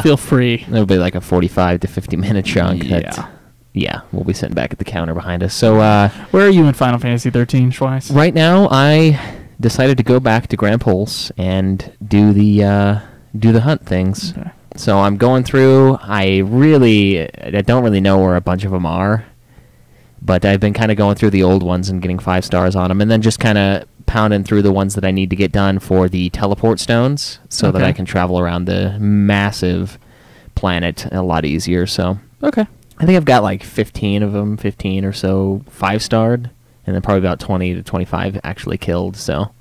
feel free. It'll be like a 45 to 50-minute chunk. Yeah, we'll be sitting back at the counter behind us. So, where are you in Final Fantasy 13, Schweiss? Right now, I decided to go back to Grand Pulse and do the hunt things. Okay. So I'm going through. I don't really know where a bunch of them are, but I've been kind of going through the old ones and getting 5 stars on them, and then just kind of pounding through the ones that I need to get done for the teleport stones, so that I can travel around the massive planet a lot easier. So okay. I think I've got like 15 of them, 15 or so 5-starred, and then probably about 20 to 25 actually killed. So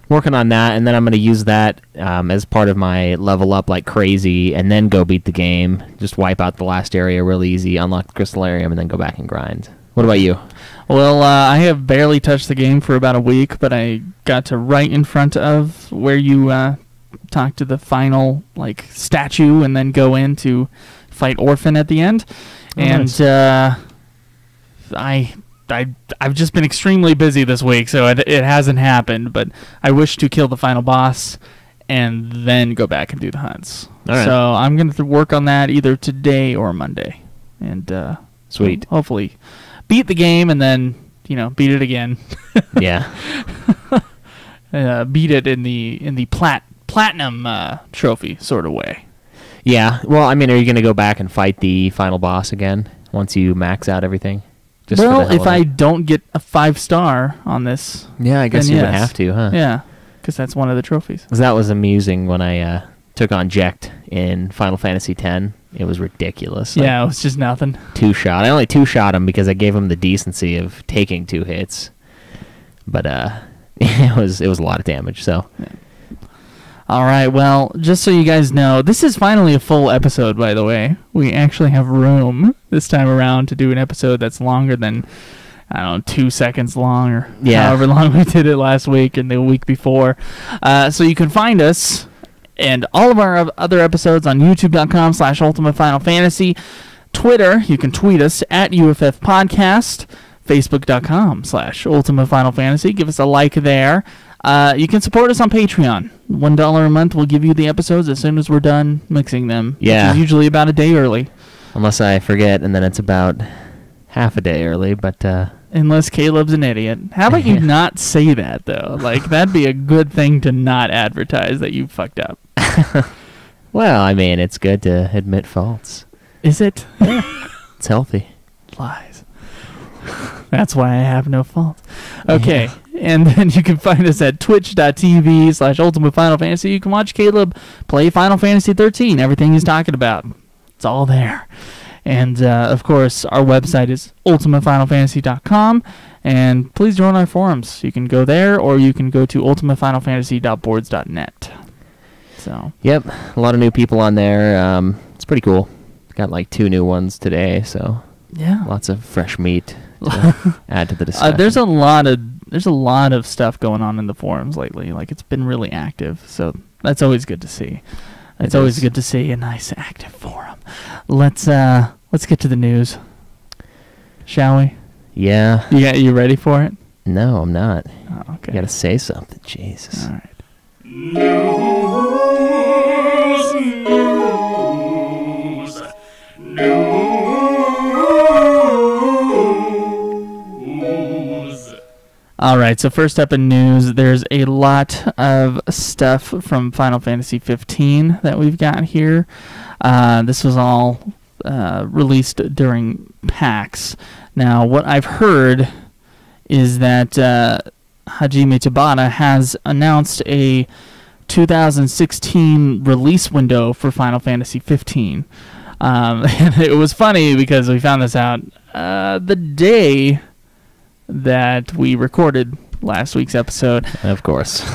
working on that, and then I'm going to use that as part of my level up like crazy, and then go beat the game. Just wipe out the last area really easy, unlock the Crystallarium, and then go back and grind. What about you? Well, I have barely touched the game for about a week, but I got to right in front of where you talk to the final statue, and then go in to fight Orphan at the end. And I've just been extremely busy this week, so it hasn't happened, but I wish to kill the final boss and then go back and do the hunts. All right. So I'm going to work on that either today or Monday. And sweet. Hopefully beat the game and then, beat it again. Yeah. Beat it in the platinum trophy sort of way. Yeah. Well, I mean, are you going to go back and fight the final boss again once you max out everything? Just if I don't get a 5-star on this, yeah, I guess you would have to, huh? Yeah, because that's one of the trophies. That was amusing when I took on Jecht in Final Fantasy X. It was ridiculous. Yeah, it was just nothing. 2-shot. I only 2-shot him because I gave him the decency of taking 2 hits, but it was a lot of damage. So. Yeah. All right, well, just so you guys know, this is finally a full episode, by the way. We actually have room this time around to do an episode that's longer than, 2 seconds long, or however long we did it last week and the week before. So you can find us and all of our other episodes on youtube.com/Ultima Final Fantasy. Twitter, you can tweet us at UFF Podcast. Facebook.com/Ultima Final Fantasy. Give us a like there. You can support us on Patreon. $1 a month will give you the episodes as soon as we're done mixing them. Yeah. Which is usually about a day early. Unless I forget, and then it's about half a day early, but... Unless Caleb's an idiot. How about you not say that, though? That'd be a good thing to not advertise that you fucked up. Well, I mean, it's good to admit faults. Is it? Yeah. It's healthy. Lies. That's why I have no fault. Okay. Yeah. And then you can find us at twitch.tv/Ultimate Final Fantasy. You can watch Caleb play Final Fantasy 13. Everything he's talking about. It's all there. And, of course, our website is ultimatefinalfantasy.com. And please join our forums. You can go there, or you can go to ultimatefinalfantasy.boards.net. So. Yep. A lot of new people on there. It's pretty cool. Got 2 new ones today, so... Yeah. Lots of fresh meat to add to the discussion. There's a lot of stuff going on in the forums lately. It's been really active, so that's always good to see. It's always good to see a nice active forum. Let's get to the news, shall we? Yeah. You ready for it? No, I'm not. Oh, okay. You gotta say something, Jesus. All right. News. All right, so first up in news, there's a lot of stuff from Final Fantasy 15 that we've got here. This was all released during PAX. Now, what I've heard is that Hajime Tabata has announced a 2016 release window for Final Fantasy 15. And it was funny because we found this out the day that we recorded last week's episode. Of course.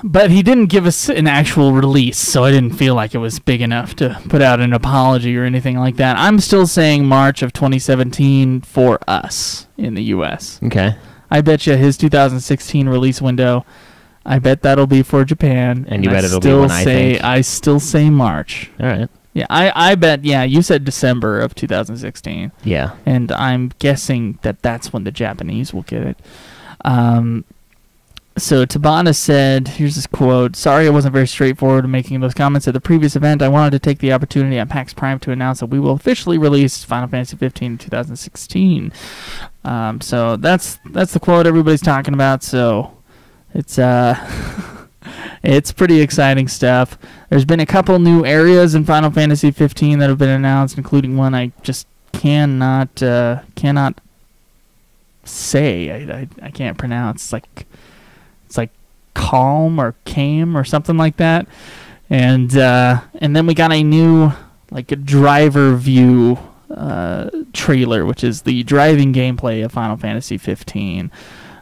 But he didn't give us an actual release, so I didn't feel like it was big enough to put out an apology or anything like that. I'm still saying March of 2017 for us in the U.S. Okay. I bet you his 2016 release window, I bet that'll be for Japan. And you bet it'll be when I think. I still say March. All right. Yeah, I bet, you said December of 2016. Yeah. And I'm guessing that that's when the Japanese will get it. So Tabata said, here's this quote, "Sorry I wasn't very straightforward in making those comments at the previous event. I wanted to take the opportunity at PAX Prime to announce that we will officially release Final Fantasy 15 in 2016. So that's the quote everybody's talking about. So it's it's pretty exciting stuff. There's been a couple new areas in Final Fantasy 15 that have been announced, including one I just cannot say. I can't pronounce. It's like Calm or Came or something like that. And then we got a new a driver view trailer, which is the driving gameplay of Final Fantasy 15.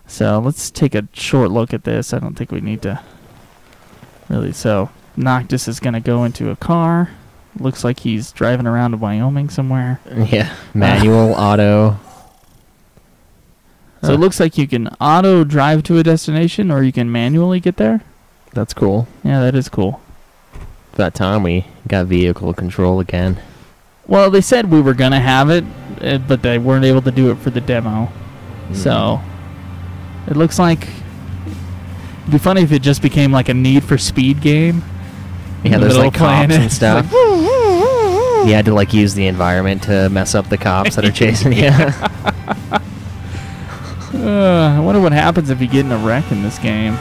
So let's take a short look at this. I don't think we need to really. So Noctis is going to go into a car. Looks like he's driving around in Wyoming somewhere. Yeah, manual, auto. So it looks like you can auto drive to a destination, or you can manually get there. That's cool. Yeah, that is cool. That time we got vehicle control again. Well, they said we were going to have it, but they weren't able to do it for the demo. So it looks like it'd be funny if it just became like a Need for Speed game. Yeah, there's like cops and stuff. You had to use the environment to mess up the cops that are chasing you. I wonder what happens if you get in a wreck in this game.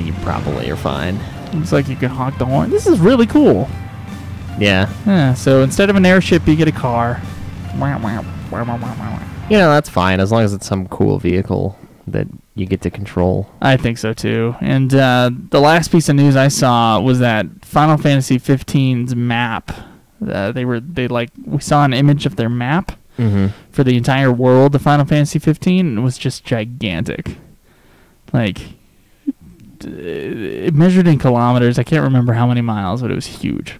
You probably are fine. Looks like you can honk the horn. This is really cool. Yeah. Yeah. So instead of an airship, you get a car. That's fine as long as it's some cool vehicle that you get to control. I think so too. And the last piece of news I saw was that Final Fantasy 15's map. We saw an image of their map for the entire world of Final Fantasy 15, and it was just gigantic. It measured in kilometers. I can't remember how many miles, but it was huge.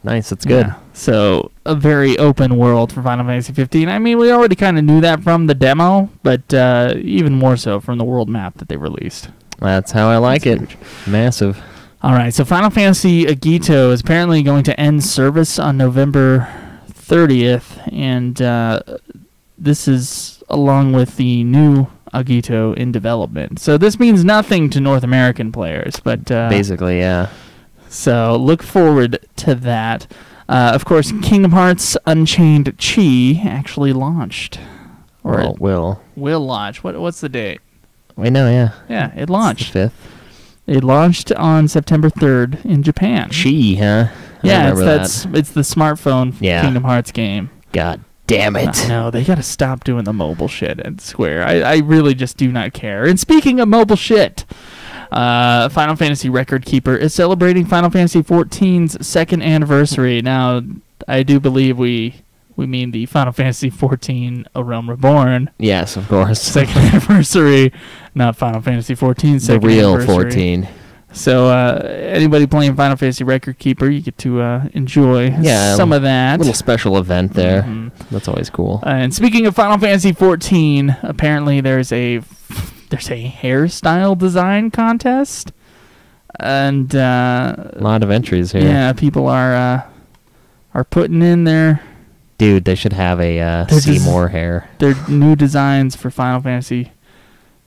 Nice, that's good. Yeah. So a very open world for Final Fantasy 15. I mean, we already kind of knew that from the demo, but even more so from the world map that they released. That's how I like it. Huge. Massive. All right, so Final Fantasy Agito is apparently going to end service on November 30th, and this is along with the new Agito in development. So this means nothing to North American players, but basically, yeah. So look forward to that. Of course, Kingdom Hearts Unchained Chi actually launched, or will launch. What's the date? Wait, no, yeah. Yeah, it launched. It's the 5th. It launched on September 3rd in Japan. Chi, huh? Yeah, it's the smartphone Kingdom Hearts game. God damn it. No, they gotta stop doing the mobile shit at Square. I really just do not care. And speaking of mobile shit, Final Fantasy Record Keeper is celebrating Final Fantasy XIV's second anniversary. Now, I do believe we mean the Final Fantasy XIV A Realm Reborn. Yes, of course. Second anniversary, not Final Fantasy XIV second the real anniversary. 14. So anybody playing Final Fantasy Record Keeper, you get to enjoy some of that. Little special event there. That's always cool. And speaking of Final Fantasy XIV, apparently there's a hairstyle design contest, and a lot of entries here. Yeah, people are putting in their. Dude, they should have a Seymour hair. Their new designs for Final Fantasy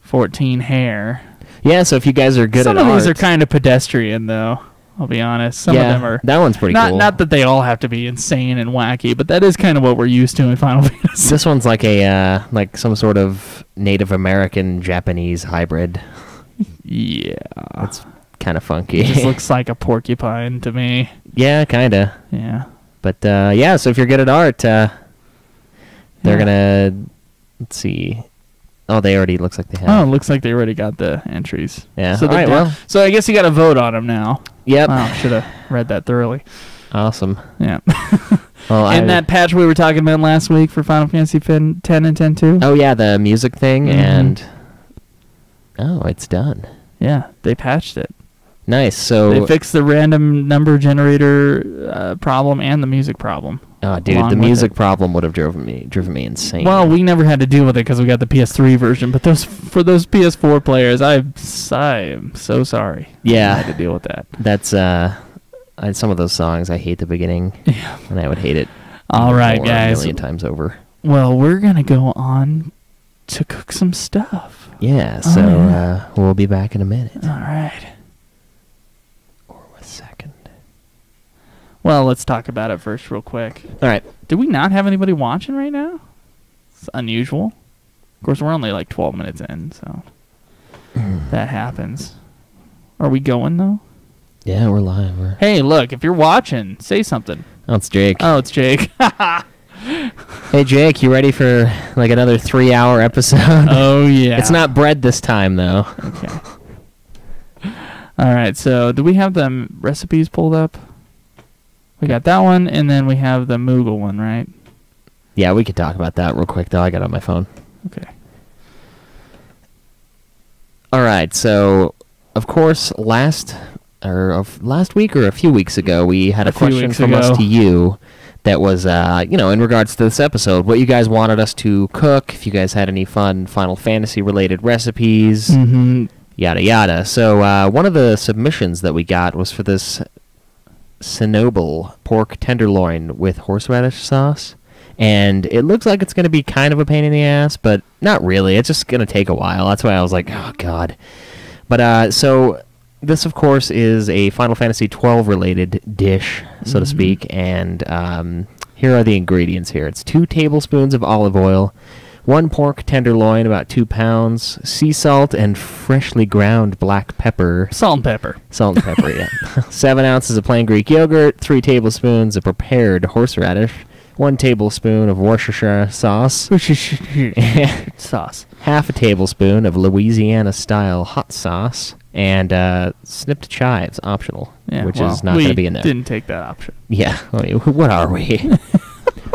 XIV hair. Yeah, so if you guys are good at art... Some of these are kind of pedestrian, though, I'll be honest. Some of them are... that one's pretty cool. Not that they all have to be insane and wacky, but that is kind of what we're used to in Final Fantasy. This one's like a some sort of Native American Japanese hybrid. Yeah. It's kind of funky. It just looks like a porcupine to me. Yeah, kind of. Yeah. But, so if you're good at art, they're going to... Let's see... Oh, looks like they have. Oh, it looks like they already got the entries. Yeah. So, so I guess you got to vote on them now. Yep. Wow, should have read that thoroughly. Awesome. Yeah. Well, and that patch we were talking about last week for Final Fantasy 10 and 10-2. Oh, yeah, the music thing, and... Oh, it's done. Yeah, they patched it. Nice, so... They fixed the random number generator problem and the music problem. Oh, dude, the music problem would have driven me insane. Well, we never had to deal with it because we got the PS3 version, but for those PS4 players, I am so sorry. Yeah. I had to deal with that. That's, some of those songs, I hate the beginning. Yeah. And I would hate it. All right, guys. A million times over. Well, we're going to go on to cook some stuff. Yeah, so we'll be back in a minute. All right. Or a second. Well, let's talk about it first real quick. All right. Do we not have anybody watching right now? It's unusual. Of course, we're only like 12 minutes in, so that happens. Are we going, though? Yeah, we're live. Hey, look, if you're watching, say something. Oh, it's Jake. Oh, it's Jake. Hey, Jake, you ready for like another 3-hour episode? Oh, yeah. It's not bread this time, though. Okay. All right, so do we have the recipes pulled up? We got that one, and then we have the Moogle one, right? Yeah, we could talk about that real quick, though. I got it on my phone. Okay. All right, so, of course, last week or a few weeks ago, we had a question from us to you that was, in regards to this episode, what you guys wanted us to cook, if you guys had any fun Final Fantasy-related recipes, yada yada. So one of the submissions that we got was for this Chernobyl pork tenderloin with horseradish sauce. And it looks like it's going to be kind of a pain in the ass, but not really. It's just going to take a while. That's why I was like, oh, God. But so this, of course, is a Final Fantasy XII related dish, so to speak. And here are the ingredients here. It's 2 tablespoons of olive oil, 1 pork tenderloin, about 2 pounds, sea salt, and freshly ground black pepper. Salt and pepper. Salt and pepper, yeah. 7 ounces of plain Greek yogurt, 3 tablespoons of prepared horseradish, 1 tablespoon of Worcestershire sauce, half a tablespoon of Louisiana-style hot sauce, and snipped chives, optional, which is not going to be in there. We didn't take that option. Yeah, I mean, what are we?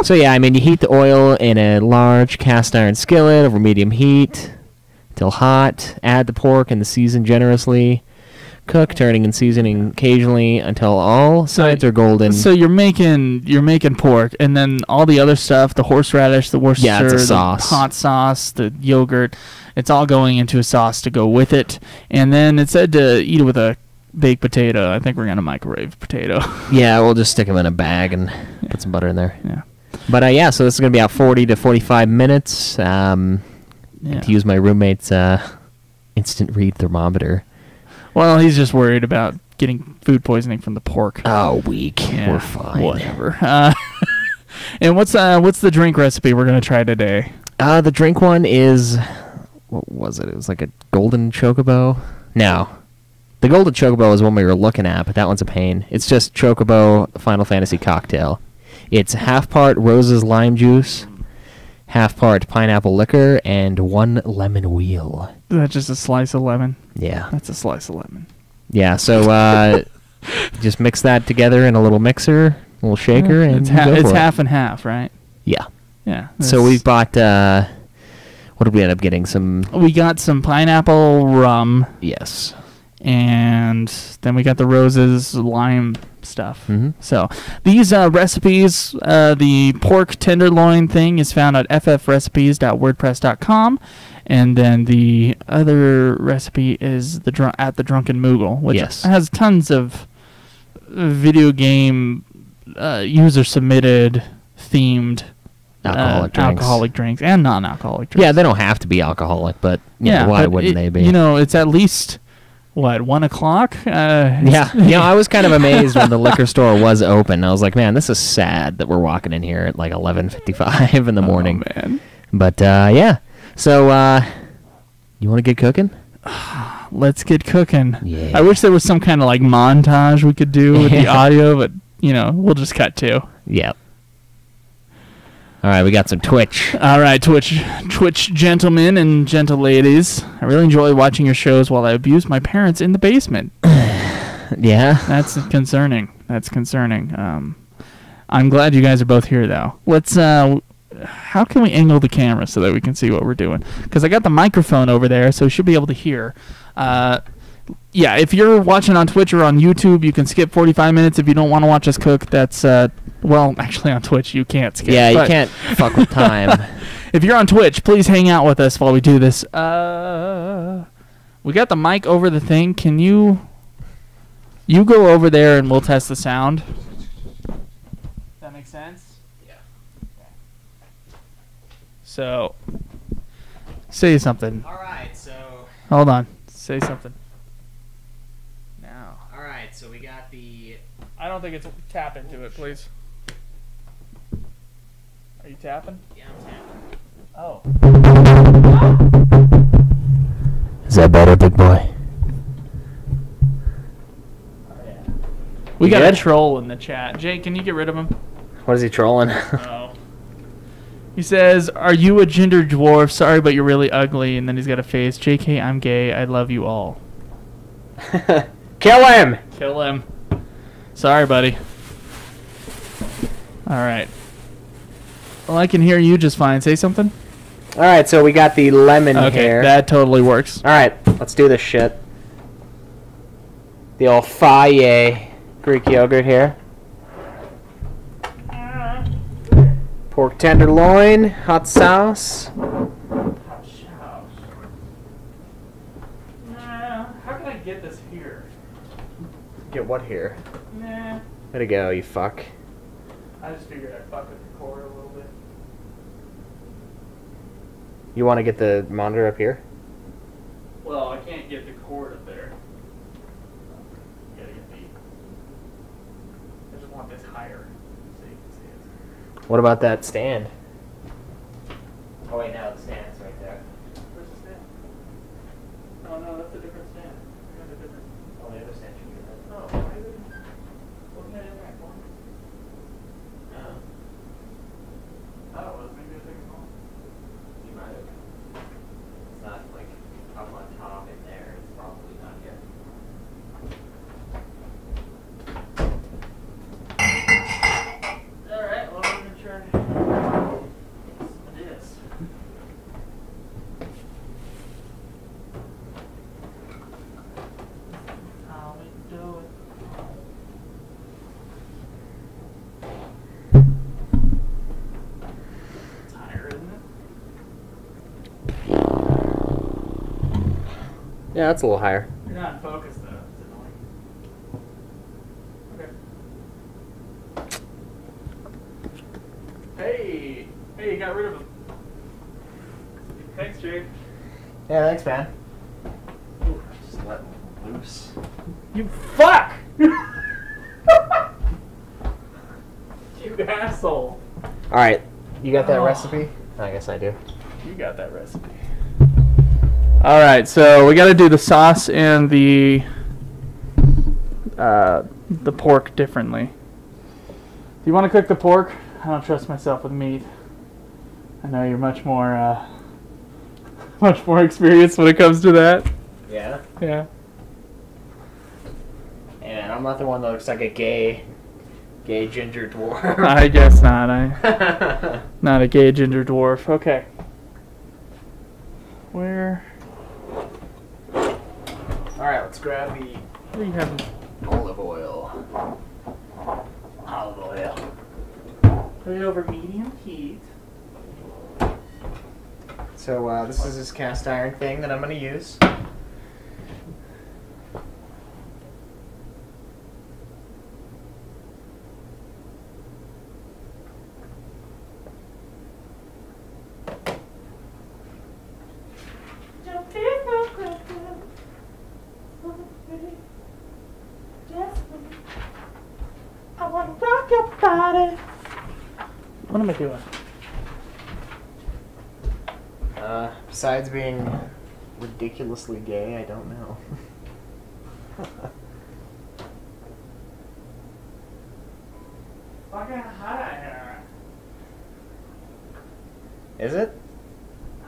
So yeah, I mean, you heat the oil in a large cast iron skillet over medium heat until hot. Add the pork and the season generously. Cook, turning and seasoning occasionally until all sides are golden. So you're making pork, and then all the other stuff, the horseradish, the Worcestershire, it's a sauce. The hot sauce, the yogurt, it's all going into a sauce to go with it. And then it said to eat it with a baked potato. I think we're going to microwave potato. Yeah, we'll just stick them in a bag and put some butter in there. Yeah. But yeah, so this is going to be about 40 to 45 minutes. To use my roommate's instant read thermometer. Well, he's just worried about getting food poisoning from the pork. Oh, weak. Yeah, we're fine. Whatever. And what's the drink recipe we're going to try today? The drink one is, what was it? It was like a golden chocobo. No. The golden chocobo is one we were looking at, but that one's a pain. It's just chocobo Final Fantasy cocktail. It's half part Rose's lime juice, half part pineapple liquor, and 1 lemon wheel. Is that just a slice of lemon? Yeah. That's a slice of lemon. Yeah, so just mix that together in a little mixer, a little shaker, and it's go for it. half and half, right? Yeah. Yeah. So we've bought, what did we end up getting? We got some pineapple rum. Yes. And then we got the Rose's lime stuff. So these recipes, the pork tenderloin thing is found at ffrecipes.wordpress.com, and then the other recipe is at the Drunken Moogle, which has tons of video game user submitted themed alcoholic drinks and non-alcoholic drinks. Yeah, they don't have to be alcoholic, but why wouldn't they be? It's at least 1 o'clock? Yeah. I was kind of amazed when the liquor store was open. I was like, man, this is sad that we're walking in here at like 11:55 in the morning. Oh, man. But, yeah. So, you want to get cooking? Let's get cooking. Yeah. I wish there was some kind of like montage we could do with the audio, but, we'll just cut to. Yep. All right, we got some Twitch. All right, Twitch gentlemen and gentle ladies. I really enjoy watching your shows while I abuse my parents in the basement. Yeah? That's concerning. I'm glad you guys are both here, though. Let's, how can we angle the camera so that we can see what we're doing? Because I got the microphone over there, so we should be able to hear. Yeah, if you're watching on Twitch or on YouTube, you can skip 45 minutes. If you don't want to watch us cook, that's, well, actually on Twitch, you can't skip. Yeah, you can't fuck with time. If you're on Twitch, please hang out with us while we do this. We got the mic over the thing. Can you go over there and we'll test the sound? Does that make sense? Yeah. Okay. So, say something. All right, so Hold on. Say something. Now. All right, so we got the. I don't think it's tap into it, please. Are you tapping? Yeah, I'm tapping. Oh. Is that better, big boy? We got good? a troll in the chat. Jake, can you get rid of him? What is he trolling? Oh. He says, "Are you a gender dwarf? Sorry, but you're really ugly." And then he's got a face. JK, I'm gay. I love you all. Kill him! Kill him. Sorry, buddy. All right. Well, I can hear you just fine. Say something. All right, so we got the lemon here. That totally works. All right, let's do this shit. The old Faye Greek yogurt here. Pork tenderloin, hot sauce. How can I get this here? Get what here? Nah. Way to go, you fuck. I just figured I'd fuck with the cord a little bit. You want to get the monitor up here? Well, I can't get the cord up there. Gotta get the. I just want this higher so you can see it. What about that stand? Oh wait, no, the stand's right there. Where's the stand? Oh no, that's a different stand. That's a different. Oh, the other stand should be there. Oh, why is it? Wasn't that in that corner? No, I thought it was. Maybe I was thinking wrong. you might have. It's not like up on top in there. It's probably not here. Alright, well, I'm gonna try this. How we do it. It's higher, isn't it? Yeah, that's a little higher. You're not in focus, though. It's annoying. Okay. Hey! Hey, you got rid of him. Thanks, Jake. Yeah, thanks, man. Ooh, just let loose. You fuck! You asshole. Alright, you got that Oh. recipe? I guess I do. You got that recipe. Alright, so we gotta do the sauce and the pork differently. Do you want to cook the pork? I don't trust myself with meat. I know you're much more experienced when it comes to that. Yeah? Yeah. And I'm not the one that looks like a gay ginger dwarf. I guess not. I not a gay ginger dwarf. Okay. Where? Alright, let's grab the What do you have? olive oil. Olive oil. Put it over medium heat. So this is this cast iron thing that I'm going to use. I want to rock your body. What am I doing? Besides being ridiculously gay, I don't know. Fucking hot out here. Is it?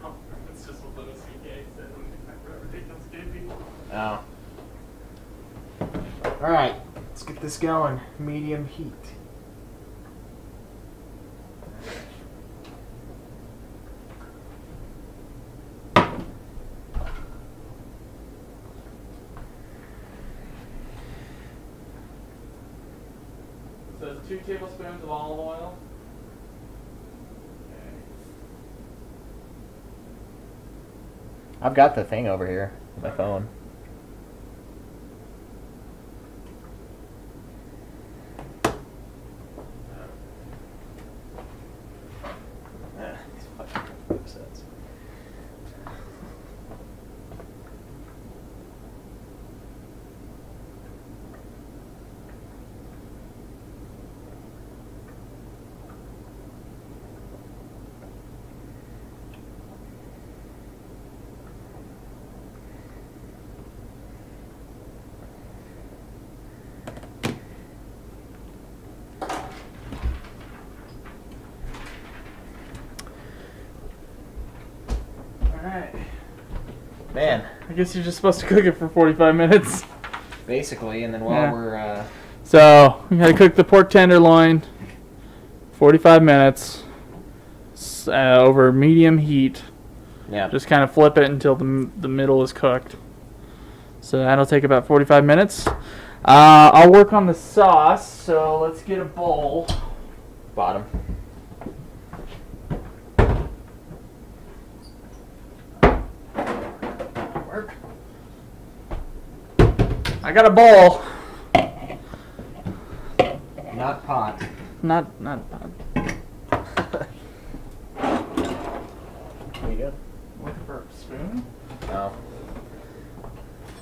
No, it's just what Louis C.K. said when he talked about ridiculous gay people. Oh. Alright, let's get this going. Medium heat. So it's 2 tablespoons of olive oil. Okay. I've got the thing over here, my phone. These fucking websites. Alright. Man. I guess you're just supposed to cook it for 45 minutes. Basically, and then while we're... So, we gotta cook the pork tenderloin 45 minutes over medium heat. Yeah. Just kind of flip it until the middle is cooked. So that'll take about 45 minutes. I'll work on the sauce, so let's get a bowl. Bottom. Work. I got a bowl. Not pot. Not pot. There you go. Looking for a spoon? Oh.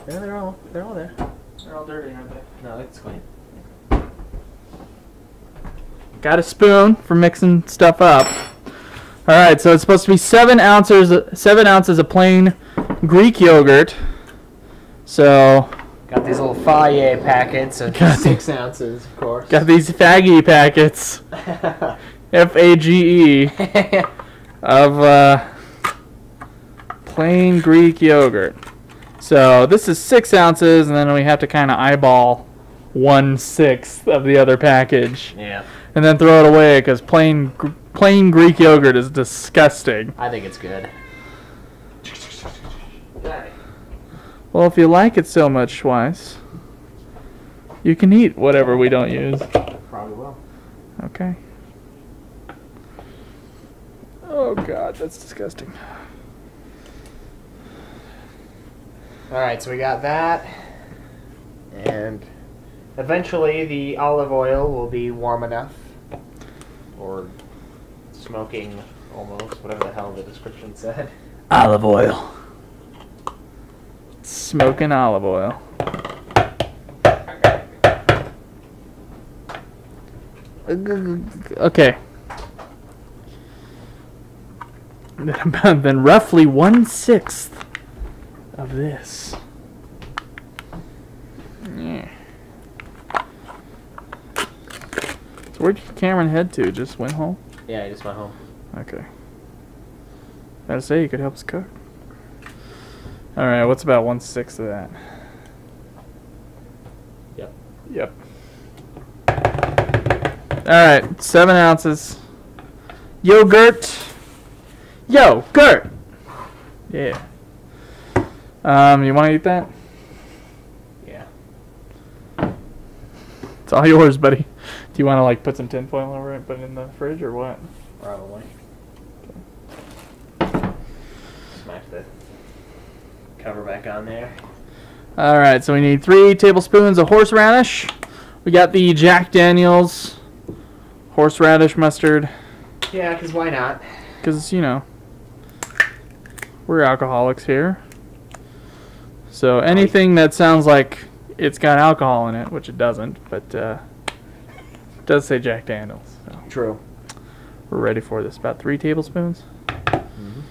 Yeah, they're all there. They're all dirty, aren't they? No, it's clean. Got a spoon for mixing stuff up. All right, so it's supposed to be 7 ounces of plain Greek yogurt. So Got these little Faye packets of 6 ounces, of course. got these faggy packets, F-A-G-E, of plain Greek yogurt. So this is 6 ounces, and then we have to kind of eyeball 1/6 of the other package. Yeah. And then throw it away because plain Greek yogurt is disgusting. I think it's good. Well, if you like it so much, Schweiss, you can eat whatever we don't use. Probably will. Okay. Oh God, that's disgusting. Alright, so we got that. And eventually the olive oil will be warm enough. Or smoking almost, whatever the hell the description said. Olive oil. Smoking olive oil. Okay. Then roughly 1/6 of this. Yeah. So where'd Cameron head to? Just went home? Yeah, I just went home. Okay. I was say you could help us cook. Alright, what's about 1/6 of that? Yep. Yep. Alright, 7 ounces. Yogurt. Yogurt! Yeah. You want to eat that? Yeah. It's all yours, buddy. Do you want to like put some tinfoil over it, put it in the fridge, or what? Probably. Smash the cover back on there. Alright, so we need 3 tablespoons of horseradish. We got the Jack Daniels horseradish mustard. Yeah, because why not? Because, you know, we're alcoholics here. So anything that sounds like it's got alcohol in it, which it doesn't, but it does say Jack Daniels. So True. we're ready for this. About 3 tablespoons. Mm-hmm.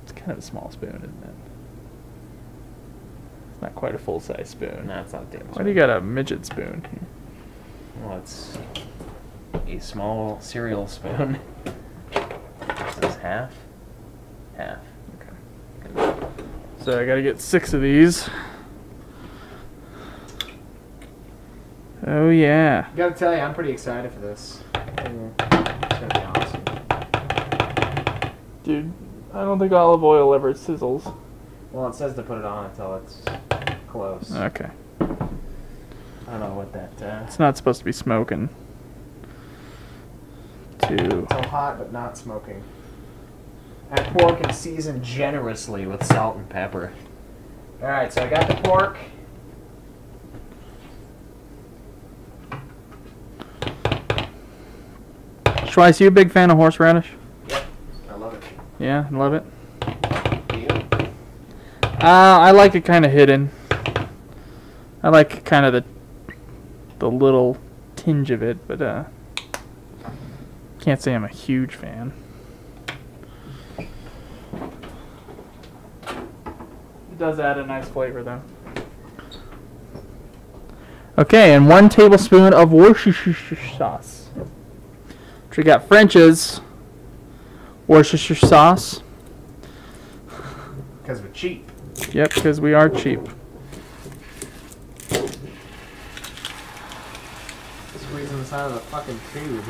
It's kind of a small spoon, isn't it? It's not quite a full-size spoon. No, it's not a tablespoon. Why do you got a midget spoon here? Well, it's a small cereal spoon. This is half. Half. Okay. So I gotta get 6 of these. Oh yeah. Gotta tell you, I'm pretty excited for this. It's gonna be awesome. Dude, I don't think olive oil ever sizzles. Well, it says to put it on until it's close. Okay. I don't know what that. It's not supposed to be smoking. Too. So hot, but not smoking. Add pork and season generously with salt and pepper. Alright, so I got the pork. Schweiss, you a big fan of horseradish? Yep, I love it. Yeah, love it. Do you? I like it kind of hidden. I like kind of the little tinge of it, but can't say I'm a huge fan. It does add a nice flavor though. Okay, and 1 tablespoon of Worcestershire sauce. So we got French's Worcestershire sauce. Because we're cheap. Yep, because we are cheap. Squeezing the side of the fucking tube.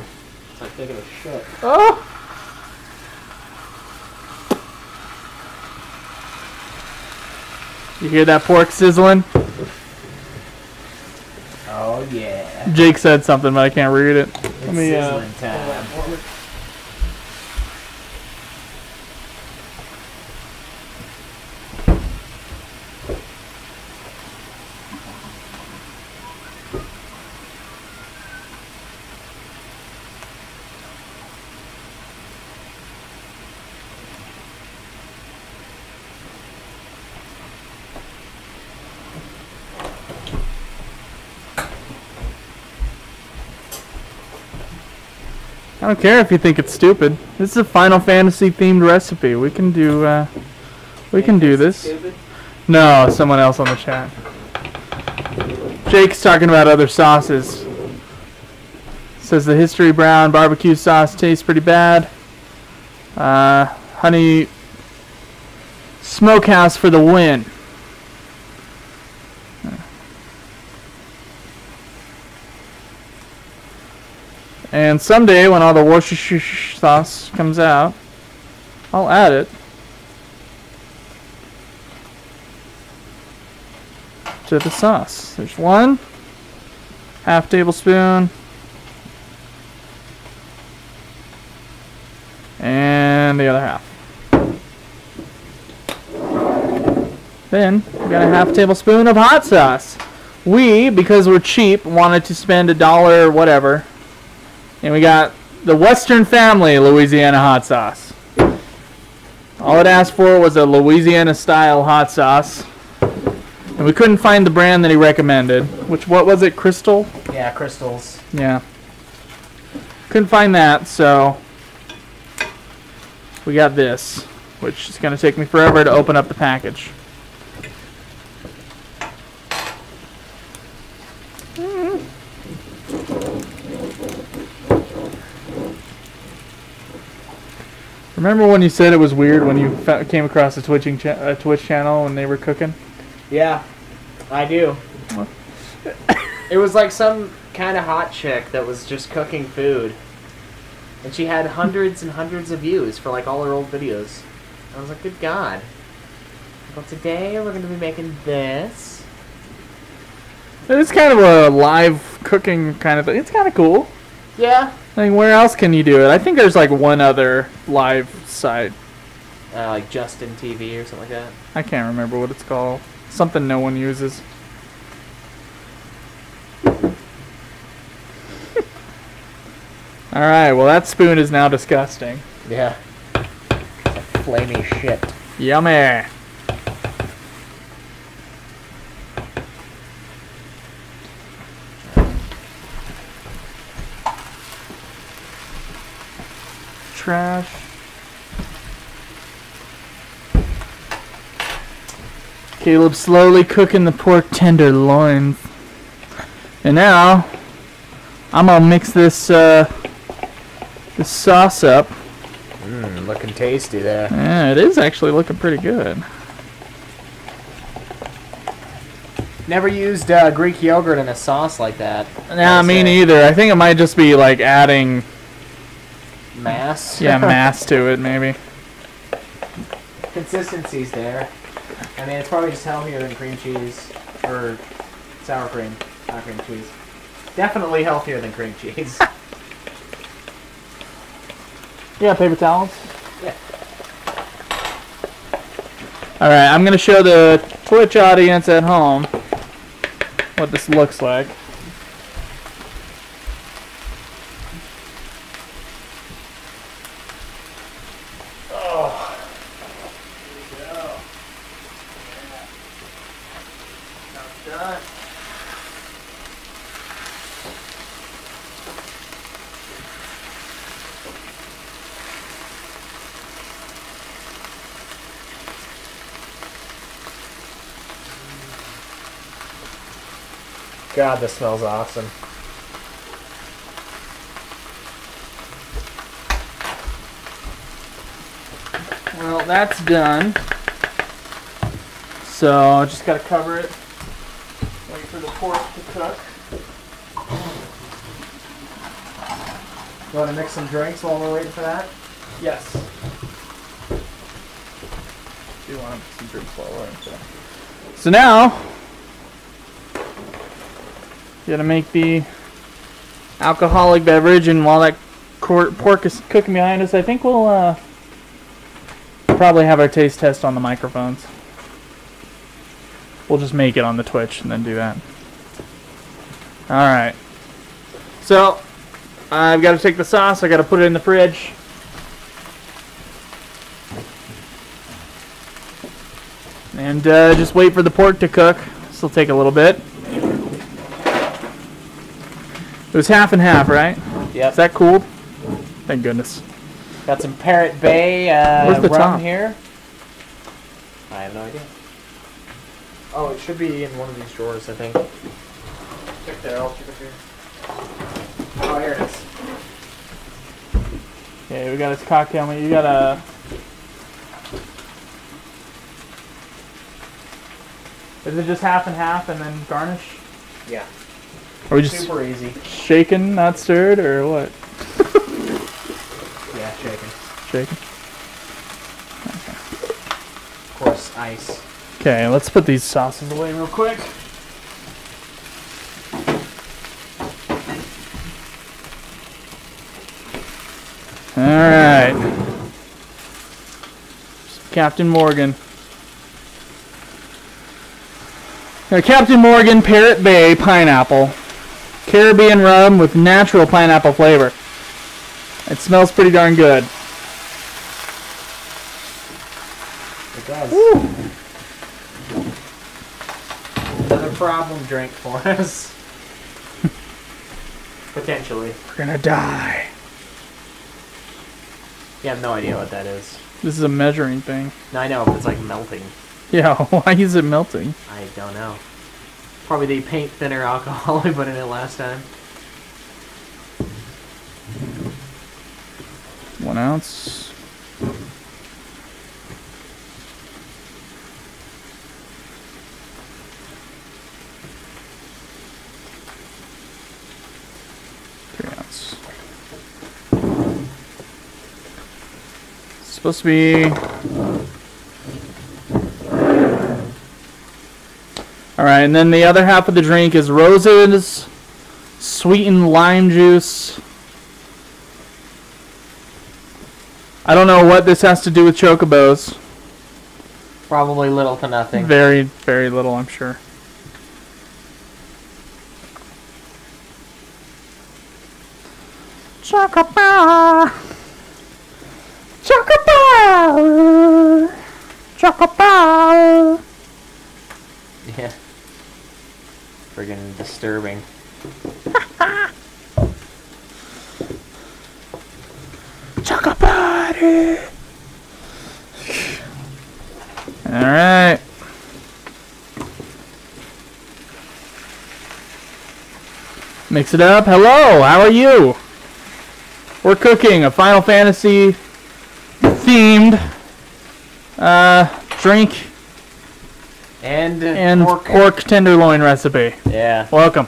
It's like taking a shit. Oh! You hear that pork sizzling? Oh yeah. Jake said something, but I can't read it. It's sizzling time. I don't care if you think it's stupid. This is a Final Fantasy themed recipe. We can do this. Stupid? No, someone else on the chat. Jake's talking about other sauces. Says the History Brown barbecue sauce tastes pretty bad. Honey Smokehouse for the win. And someday, when all the Worcestershire sauce comes out, I'll add it to the sauce. There's 1/2 tablespoon, and the other half. Then we got a 1/2 tablespoon of hot sauce. We, because we're cheap, wanted to spend $1 or whatever. And we got the Western Family Louisiana hot sauce. All it asked for was a Louisiana-style hot sauce. And we couldn't find the brand that he recommended. What was it, Crystal? Yeah, crystals. Yeah. Couldn't find that, so we got this, which is going to take me forever to open up the package. Remember when you said it was weird when you came across a Twitch channel when they were cooking? Yeah, I do. It was like some kind of hot chick that was just cooking food. And she had hundreds and hundreds of views for like all her old videos. I was like, good God. Well, today we're going to be making this. It's kind of a live cooking kind of thing. It's kind of cool. Yeah. I mean, where else can you do it? I think there's like one other live site. Like Justin TV or something like that. I can't remember what it's called. Something no one uses. Alright, well that spoon is now disgusting. Yeah. Flamey shit. Yummy! Trash. Caleb slowly cooking the pork tenderloins. And now, I'm gonna mix this this sauce up. Looking tasty there. Yeah, it is actually looking pretty good. Never used Greek yogurt in a sauce like that. Nah, me neither. I think it might just be like adding mass. Yeah, mass to it maybe. Consistency's there. I mean, it's probably just healthier than cream cheese or sour cream, not cream cheese. Definitely healthier than cream cheese. Yeah, paper towels. Yeah. Alright, I'm going to show the Twitch audience at home what this looks like. Oh. There we go. Yeah. Now done. God, this smells awesome. Well, that's done. So just gotta cover it. Wait for the pork to cook. You want to mix some drinks while we're waiting for that? Yes. Do want to mix some drinks while we're waiting for that. So now, you gotta make the alcoholic beverage, and while that pork is cooking behind us, I think we'll probably have our taste test on the microphones. We'll just make it on the Twitch and then do that. Alright. So, I've got to take the sauce, I've got to put it in the fridge. And just wait for the pork to cook. This will take a little bit. It was half and half, right? Yep. Is that cool? Thank goodness. Got some Parrot Bay Where's the rum top? here. I have no idea. Oh, it should be in one of these drawers, I think. Check there, I'll check it here. Oh, here it is. Okay, we got his cocktail. You got a... Is it just half and half and then garnish? Yeah. Are we just super easy? Shaken, not stirred, or what? Yeah, shaken. Shaken. Of course, ice. Okay, let's put these sauces away real quick. Alright. Captain Morgan. Captain Morgan Parrot Bay Pineapple. Caribbean rum with natural pineapple flavor. It smells pretty darn good. It does. Woo. Another problem drink for us. Potentially. We're gonna die. You have no idea what that is. This is a measuring thing. No, I know, but it's like melting. Yeah, why is it melting? I don't know. Probably the paint thinner alcohol we put in it last time. 1 ounce. Supposed to be... Alright, and then the other half of the drink is roses, sweetened lime juice. I don't know what this has to do with chocobos. Probably little to nothing. Very, very little, I'm sure. Chocobo! Chocobo! Chocobo! Yeah. Friggin' disturbing. Chocobody! Alright. Mix it up. Hello, how are you? We're cooking a Final Fantasy themed drink And pork tenderloin recipe. Yeah. Welcome.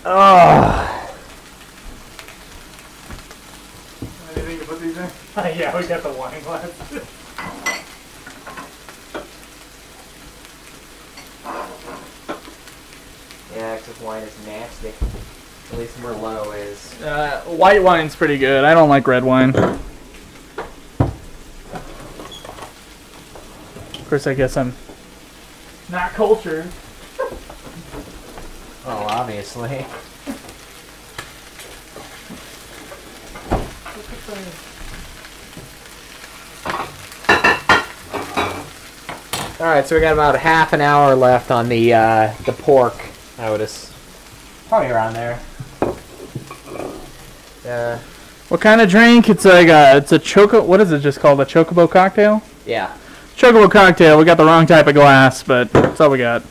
Oh. Anything to put these in? Yeah, we got the wine glass. Yeah, because wine is nasty. At least Merlot is. White wine's pretty good. I don't like red wine. Of course, I guess I'm not cultured. Oh, obviously. Alright, so we got about half an hour left on the pork. I would probably around there. What kind of drink? It's like it's a choco. What is it just called? A chocobo cocktail? Yeah. Chocobo cocktail. We got the wrong type of glass, but that's all we got.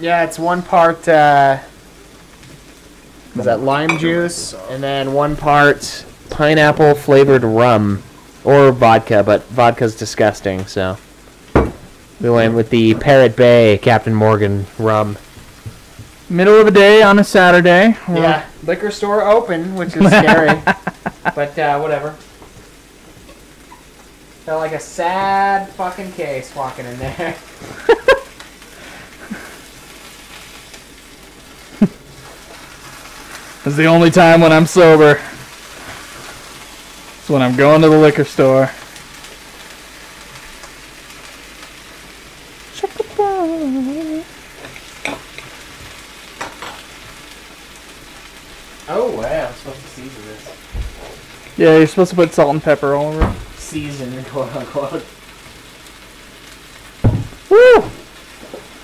Yeah, it's one part, is that lime juice, and then one part pineapple flavored rum or vodka, but vodka's disgusting, so we went with the Parrot Bay Captain Morgan rum. Middle of the day on a Saturday. Yeah, liquor store open, which is scary, but whatever. Felt like a sad fucking case walking in there. It's the only time when I'm sober. It's when I'm going to the liquor store. Oh wow, I'm supposed to season this. Yeah, you're supposed to put salt and pepper all over it. Season, quote unquote. Woo!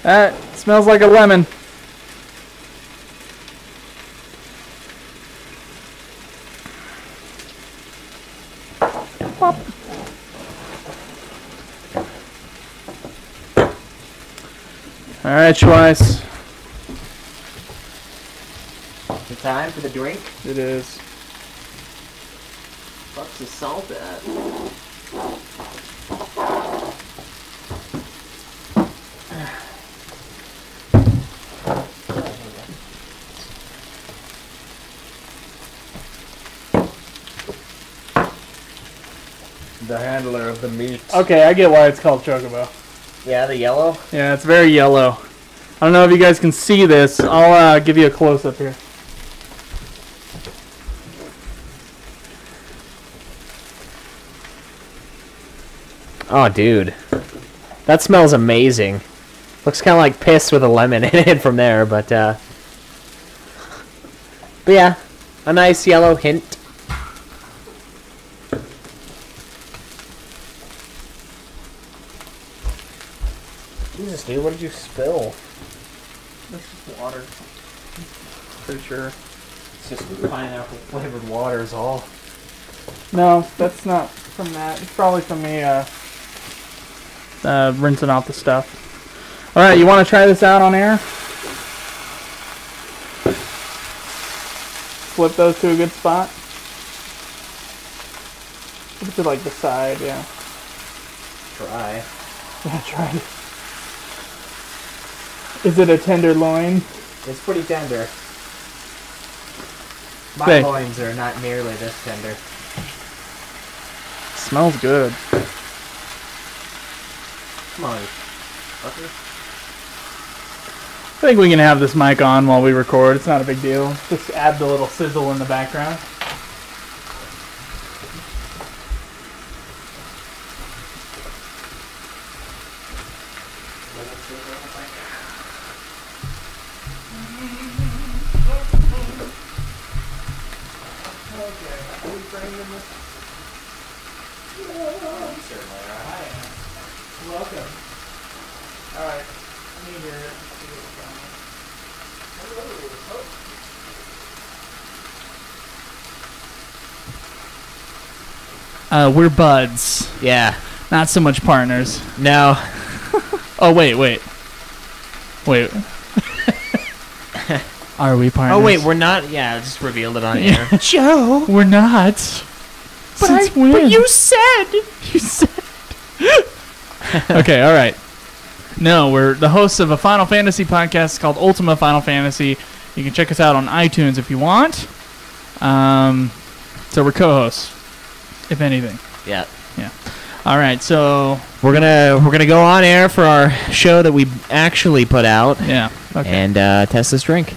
That smells like a lemon. Pop. Alright, Schweiss. The time for the drink? It is. What's the salt at? The handler of the meat. Okay, I get why it's called Chocobo. Yeah, the yellow? Yeah, it's very yellow. I don't know if you guys can see this. I'll give you a close-up here. Oh, dude. That smells amazing. Looks kind of like piss with a lemon in it from there, but yeah, a nice yellow hint. Jesus, dude, what did you spill? This is water. Pretty sure. It's just pineapple flavored water is all. No, that's not from that. It's probably from me rinsing off the stuff. Alright, you want to try this out on air? Flip those to a good spot. Flip it to like the side, yeah. Try. Yeah, try it. Is it a tenderloin? It's pretty tender. My Okay. loins are not nearly this tender. Smells good. Come on, fucker. I think we can have this mic on while we record. It's not a big deal. Just add the little sizzle in the background. Welcome. Alright. Let me hear it. We're buds. Yeah. Not so much partners. No. Oh, wait. Are we partners? Oh wait, we're not. Yeah, I just revealed it on air. Joe. We're not. Since when? But you said. You said. Okay, all right. No, we're the hosts of a Final Fantasy podcast called Ultima Final Fantasy. You can check us out on iTunes if you want. So we're co-hosts, if anything. Yeah. Yeah. All right, so We're gonna go on air for our show that we actually put out yeah. Okay. and test this drink.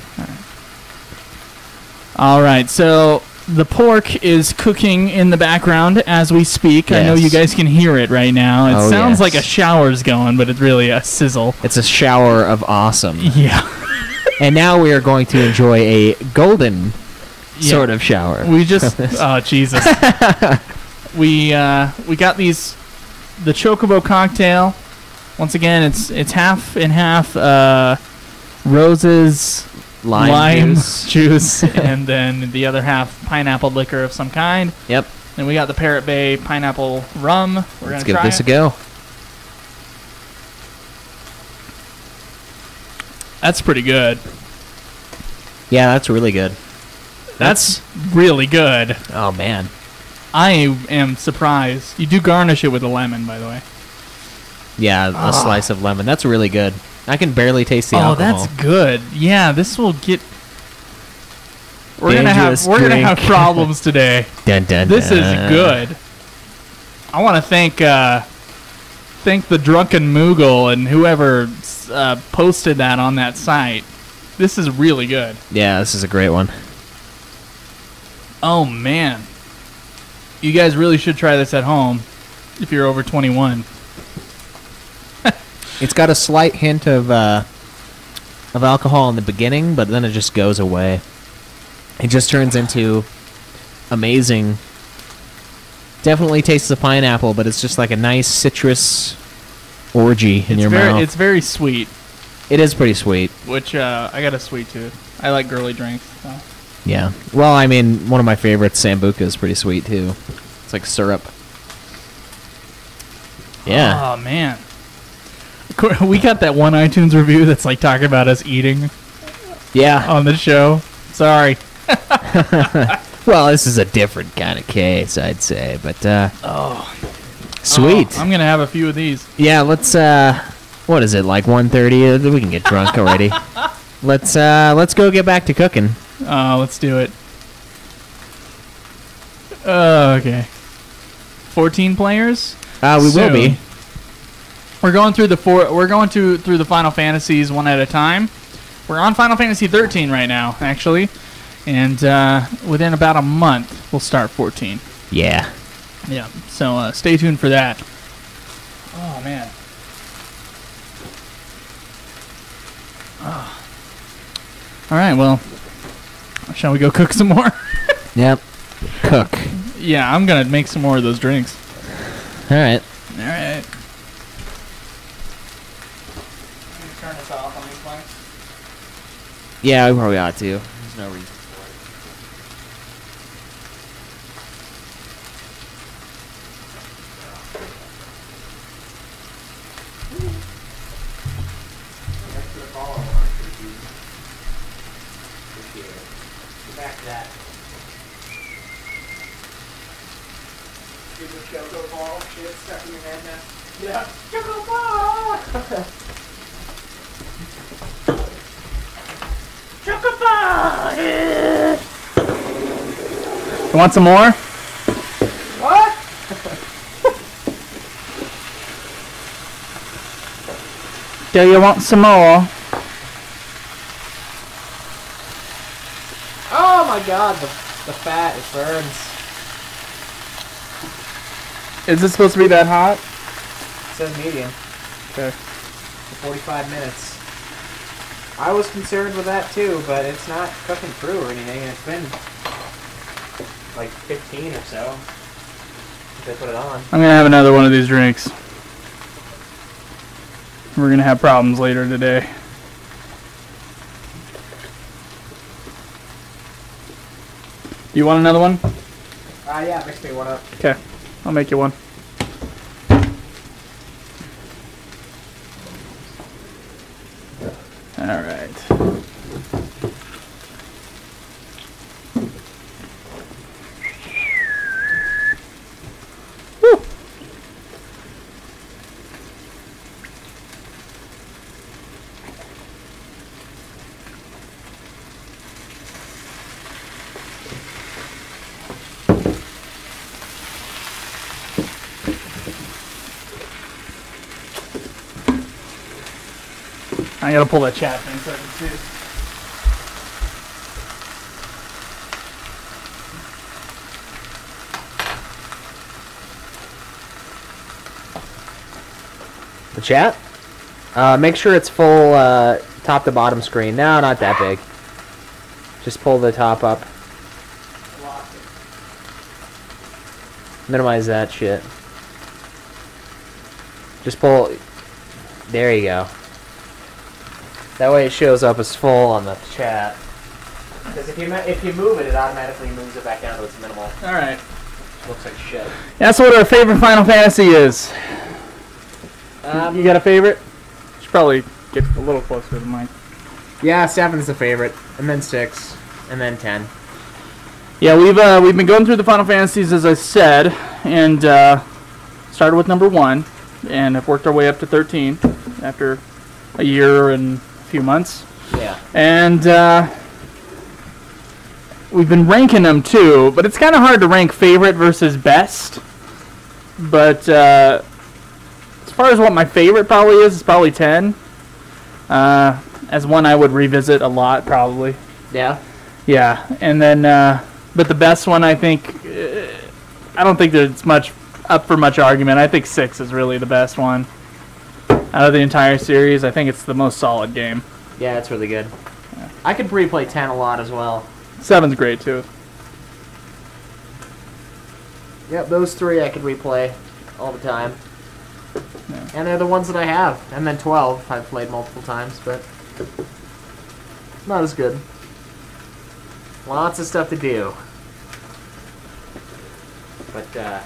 All right, so the pork is cooking in the background as we speak. I know Yes. you guys can hear it right now. It Oh, sounds yes. like a shower's going, but it's really a sizzle. It's a shower of awesome. Yeah. And now we are going to enjoy a golden sort of shower. We just oh Jesus. we got the Chocobo cocktail. Once again, it's half and half Rose's lime juice and then the other half pineapple liquor of some kind. Yep. And we got the Parrot Bay pineapple rum. Let's give this a go. That's pretty good. Yeah, that's really good. That's really good. Oh man. I am surprised. You do garnish it with a lemon, by the way. Yeah, a slice of lemon. That's really good. I can barely taste the alcohol. That's good. Yeah, this will get. We're gonna Dangerous have problems today. Dun, dun, This is dun. good. I want to thank the drunken Moogle and whoever posted that on that site. This is really good. Yeah, this is a great one. Oh man, you guys really should try this at home if you're over 21. It's got a slight hint of alcohol in the beginning, but then it just goes away. It just turns into amazing. Definitely tastes of pineapple, but it's just like a nice citrus orgy in your mouth. It's very sweet. It is pretty sweet. Which I got a sweet tooth. I like girly drinks. So. Yeah. Well, I mean, one of my favorites, Sambuca, is pretty sweet too. It's like syrup. Yeah. Oh man. We got that one iTunes review that's like talking about us eating. Yeah. On the show. Sorry. Well, this is a different kind of case, I'd say, but sweet. Oh, I'm gonna have a few of these. Yeah, let's. What is it, like 1:30? We can get drunk already. Let's go get back to cooking. Let's do it. Okay. 14 players. We will be. We're going through through the Final Fantasies one at a time. We're on Final Fantasy 13 right now, actually, and within about a month we'll start 14. Yeah. Yeah. So stay tuned for that. Oh man. Oh. All right. Well, shall we go cook some more? Yep. Cook. Yeah, I'm gonna make some more of those drinks. All right. All right. Turn this off on these lights. Yeah, we probably ought to. There's no reason for it. Back to that. Stupid choco ball shit stuck in your head now. Yeah. Choco ball! Choco ball! Yeah. You want some more? What? Do you want some more? Oh my god, the fat, it burns. Is it supposed to be that hot? It says medium. Okay. For 45 minutes. I was concerned with that too, but it's not cooking through or anything. It's been like 15 or so since I put it on. I'm gonna have another one of these drinks. We're gonna have problems later today. You want another one? Yeah, mix me one up. Okay, I'll make you one. All right. Woo. I gotta pull that chat thing so I can see it. The chat? Make sure it's full top to bottom screen. No, not that big. Just pull the top up. Minimize that shit. Just pull. There you go. That way it shows up as full on the chat. Because if you move it, it automatically moves it back down to its minimal. All right. Looks like shit. That's what our favorite Final Fantasy is. You got a favorite? Should probably get a little closer to the mic. Yeah, 7's the favorite, and then 6, and then 10. Yeah, we've been going through the Final Fantasies, as I said, and started with number 1, and have worked our way up to 13 after a year and a few months. Yeah. And we've been ranking them too, but it's kind of hard to rank favorite versus best. But as far as what my favorite probably is, it's probably 10. As one I would revisit a lot, probably. Yeah. Yeah, and then, but the best one, I think, I don't think there's much up for much argument. I think 6 is really the best one out of the entire series. I think it's the most solid game. Yeah, it's really good. Yeah. I could replay 10 a lot as well. 7's great too. Yep, those 3 I could replay all the time. Yeah. And they're the ones that I have. And then 12 I've played multiple times, but not as good. Lots of stuff to do. But, yeah.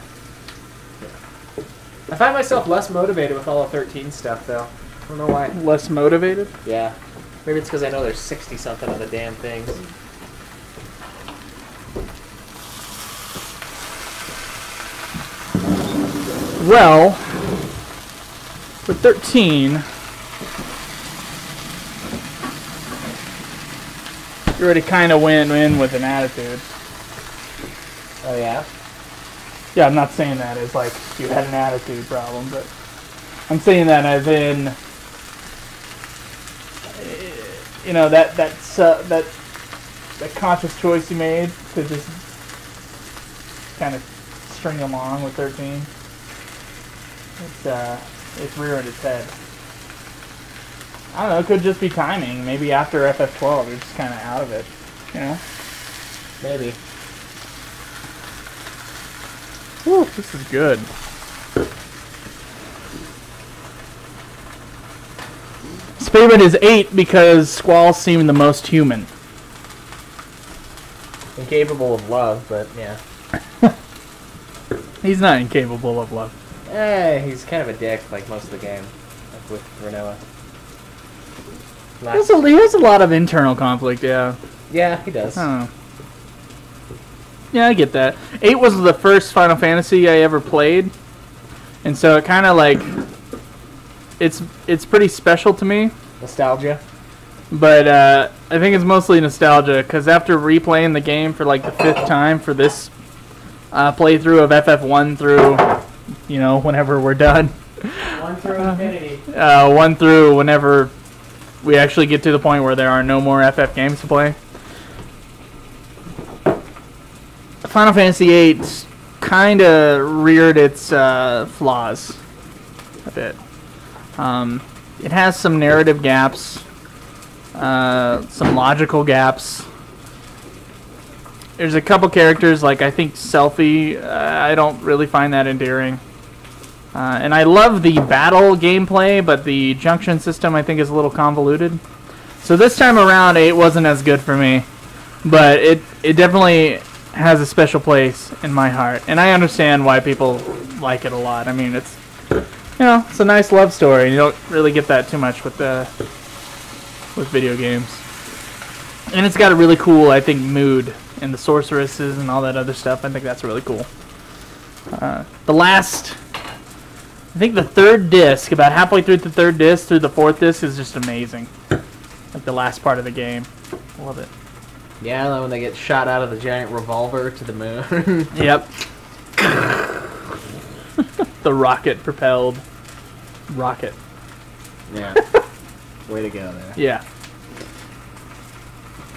I find myself less motivated with all the 13 stuff, though. I don't know why. Less motivated? Yeah. Maybe it's because I know there's 60-something of the damn things. Well, for 13, you already kind of went in with an attitude. Oh, yeah? Yeah, I'm not saying that as like you had an attitude problem, but I'm saying that as in, you know, that conscious choice you made to just kind of string along with 13. It's rearing its head. I don't know, it could just be timing. Maybe after FF12 you're just kind of out of it, you know? Maybe. Whew, this is good. His favorite is 8 because Squall seemed the most human. Incapable of love, but yeah. He's not incapable of love. He's kind of a dick, like most of the game, like with Renoa. He has a lot of internal conflict, yeah. Yeah, he does. I don't know. Yeah, I get that. 8 was the first Final Fantasy I ever played, and so it kind of like it's pretty special to me. Nostalgia. But I think it's mostly nostalgia because after replaying the game for like the 5th time for this playthrough of FF1 through, you know, whenever we're done. 1 through infinity. 1 through whenever we actually get to the point where there are no more FF games to play. Final Fantasy VIII kind of reared its flaws a bit. It has some narrative gaps, some logical gaps. There's a couple characters, like I think Selphie, I don't really find that endearing. And I love the battle gameplay, but the junction system I think is a little convoluted. So this time around, 8 wasn't as good for me, but it definitely has a special place in my heart, and I understand why people like it a lot. I mean, it's, you know, it's a nice love story. You don't really get that too much with video games, and it's got a really cool, I think, mood, and the sorceresses and all that other stuff. I think that's really cool. I think the 3rd disc, about halfway through the 3rd disc through the 4th disc, is just amazing. Like the last part of the game, I love it. Yeah, when they get shot out of the giant revolver to the moon. Yep. The rocket-propelled rocket. Yeah. Way to go there. Yeah.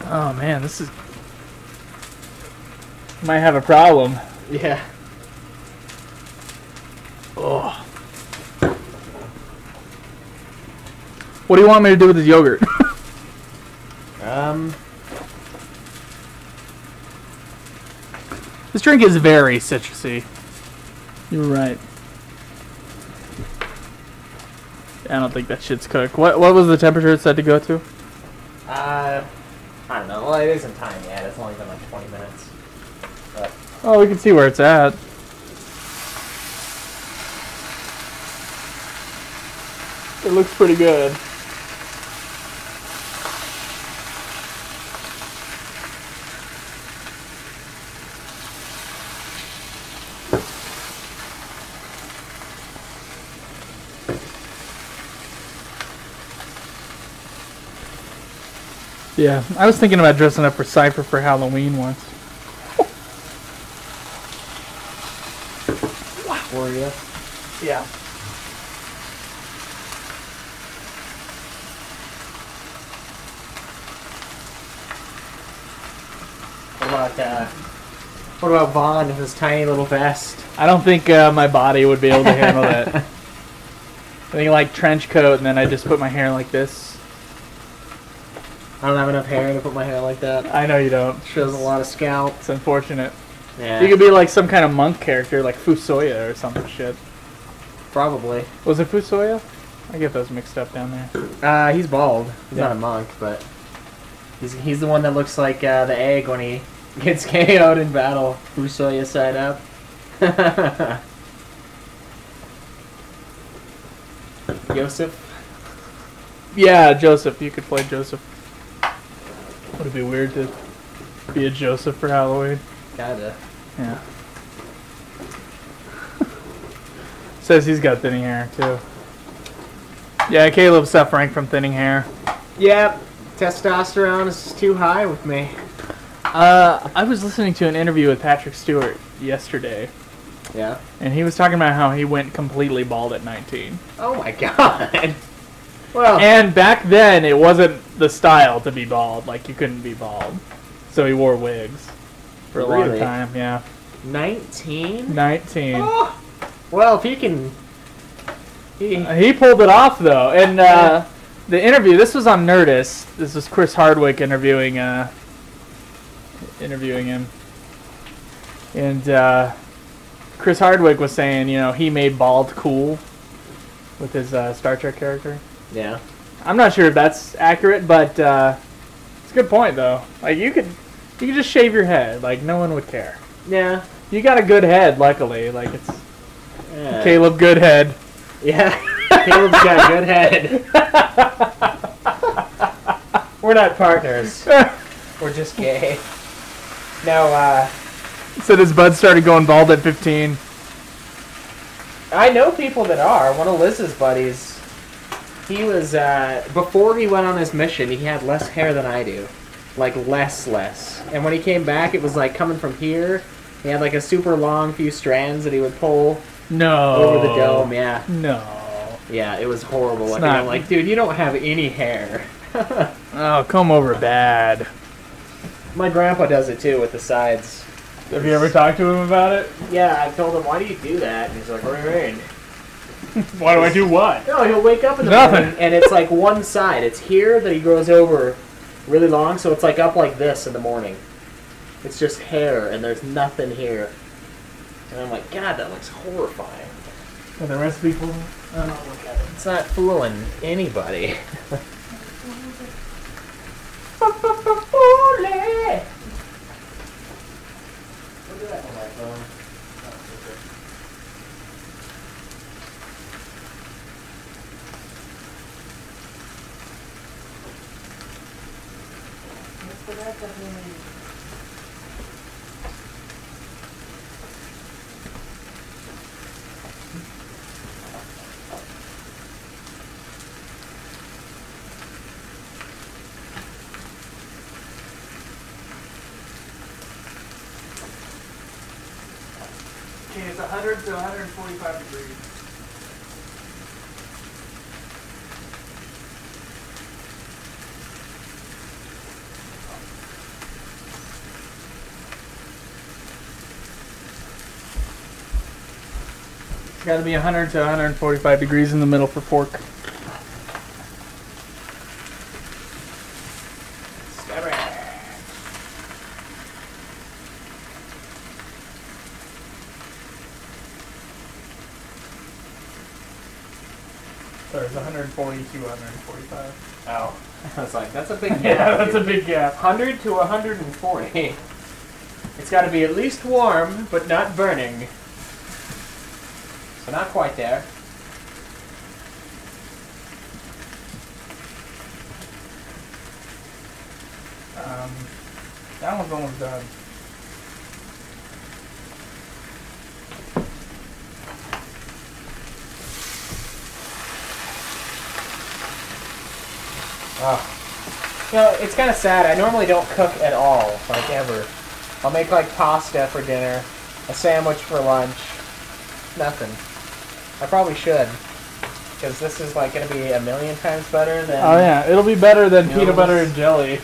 Oh, man, this is... Might have a problem. Yeah. Oh. What do you want me to do with this yogurt? This drink is very citrusy. You're right. I don't think that shit's cooked. What was the temperature it said to go to? I don't know. Well, it isn't time yet. It's only been like 20 minutes. But Oh, we can see where it's at. It looks pretty good. Yeah, I was thinking about dressing up for Cypher for Halloween once. Were you? Yeah. What about Vaughn in his tiny little vest? I don't think my body would be able to handle that. I think like trench coat, and then I just put my hair like this. I don't have enough hair to put my hair like that. I know you don't. Shows a lot of scalp. It's unfortunate. Yeah. You could be like some kind of monk character, like Fusoya or some shit. Probably. Was it Fusoya? I get those mixed up down there. He's bald. He's Yeah. not a monk, but he's the one that looks like the egg when he gets KO'd in battle. Fusoya side up. Joseph. Yeah, Joseph. You could play Joseph. Would it be weird to be a Joseph for Halloween? Kinda. Yeah. Says he's got thinning hair, too. Yeah, Caleb's suffering from thinning hair. Yep. Testosterone is too high with me. I was listening to an interview with Patrick Stewart yesterday, Yeah. and he was talking about how he went completely bald at 19. Oh my god. Well. And back then, it wasn't the style to be bald. Like, you couldn't be bald. So he wore wigs for a long Really? time, yeah. 19? 19. Oh. Well, if he can... He pulled it off, though. And the interview, this was on Nerdist. This was Chris Hardwick interviewing him. And Chris Hardwick was saying, you know, he made bald cool with his Star Trek character. Yeah. I'm not sure if that's accurate, but it's a good point, though. Like, you could just shave your head. Like, no one would care. Yeah. You got a good head, luckily. Like, it's Yeah. Caleb Goodhead. Yeah. Caleb's got a good head. We're not partners. We're just gay. No, Said his bud started going bald at 15. I know people that are. One of Liz's buddies, he was, before he went on his mission, he had less hair than I do. Like, less. And when he came back, it was, like, coming from here. He had, like, a super long few strands that he would pull No. over the dome, yeah. No. Yeah, it was horrible. It's Like, not- I'm like, dude, you don't have any hair. Oh, comb over bad. My grandpa does it, too, with the sides. Have you ever talked to him about it? Yeah, I told him, why do you do that? And he's like, what do you mean? Why do I do what? No, he'll wake up in the Nothing. morning, and it's like one side. It's here that he grows over really long, so it's like up like this in the morning. It's just hair, and there's nothing here. And I'm like, God, that looks horrifying. Got the recipe for it? I don't look at it. It's not fooling anybody. Look at that on my phone. Okay, it's 100 to 145 degrees. It's got to be 100 to 145 degrees in the middle for pork. Sorry, it's 140 to 145. Oh. I was like, that's a big gap. Yeah, that's a big gap. 100 to 140. It's got to be at least warm, but not burning. So not quite there. That one's almost done. Oh. You know, it's kind of sad. I normally don't cook at all, like ever. I'll make like pasta for dinner, a sandwich for lunch, nothing. I probably should, because this is like going to be a million times better than... Oh yeah, it'll be better than peanut butter and jelly.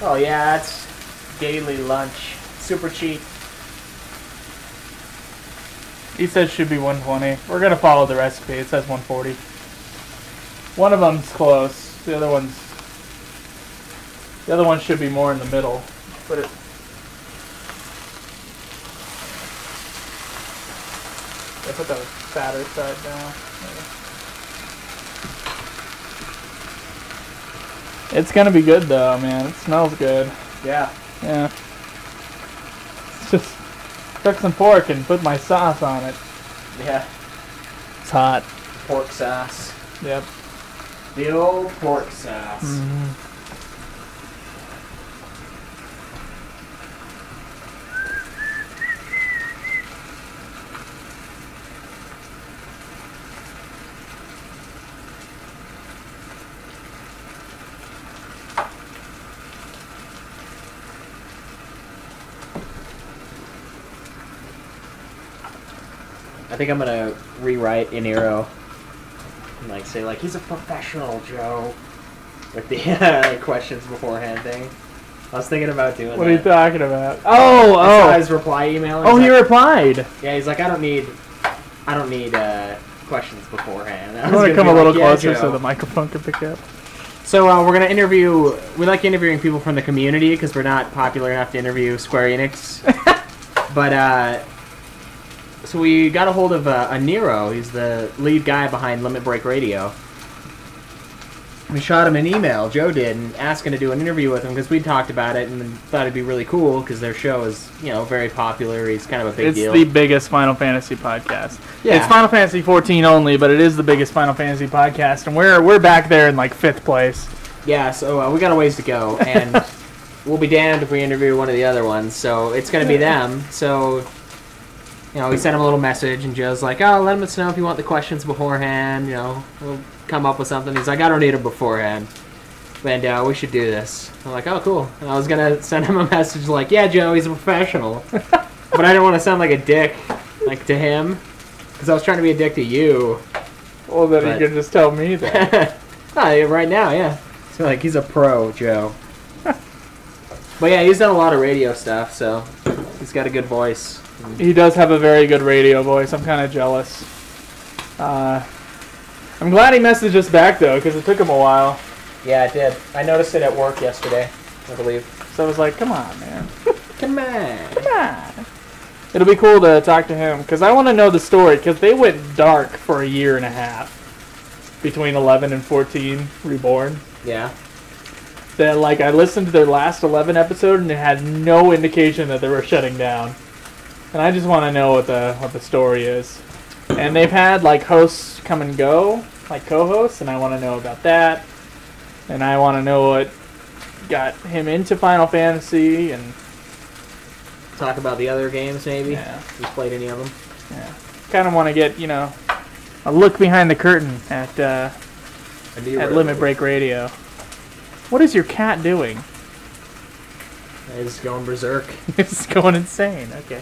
Oh yeah, that's daily lunch. Super cheap. He says should be 120. We're going to follow the recipe. It says 140. One of them's close. The other one should be more in the middle. But it... I put the fatter side down. It's gonna be good though, man. It smells good. Yeah. Yeah. It's just cook some pork and put my sauce on it. Yeah. It's hot. Pork sauce. Yep. The old pork sauce. Mm-hmm. I think I'm gonna rewrite In Hero and like say like he's a professional, Joe, with the questions beforehand thing. I was thinking about doing that. What are you talking about? I saw his reply email. Oh, he like, replied. Yeah, he's like, I don't need questions beforehand. I want to come a little closer Joe. so the microphone can pick up. So we're gonna interview. We like interviewing people from the community because we're not popular enough to interview Square Enix. But so we got a hold of Nero. He's the lead guy behind Limit Break Radio. We shot him an email, Joe did, and asking to do an interview with him because we talked about it and thought it'd be really cool because their show is, you know, very popular. He's kind of a big deal. It's the biggest Final Fantasy podcast. Yeah. It's Final Fantasy 14 only, but it is the biggest Final Fantasy podcast, and we're back there in like 5th place. Yeah, so we got a ways to go, and we'll be damned if we interview one of the other ones. So it's going to be them. So, you know, we sent him a little message, and Joe's like, oh, let us know if you want the questions beforehand. You know, we'll come up with something. He's like, I don't need them beforehand. And we should do this. I'm like, oh, cool. And I was going to send him a message like, yeah, Joe, he's a professional. But I didn't want to sound like a dick, like, to him. Because I was trying to be a dick to you. Well, then you can just tell me that. Right now, yeah. So, like, he's a pro, Joe. But yeah, he's done a lot of radio stuff, so he's got a good voice. He does have a very good radio voice. I'm kind of jealous. I'm glad he messaged us back, though, because it took him a while. Yeah, it did. I noticed it at work yesterday, I believe. So I was like, come on, man. Come on. Come on. It'll be cool to talk to him, because I want to know the story, because they went dark for a year and a half. Between 11 and 14, Reborn. Yeah. That, like, I listened to their last 11 episode, and it had no indication that they were shutting down. And I just want to know what the story is. And they've had, like, hosts come and go, like co-hosts, and I want to know about that. And I want to know what got him into Final Fantasy, and... Talk about the other games, maybe? Yeah. He's played any of them? Yeah. Kind of want to get, you know, a look behind the curtain at Limit Break Radio. What is your cat doing? He's going berserk. It's going insane. Okay.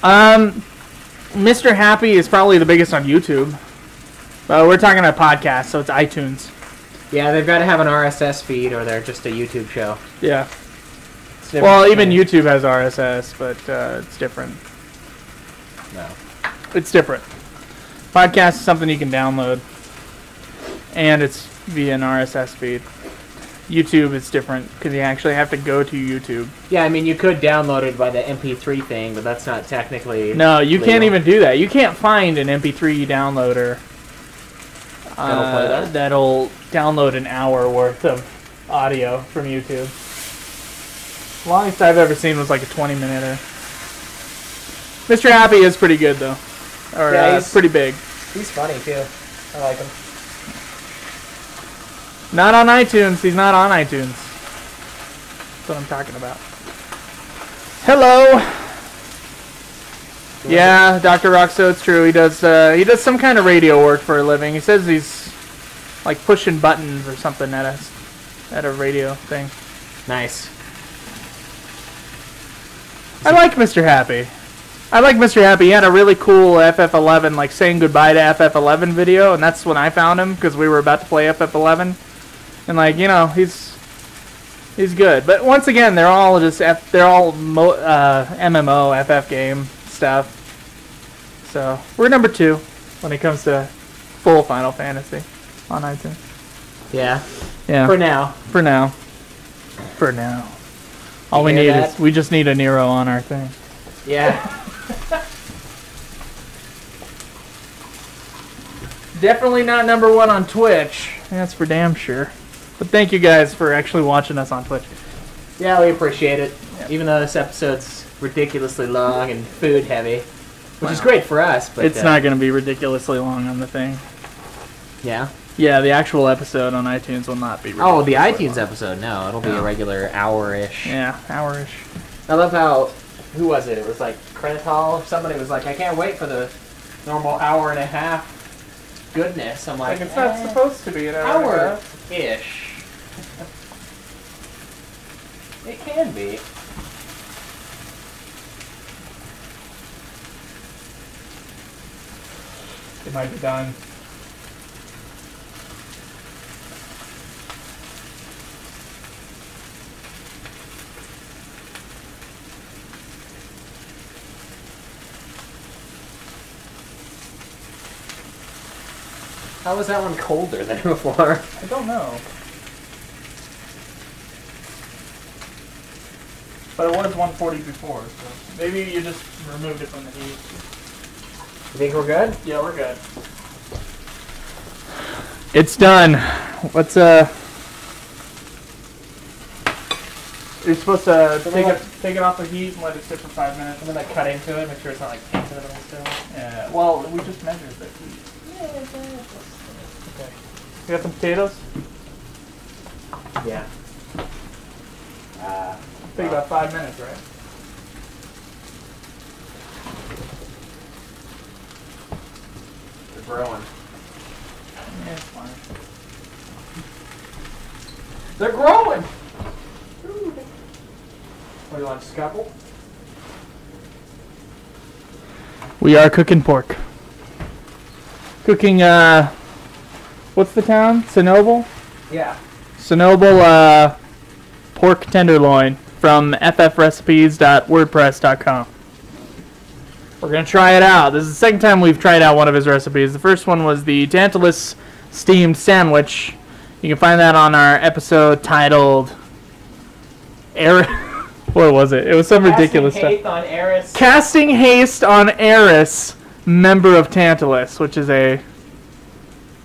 Mr. Happy is probably the biggest on YouTube. We're talking about podcasts, so it's iTunes. Yeah, they've got to have an RSS feed or they're just a YouTube show. Yeah. Well, even YouTube has RSS, but it's different. No. It's different. Podcast is something you can download, and it's via an RSS feed. YouTube is different because you actually have to go to YouTube. Yeah, I mean, you could download it by the MP3 thing, but that's not technically No, you legal. can't even do that. You can't find an MP3 downloader that'll download an hour worth of audio from YouTube. The longest I've ever seen was like a 20-minute. Mr. Happy is pretty good, though. Or Yeah, he's pretty big. He's funny, too. I like him. Not on iTunes. He's not on iTunes. That's what I'm talking about. Hello. Yeah, Dr. Roxo, it's true. He does some kind of radio work for a living. He says he's like pushing buttons or something at us at a radio thing. Nice. I like Mr. Happy. I like Mr. Happy. He had a really cool FF11, like saying goodbye to FF11 video, and that's when I found him because we were about to play FF11, and like he's good. But once again, they're all just MMO FF game stuff. So we're number 2 when it comes to full Final Fantasy on iTunes. Yeah. Yeah. For now. For now. All we need is we just need a Nero on our thing. Yeah. Definitely not number 1 on Twitch. That's for damn sure. But thank you guys for actually watching us on Twitch. Yeah, we appreciate it. Yep. Even though this episode's ridiculously long and food heavy, which is great for us, but it's not going to be ridiculously long on the thing. Yeah. Yeah, the actual episode on iTunes will not be. Oh, the iTunes episode? No, it'll be a regular hour-ish. Yeah, hour-ish. I love how, who was it? It was like Crenitol or somebody was like, I can't wait for the normal hour and a half goodness. I'm like, it's not supposed to be an hour. Hour-ish. It can be. It might be done. How was that one colder than before? I don't know. But it was 140 before, so maybe you just removed it from the heat. You think we're good? Yeah, we're good. It's done. Let's you're supposed to take it off the heat and let it sit for 5 minutes. And then I cut into it, make sure it's not like pink in the middle still. Yeah. Well, we just measured the heat. Okay. You got some potatoes? Yeah. Take about 5 minutes, right? They're growing. Yeah, it's fine. They're growing! What, do you want, just a couple? We are cooking pork. Cooking, what's the town? Sinoble? Yeah. Sinoble, pork tenderloin from ffrecipes.wordpress.com. We're going to try it out. This is the second time we've tried out one of his recipes. The first one was the Tantalus steamed sandwich. You can find that on our episode titled... What was it? It was some ridiculous stuff. Casting haste on Eris, member of Tantalus, which is a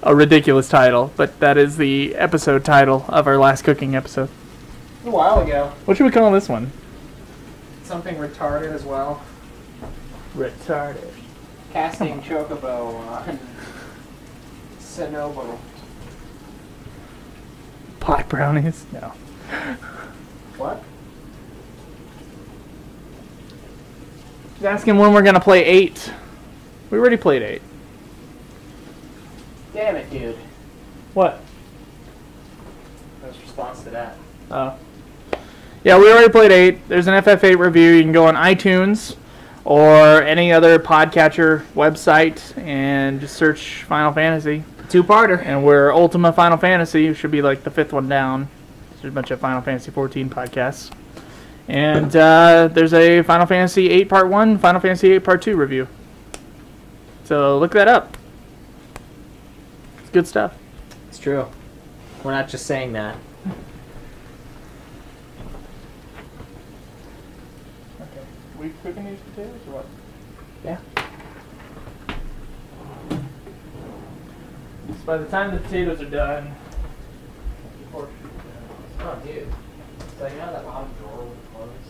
ridiculous title, but that is the episode title of our last cooking episode. A while ago. What should we call this one? Something retarded as well. Retarded. Casting Chocobo on Sinobo. Pot brownies? No. What? He's asking when we're going to play 8. We already played 8. Damn it, dude. What? That's response to that. Oh. Yeah, we already played 8. There's an FF8 review. You can go on iTunes or any other podcatcher website and just search Final Fantasy. Two-parter. And we're Ultima Final Fantasy. Should be like the 5th one down. There's a bunch of Final Fantasy 14 podcasts. And there's a Final Fantasy 8 Part 1, Final Fantasy 8 Part 2 review. So look that up. It's good stuff. It's true. We're not just saying that. Okay. We cooking these potatoes or what? Yeah. So by the time the potatoes are done... Oh, dude. So you know that bottom drawer with the clothes?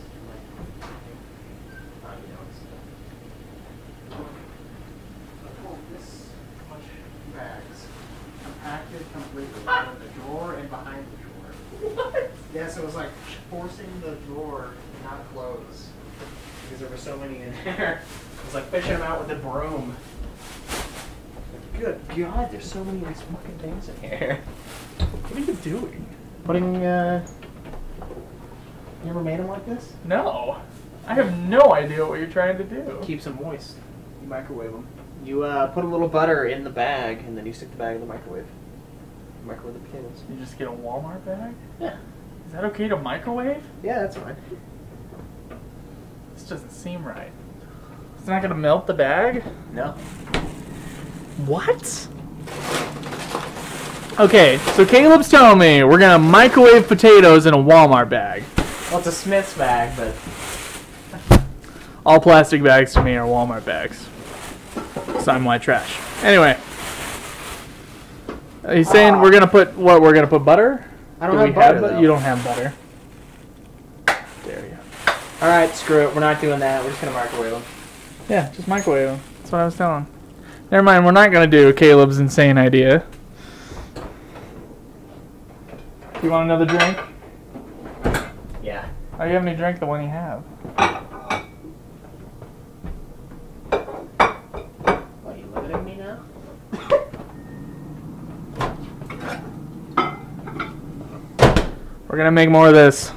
This much bags compacted completely out of the drawer and behind the drawer. What? Yes, it was like forcing the drawer to not close because there were so many in there. It was like fishing them out with a broom. Good God, there's so many of these fucking things in here. What are you doing? Putting, You ever made them like this? No. I have no idea what you're trying to do. Keeps them moist. You microwave them. You put a little butter in the bag, and then you stick the bag in the microwave. Microwave the potatoes. You just get a Walmart bag? Yeah. Is that okay to microwave? Yeah, that's fine. This doesn't seem right. It's not gonna melt the bag? No. What? Okay, so Caleb's telling me we're gonna microwave potatoes in a Walmart bag. Well, it's a Smith's bag, but... All plastic bags to me are Walmart bags. So I'm white trash. Anyway. He's saying we're gonna put, what, we're gonna put butter? I don't have butter, though. You don't have butter. There you go. Alright, screw it. We're not doing that. We're just gonna microwave them. Yeah, just microwave them. That's what I was telling. Never mind, we're not gonna do Caleb's insane idea. You want another drink? Yeah. Oh, you haven't even drank the one you have. What, you limiting me now? We're gonna make more of this.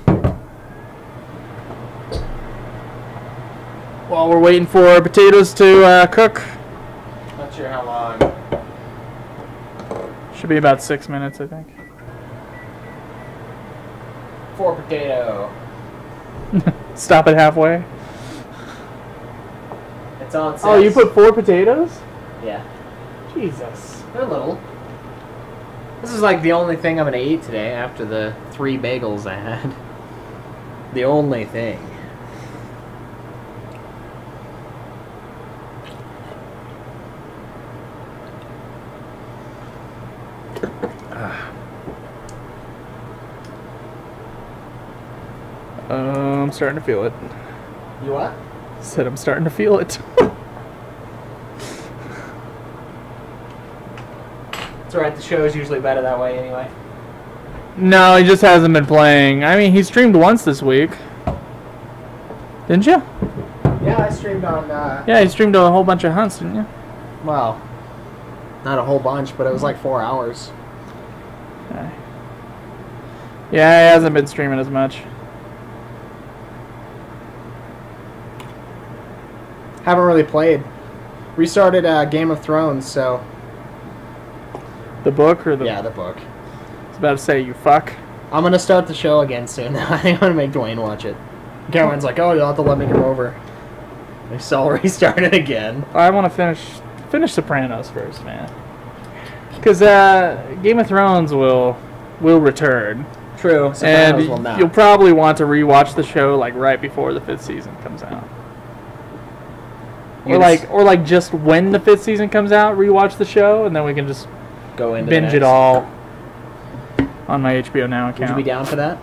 While we're waiting for our potatoes to cook. Not sure how long. Should be about 6 minutes, I think. 4 potato. Stop it halfway. It's all it says. Oh, you put 4 potatoes? Yeah. Jesus. They're little. This is like the only thing I'm gonna eat today after the 3 bagels I had. The only thing. I'm starting to feel it. You what? Said I'm starting to feel it. It's alright, the show is usually better that way anyway. No, he just hasn't been playing. I mean, he streamed once this week. Didn't you? Yeah, I streamed on, Yeah, he streamed a whole bunch of hunts, didn't you? well, not a whole bunch, but it was like 4 hours. Yeah, he hasn't been streaming as much. Haven't really played. Restarted Game of Thrones, so... The book or the... Yeah, the book. I was about to say, you fuck. I'm gonna start the show again soon. I think I'm gonna make Dwayne watch it. Cameron's like, oh, you'll have to let me come over. So I'll restart it again. I want to finish Sopranos first, man. Because Game of Thrones will return. True. Sopranos will And not. you'll probably want to rewatch the show like right before the 5th season comes out. Or like just when the 5th season comes out, rewatch the show, and then we can just go into binge it all on my HBO Now account. Would you be down for that?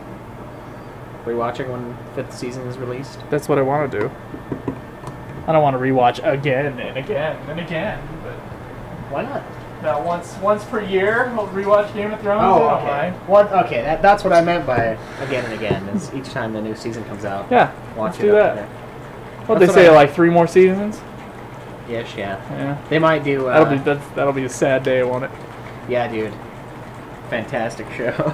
Rewatching when 5th season is released? That's what I want to do. I don't want to rewatch again and again and again, but Why not? about once per year, we'll rewatch Game of Thrones. Oh, I don't okay. mind. What? Okay, that's what I meant by again and again. Is each time the new season comes out. Yeah, Watch let's it do up that. there. What That's they what say, I- like 3 more seasons? Yes, yeah. Yeah, They might do. that'll be a sad day, won't it? Yeah, dude. Fantastic show.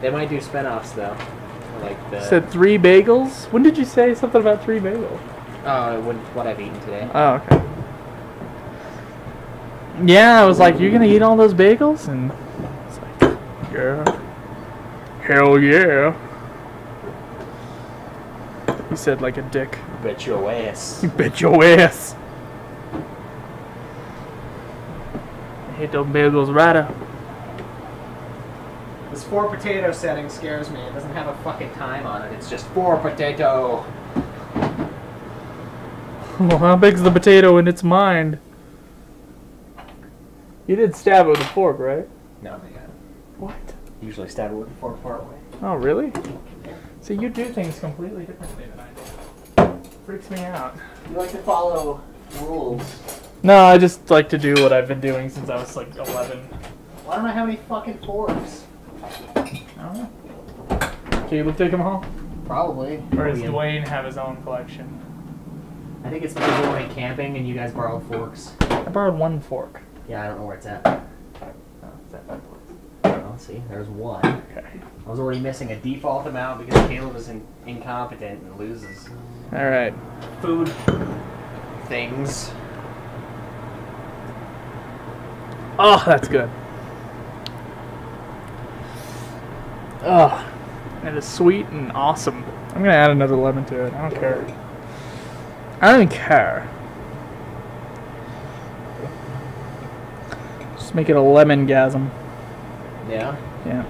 They might do spin-offs though. Like the Said 3 bagels. When did you say something about 3 bagels? what I've eaten today. Oh, okay. Yeah, I was like, you're gonna eat all those bagels? And it's like, yeah. Hell yeah. He said like a dick. Bet your ass. You bet your ass. I hate those bagels right up. This 4 potato setting scares me. It doesn't have a fucking time on it. It's just 4 potato. Well, how big's the potato in its mind? You did stab it with a fork, right? No, yeah. What? Usually stab it with a fork part way. Oh, really? See, you do things completely differently than I do. Freaks me out. You like to follow rules. No, I just like to do what I've been doing since I was like 11. Why don't I have any fucking forks? I don't know. Caleb take them home? Probably. Or does Dwayne have his own collection? I think it's because we went camping and you guys borrowed forks. I borrowed one fork. Yeah, I don't know where it's at. Oh, is that my place? Oh, see, there's one. Okay. I was already missing a default amount because Caleb is incompetent and loses All right. food things. Oh, that's good. Oh, it is sweet and awesome. I'm gonna add another lemon to it. I don't care. I don't even care. Just make it a lemon-gasm. Yeah? Yeah.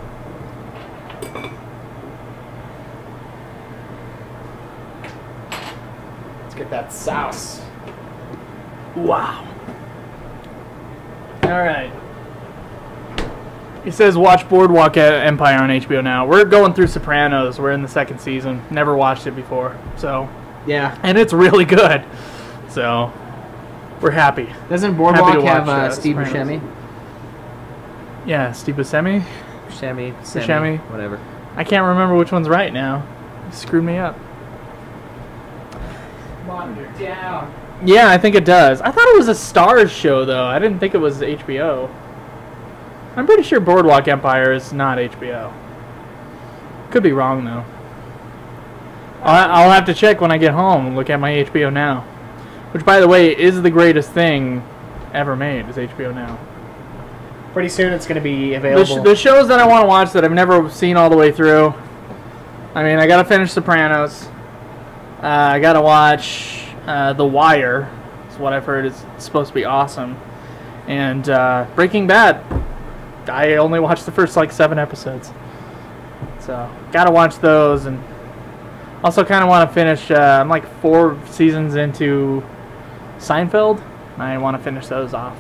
Let's get that sauce. Wow. All right. He says watch Boardwalk Empire on HBO now. We're going through Sopranos. We're in the second season. Never watched it before. So, Yeah. and it's really good. So, we're happy. Doesn't Happy Boardwalk to have watch, Steve Sopranos. Buscemi? Yeah, Steve Buscemi. Buscemi, whatever. I can't remember which one's right now. You screwed me up. Monitor down. Yeah, I think it does. I thought it was a Starz show, though. I didn't think it was HBO. I'm pretty sure Boardwalk Empire is not HBO. Could be wrong, though. I'll have to check when I get home and look at my HBO Now. Which, by the way, is the greatest thing ever made, is HBO Now. Pretty soon it's going to be available. The shows that I want to watch that I've never seen all the way through. I mean, I got to finish Sopranos. I got to watch The Wire. Is what I've heard is supposed to be awesome. And Breaking Bad. I only watched the first, 7 episodes. So, got to watch those. And also kind of want to finish, I'm 4 seasons into Seinfeld. I want to finish those off.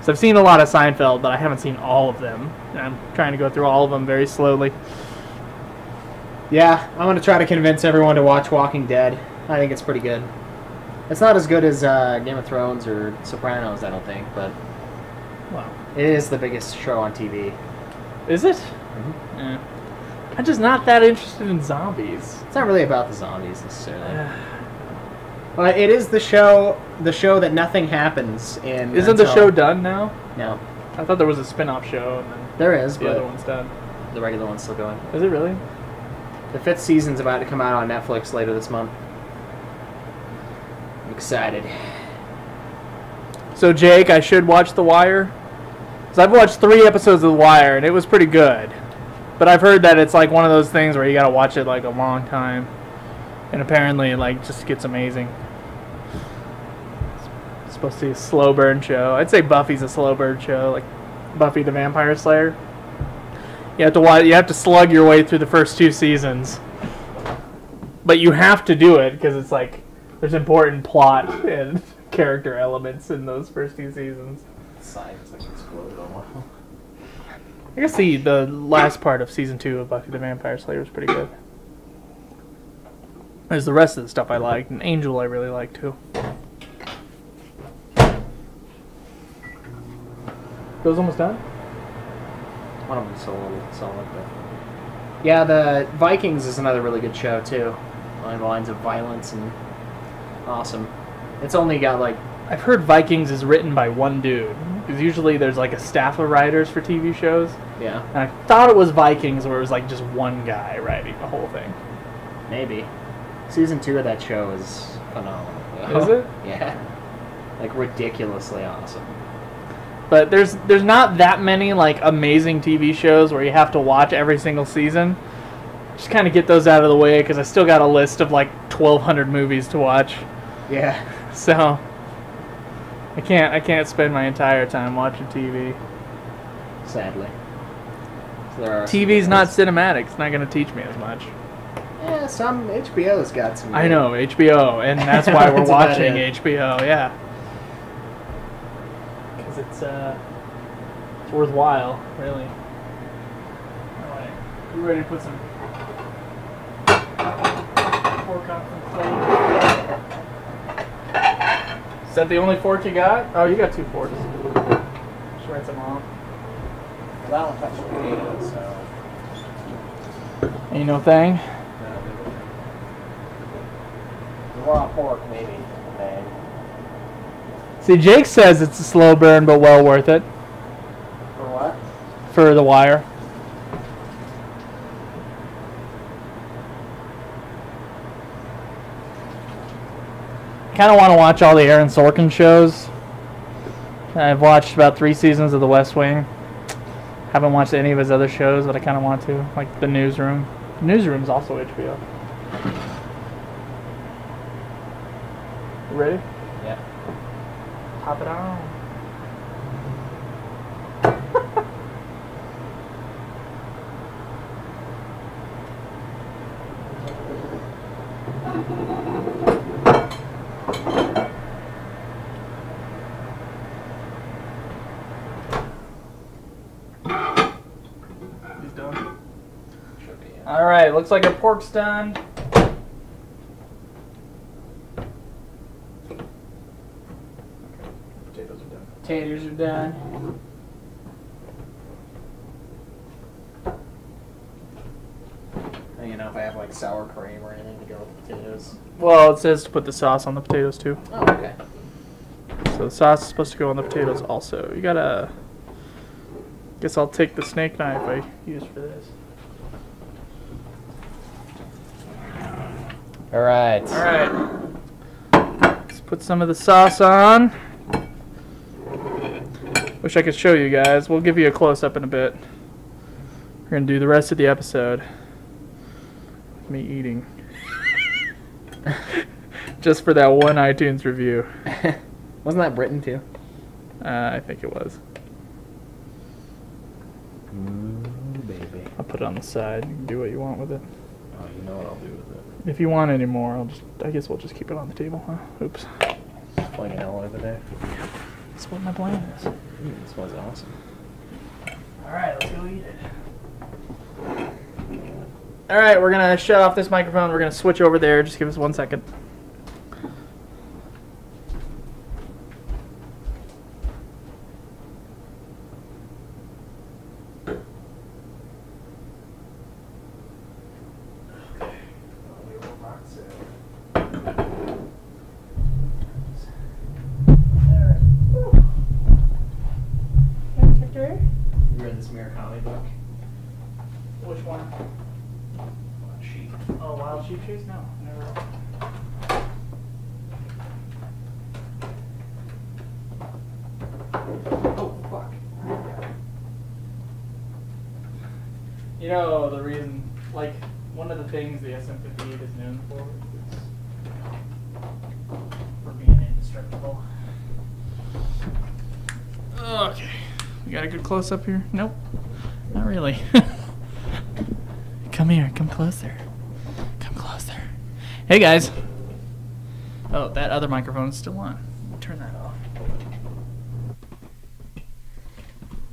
So I've seen a lot of Seinfeld, but I haven't seen all of them. And I'm trying to go through all of them very slowly. Yeah, I'm going to try to convince everyone to watch Walking Dead. I think it's pretty good. It's not as good as Game of Thrones or Sopranos, I don't think, but Wow. it is the biggest show on TV. Is it? Mm-hmm. Yeah. I'm just not that interested in zombies. It's not really about the zombies necessarily. But it is the show that nothing happens in. Isn't the show done now? No, I thought there was a spin-off show and then there is, the but other one's done. the regular one's still going. Is it really? The 5th season's about to come out on Netflix later this month. I'm excited. So Jake, I should watch The Wire? Because I've watched 3 episodes of The Wire and it was pretty good. But I've heard that it's one of those things where you gotta watch it a long time. And apparently it just gets amazing. It's supposed to be a slow burn show. I'd say Buffy's a slow burn show, like Buffy the Vampire Slayer. You have to slug your way through the first 2 seasons. But you have to do it because it's there's important plot and character elements in those first 2 seasons. Science exploded on one. I guess the last part of season 2 of Buffy the Vampire Slayer was pretty good. There's the rest of the stuff I liked, and Angel I really liked too. Those almost done? One of them's solid, but yeah, the Vikings is another really good show too. Along the lines of violence and awesome. It's only got I've heard Vikings is written by one dude. Because usually there's a staff of writers for TV shows. yeah, And I thought it was Vikings where it was just one guy writing the whole thing. maybe. Season 2 of that show is phenomenal. Is it? Yeah, ridiculously awesome. But there's not that many amazing TV shows where you have to watch every single season. Just kind of get those out of the way because I still got a list of 1,200 movies to watch. Yeah, So I can't spend my entire time watching TV. sadly. So there are TV's not cinematic. It's not going to teach me as much. Yeah, some HBO's got some. I know, HBO, and that's why we're That's about watching it. HBO, yeah. Because it's worthwhile, really. Alright, you ready to put some fork on some plate? Is that the only fork you got? Oh, you got 2 forks. Just rinse them off. That one touched potatoes, so. Ain't no thing. Raw pork, maybe. bag. See, Jake says it's a slow burn, but well worth it. For what? For The Wire. Kind of want to watch all the Aaron Sorkin shows. I've watched about 3 seasons of The West Wing. Haven't watched any of his other shows, but I kind of want to, like The Newsroom. The Newsroom's also HBO. You ready? Yeah. Pop it on. He's done. Should be, yeah. All right, looks like our pork's done. Potatoes are done. Taters are done. You know, if I have like sour cream or anything to go with the potatoes. Well, it says to put the sauce on the potatoes too. Oh, okay. So the sauce is supposed to go on the potatoes also. You gotta... Guess I'll take the snake knife I used for this. All right. Alright. Let's put some of the sauce on. Wish I could show you guys. We'll give you a close-up in a bit. We're gonna do the rest of the episode. Me eating. Just for that one iTunes review. Wasn't that Britain too? I think it was. Baby. I'll put it on the side. You can do what you want with it. Oh, you know what I'll do with it. If you want any more, I guess we'll just keep it on the table, huh? Oops. Playing all over there. That's what my plan is. This smells awesome. Alright, let's go eat it. Alright, we're gonna shut off this microphone. We're gonna switch over there. Just give us 1 second. You read this Mirror Comedy book? Which one? Sheep. Oh, Wild Sheep Chase? No, never. Oh, fuck. You know, the reason, like, one of the things the SM58 is known for is for being indestructible. Okay. We got a good close up here? Nope. Not really. Come here. Come closer. Come closer. Hey, guys. Oh, that other microphone is still on. Turn that off.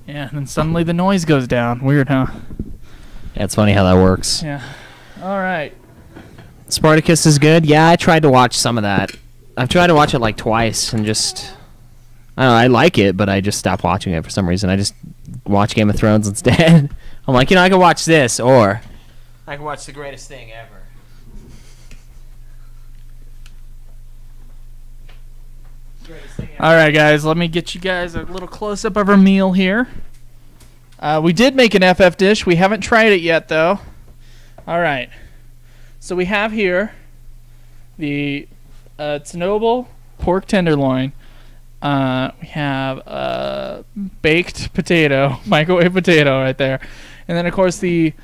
Yeah, and then suddenly the noise goes down. Weird, huh? Yeah, it's funny how that works. Yeah. All right. Spartacus is good. Yeah, I tried to watch some of that. I've tried to watch it like twice and just... I don't know, I like it, but I just stopped watching it for some reason. I just watch Game of Thrones instead. I'm like, I can watch this, or I can watch The Greatest Thing Ever. All right, guys. Let me get you guys a little close-up of our meal here. We did make an FF dish. We haven't tried it yet, though. All right. So we have here the Chernobyl pork tenderloin. We have a baked potato, microwave potato right there. And then, of course, the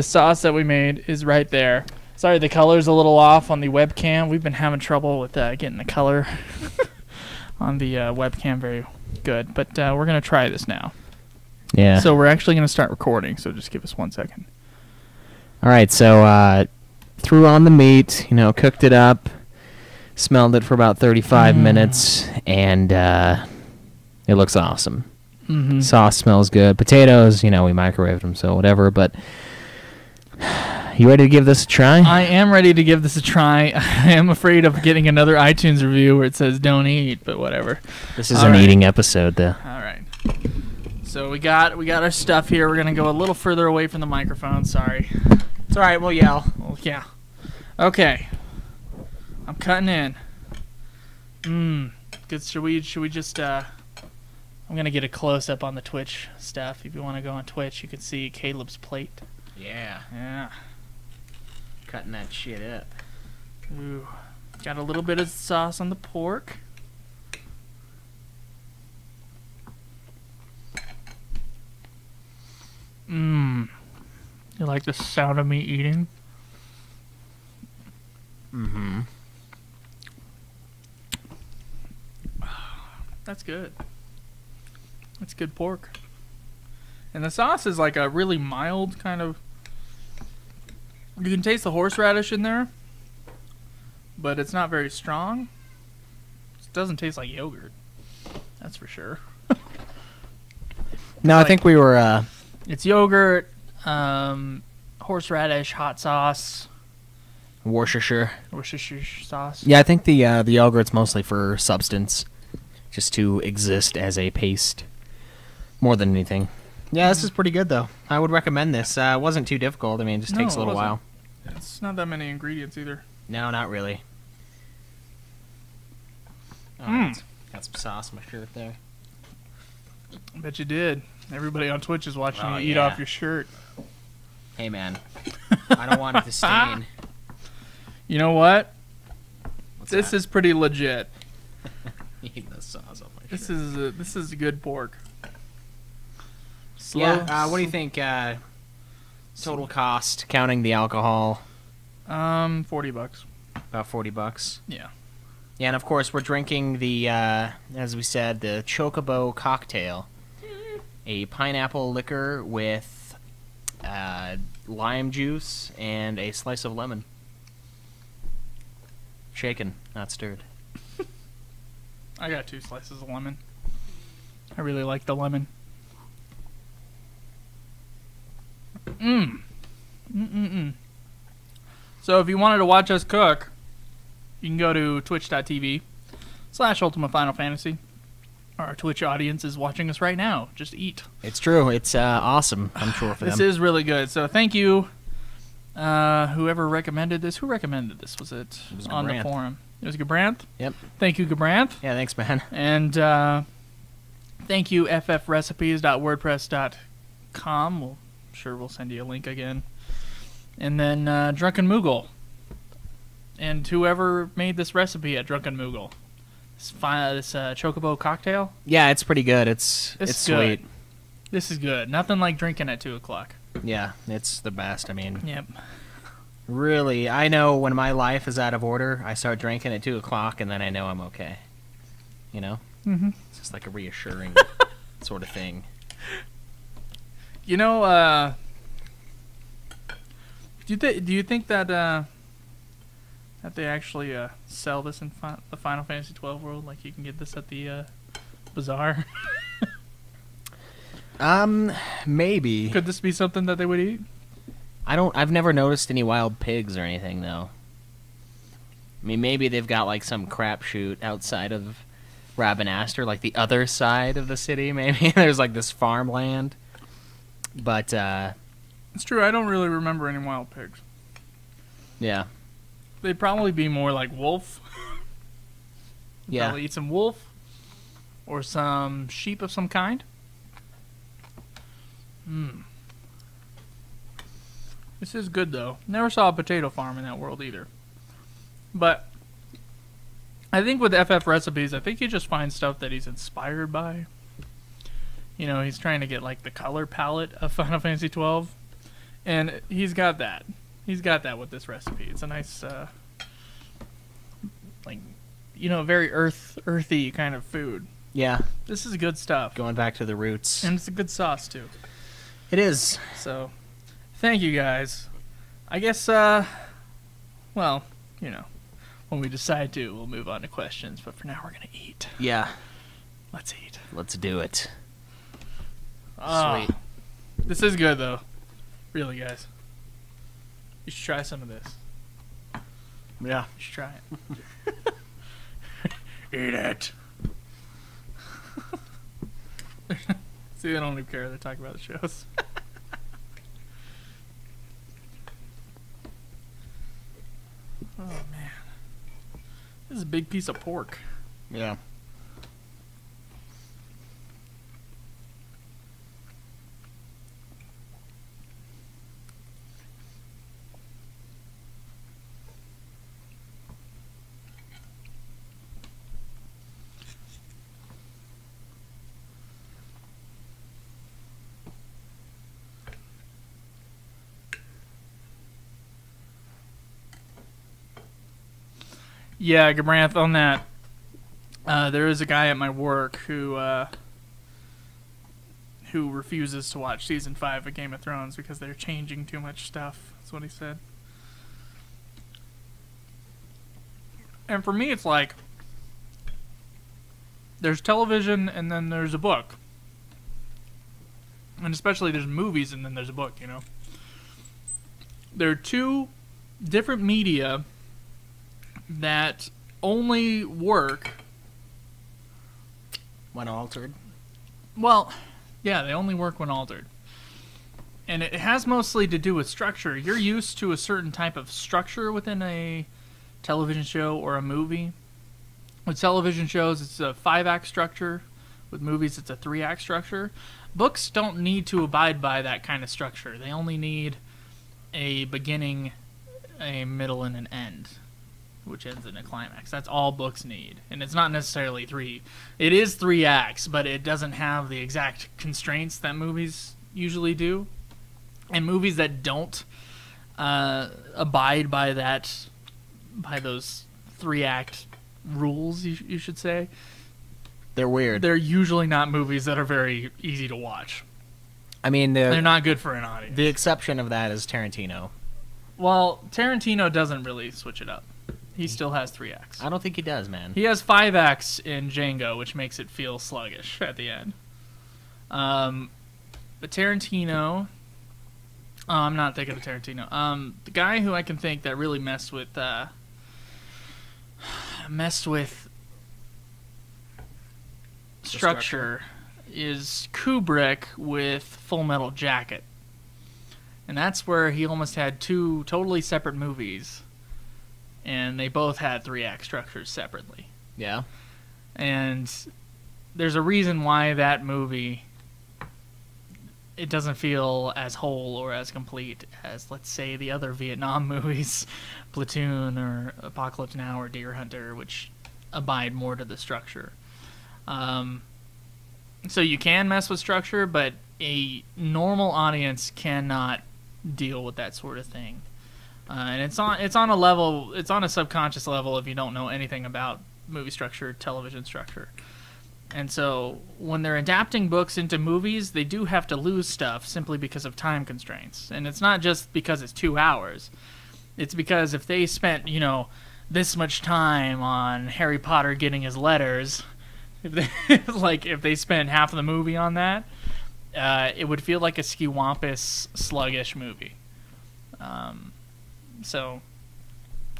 sauce that we made is right there. Sorry, the color's a little off on the webcam. We've been having trouble with getting the color on the webcam very good. But we're going to try this now. Yeah. So we're actually going to start recording, so just give us 1 second. All right, so threw on the meat, cooked it up. Smelled it for about 35 minutes, and it looks awesome. Mm-hmm. Sauce smells good. Potatoes, we microwaved them, so whatever. But you ready to give this a try? I am ready to give this a try. I am afraid of getting another iTunes review where it says don't eat, but whatever. This is an eating episode, though. All right. So we got our stuff here. We're gonna go a little further away from the microphone. Sorry. It's alright, we'll yell. Well, yeah. Okay. I'm cutting in. Good. Should we just I'm gonna get a close up on the Twitch stuff. If you want to go on Twitch, you can see Caleb's plate. Yeah. Yeah. Cutting that shit up. Ooh. Got a little bit of sauce on the pork. You like the sound of me eating? Mm-hmm. That's good. That's good pork. And the sauce is like a really mild kind of... You can taste the horseradish in there, but it's not very strong. It doesn't taste like yogurt. That's for sure. No, I think we were... It's yogurt, horseradish, hot sauce, Worcestershire sauce. Yeah, I think the yogurt's mostly for substance, just to exist as a paste, more than anything. Yeah, this is pretty good though. I would recommend this. It wasn't too difficult. I mean, it just takes a little while. It's not that many ingredients either. No, not really. Oh, got some sauce on my shirt there. I bet you did. Everybody on Twitch is watching you eat yeah. off your shirt. Hey man, I don't want it to stain. You know what? This is pretty legit. Eat the sauce off my This shirt. is good pork. Slow. Yeah. What do you think? Total cost, counting the alcohol. $40. About $40. Yeah. Yeah, and of course we're drinking the, as we said, the Chocobo cocktail, a pineapple liquor with lime juice and a slice of lemon. Shaken, not stirred. I got 2 slices of lemon. I really like the lemon. So if you wanted to watch us cook, you can go to twitch.tv/Ultima Final Fantasy. Our Twitch audience is watching us right now. Just eat. It's true. It's awesome, I'm sure, for This them. is really good. So thank you, whoever recommended this. Who recommended this? Was it on the Gabranth. forum? It was Gabranth? Yep. Thank you, Gabranth. Yeah, thanks, man. And thank you, ffrecipes.wordpress.com. I'm sure we'll send you a link again. And then Drunken Moogle. And whoever made this recipe at Drunken Moogle. This Chocobo cocktail. Yeah, it's pretty good. It's sweet. This is good. Nothing like drinking at 2 o'clock. Yeah, it's the best. I mean, Yep. really, I know when my life is out of order, I start drinking at 2 o'clock, and then I know I'm okay. You know? Mm-hmm. It's just like a reassuring sort of thing. You know, do you think that that they actually sell this in the Final Fantasy 12 world? Like you can get this at the bazaar? Maybe. Could this be something that they would eat? I've never noticed any wild pigs or anything, though. I mean, maybe they've got, like, some crapshoot outside of Rabanastre, like the other side of the city, maybe. There's, like, this farmland. But, It's true, I don't really remember any wild pigs. yeah. They'd probably be more like wolf. Yeah. Probably eat some wolf. Or some sheep of some kind. This is good, though. Never saw a potato farm in that world, either. But I think with FF Recipes, I think he just finds stuff that he's inspired by. You know, he's trying to get, like, the color palette of Final Fantasy 12. And he's got that. He's got that with this recipe. It's a nice, like, you know, very earthy kind of food. Yeah. This is good stuff. Going back to the roots. And it's a good sauce, too. It is. So, thank you, guys. I guess, well, you know, when we decide to, we'll move on to questions. But for now, we're going to eat. Yeah. Let's eat. Let's do it. Oh, Sweet. This is good, though. Really, guys. You should try some of this. Yeah. You should try it. Eat it. See, they don't even care. They talk about the shows. Oh, man. This is a big piece of pork. Yeah. Yeah, Gabranth, on that, there is a guy at my work who refuses to watch season 5 of Game of Thrones because they're changing too much stuff. That's what he said. And for me, it's like, there's television and then there's a book. And especially there's movies and then there's a book, you know. There are two different media that only work When altered. well, yeah, they only work when altered. And it has mostly to do with structure. You're used to a certain type of structure within a television show or a movie. With television shows, it's a 5-act structure. With movies, it's a 3-act structure. Books don't need to abide by that kind of structure. They only need a beginning, a middle, and an end, which ends in a climax. That's all books need. And it's not necessarily 3. It is 3 acts, but it doesn't have the exact constraints that movies usually do. And movies that don't abide by those 3-act rules, you should say, They're weird. they're usually not movies that are very easy to watch. I mean, They're not good for an audience. the exception of that is Tarantino. Well, Tarantino doesn't really switch it up. He still has 3 acts. I don't think he does, man. He has 5 acts in Django, which makes it feel sluggish at the end. But Tarantino... I'm not thinking of Tarantino. The guy who I can think that really messed with structure is Kubrick with Full Metal Jacket. And that's where he almost had 2 totally separate movies. And they both had 3-act structures separately. Yeah. And there's a reason why that movie, it doesn't feel as whole or as complete as, let's say, the other Vietnam movies, Platoon or Apocalypse Now or Deer Hunter, which abide more to the structure. So you can mess with structure, but a normal audience cannot deal with that sort of thing. And it's on a level, it's on a subconscious level if you don't know anything about movie structure, television structure. And so when they're adapting books into movies, they do have to lose stuff simply because of time constraints. And it's not just because it's 2 hours. It's because if they spent, this much time on Harry Potter getting his letters, if they spent half of the movie on that, it would feel like a skiwampus, sluggish movie. So,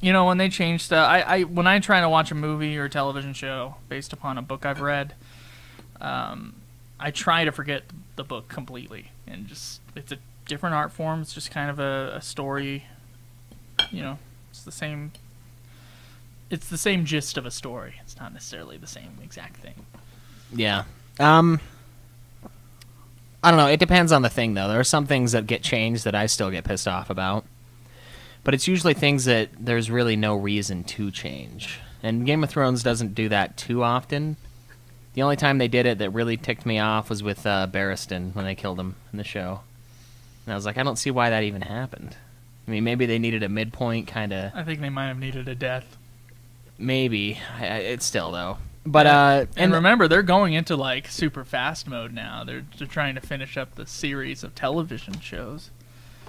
when they change stuff, when I try to watch a movie or a television show based upon a book I've read, I try to forget the book completely, and it's a different art form. It's just kind of a story. It's the same. It's the same gist of a story. It's not necessarily the same exact thing. Yeah. I don't know. It depends on the thing, though. There are some things that get changed that I still get pissed off about. But it's usually things that there's really no reason to change. And Game of Thrones doesn't do that too often. The only time they did it that really ticked me off was with Barristan when they killed him in the show. And I was like, I don't see why that even happened. I mean, maybe they needed a midpoint kind of... I think they might have needed a death. Maybe. It's still, though. But and remember, they're going into super fast mode now. They're trying to finish up the series of television shows.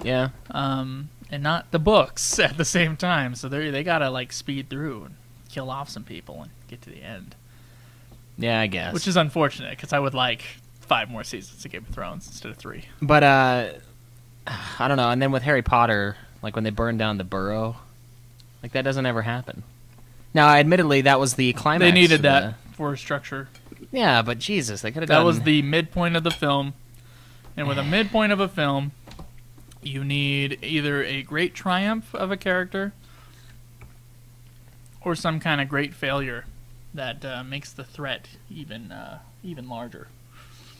Yeah. And not the books at the same time. So they gotta speed through and kill off some people and get to the end. Yeah, I guess. Which is unfortunate because I would like 5 more seasons of Game of Thrones instead of 3. But I don't know. And then with Harry Potter, when they burned down the burrow, that doesn't ever happen. Now, admittedly, that was the climax. They needed that for structure. Yeah, but Jesus, they could have done... That was the midpoint of the film. And with a midpoint of a film, you need either a great triumph of a character or some kind of great failure that makes the threat even larger.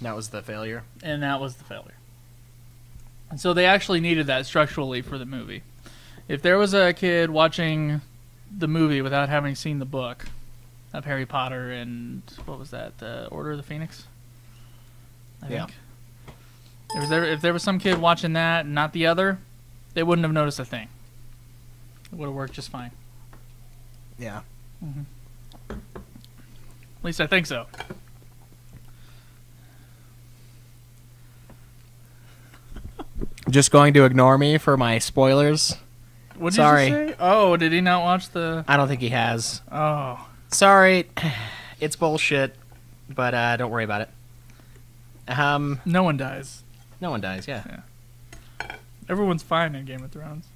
That was the failure. And that was the failure. And so they actually needed that structurally for the movie. If there was a kid watching the movie without having seen the book of Harry Potter and what was that, the Order of the Phoenix? I think. If there was some kid watching that and not the other, they wouldn't have noticed a thing. It would have worked just fine. Yeah. At least I think so. Just going to ignore me for my spoilers. What did Sorry. you say? Oh, did he not watch the... I don't think he has. Oh. Sorry. It's bullshit, but don't worry about it. No one dies. No one dies, yeah. Everyone's fine in Game of Thrones.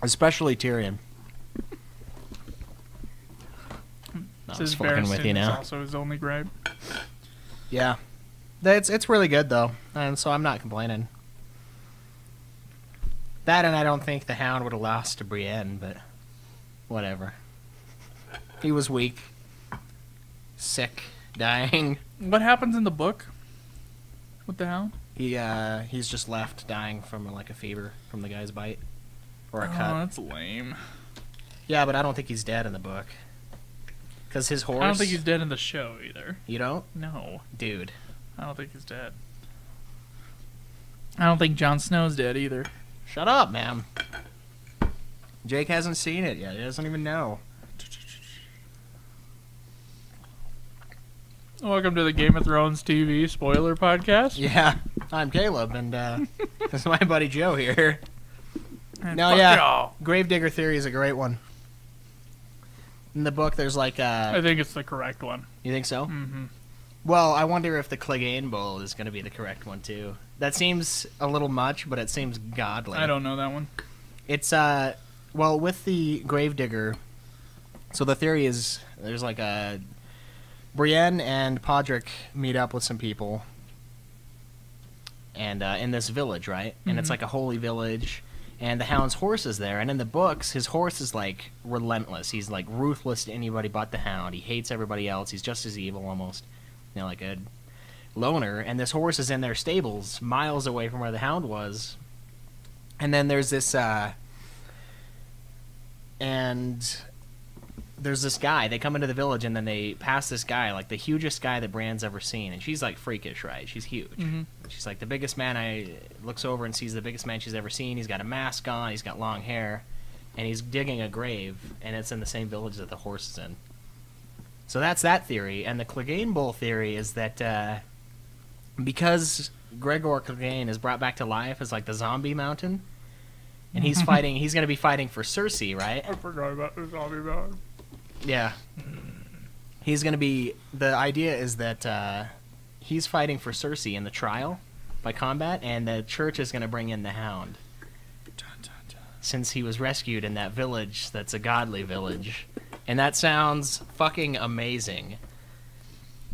Especially Tyrion. It's I was his fucking with you It's now. also his only gripe. Yeah. It's really good, though, and so I'm not complaining. That, and I don't think the Hound would have lost to Brienne, but whatever. He was weak. Sick. Dying. What happens in the book with the Hound? He's just left dying from, like, a fever from the guy's bite. Or a Oh, cut. that's lame. Yeah, but I don't think he's dead in the book. Because his horse... I don't think he's dead in the show, either. You don't? No. Dude. I don't think he's dead. I don't think Jon Snow's dead, either. Shut up, man. Jake hasn't seen it yet. He doesn't even know. Welcome to the Game of Thrones TV spoiler podcast. Yeah. I'm Caleb, and this is my buddy Joe here. And No, fuck yeah. y'all. Gravedigger Theory is a great one. In the book, there's like I think it's the correct one. You think so? Mm-hmm. Well, I wonder if the Clegane Bowl is going to be the correct one, too. That seems a little much, but it seems godly. I don't know that one. It's, well, with the Gravedigger, so the theory is there's like a... Brienne and Podrick meet up with some people, and in this village, right? And it's like a holy village, and the Hound's horse is there. And in the books, his horse is like relentless. He's like ruthless to anybody but the Hound. He hates everybody else. He's just as evil, almost, you know, like a loner. And this horse is in their stables, miles away from where the Hound was. And then there's this, there's this guy. They come into the village, and then they pass this guy, like the hugest guy that Bran's ever seen. And she's like freakish, right? She's huge. Mm-hmm. She's like the biggest man. Looks over and sees the biggest man she's ever seen. He's got a mask on. He's got long hair, and he's digging a grave, and it's in the same village that the horse is in. So that's that theory. And the Clegane Bowl theory is that because Gregor Clegane is brought back to life as like the zombie mountain, and he's fighting. He's going to be fighting for Cersei, right? I forgot about the zombie mountain. Yeah. He's going to be... The idea is that he's fighting for Cersei in the trial by combat, and the church is going to bring in the Hound. Since he was rescued in that village that's a godly village. And that sounds fucking amazing.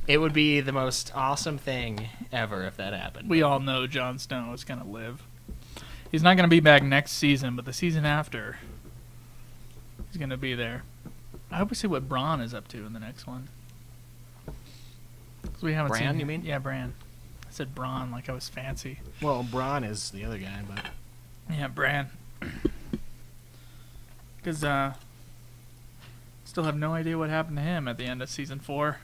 It would be the most awesome thing ever if that happened. We all know Jon Snow is going to live. He's not going to be back next season, but the season after, he's going to be there. I hope we see what Bronn is up to in the next one. 'Cause we haven't Bran, seen you mean? Yeah, Bran. I said Bronn like I was fancy. Well, Bronn is the other guy, but... Yeah, Bran. Because, still have no idea what happened to him at the end of season 4.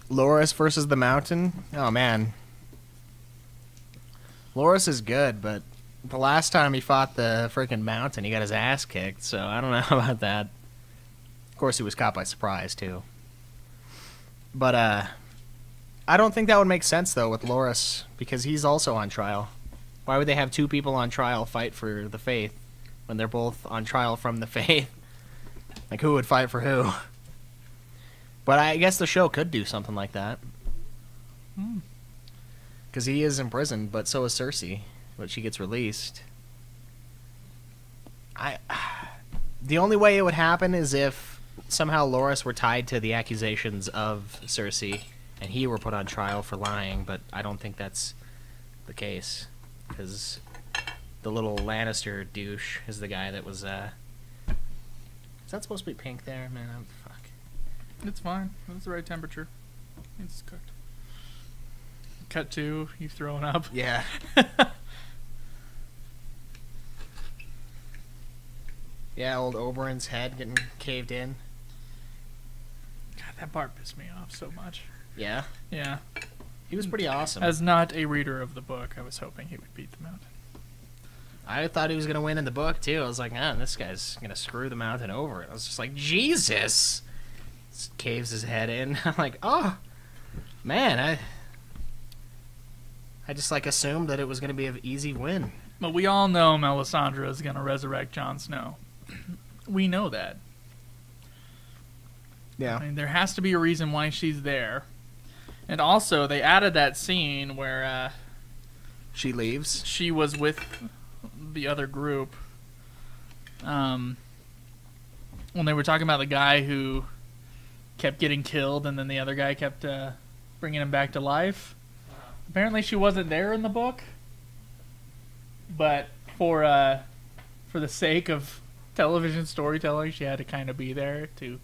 Loras versus the Mountain? Oh, man. Loras is good, but the last time he fought the freaking Mountain, he got his ass kicked, so I don't know about that. Of course, he was caught by surprise, too. But, I don't think that would make sense, though, with Loras, because he's also on trial. Why would they have two people on trial fight for the faith when they're both on trial from the faith? Like, who would fight for who? But I guess the show could do something like that. Because he is imprisoned, but so is Cersei. But she gets released. The only way it would happen is if somehow Loras were tied to the accusations of Cersei, and he were put on trial for lying, but I don't think that's the case. because the little Lannister douche is the guy that was. Is that supposed to be pink there, man? Fuck. It's fine. It's the right temperature. It's cooked. Cut to you throwing up. Yeah. Yeah, old Oberyn's head getting caved in. God, that part pissed me off so much. Yeah. Yeah. He was pretty awesome. As not a reader of the book, I was hoping he would beat the mountain. I thought he was going to win in the book, too. I was like, this guy's going to screw the mountain over. I was just like, Jesus! Just caves his head in. I'm like, oh, man, I just, like, assumed that it was going to be an easy win. But we all know Melisandre is going to resurrect Jon Snow. We know that. Yeah. I mean, there has to be a reason why she's there. And also, they added that scene where She leaves. she was with the other group. When they were talking about the guy who kept getting killed and then the other guy kept bringing him back to life. Apparently she wasn't there in the book. But for the sake of television storytelling, she had to kind of be there to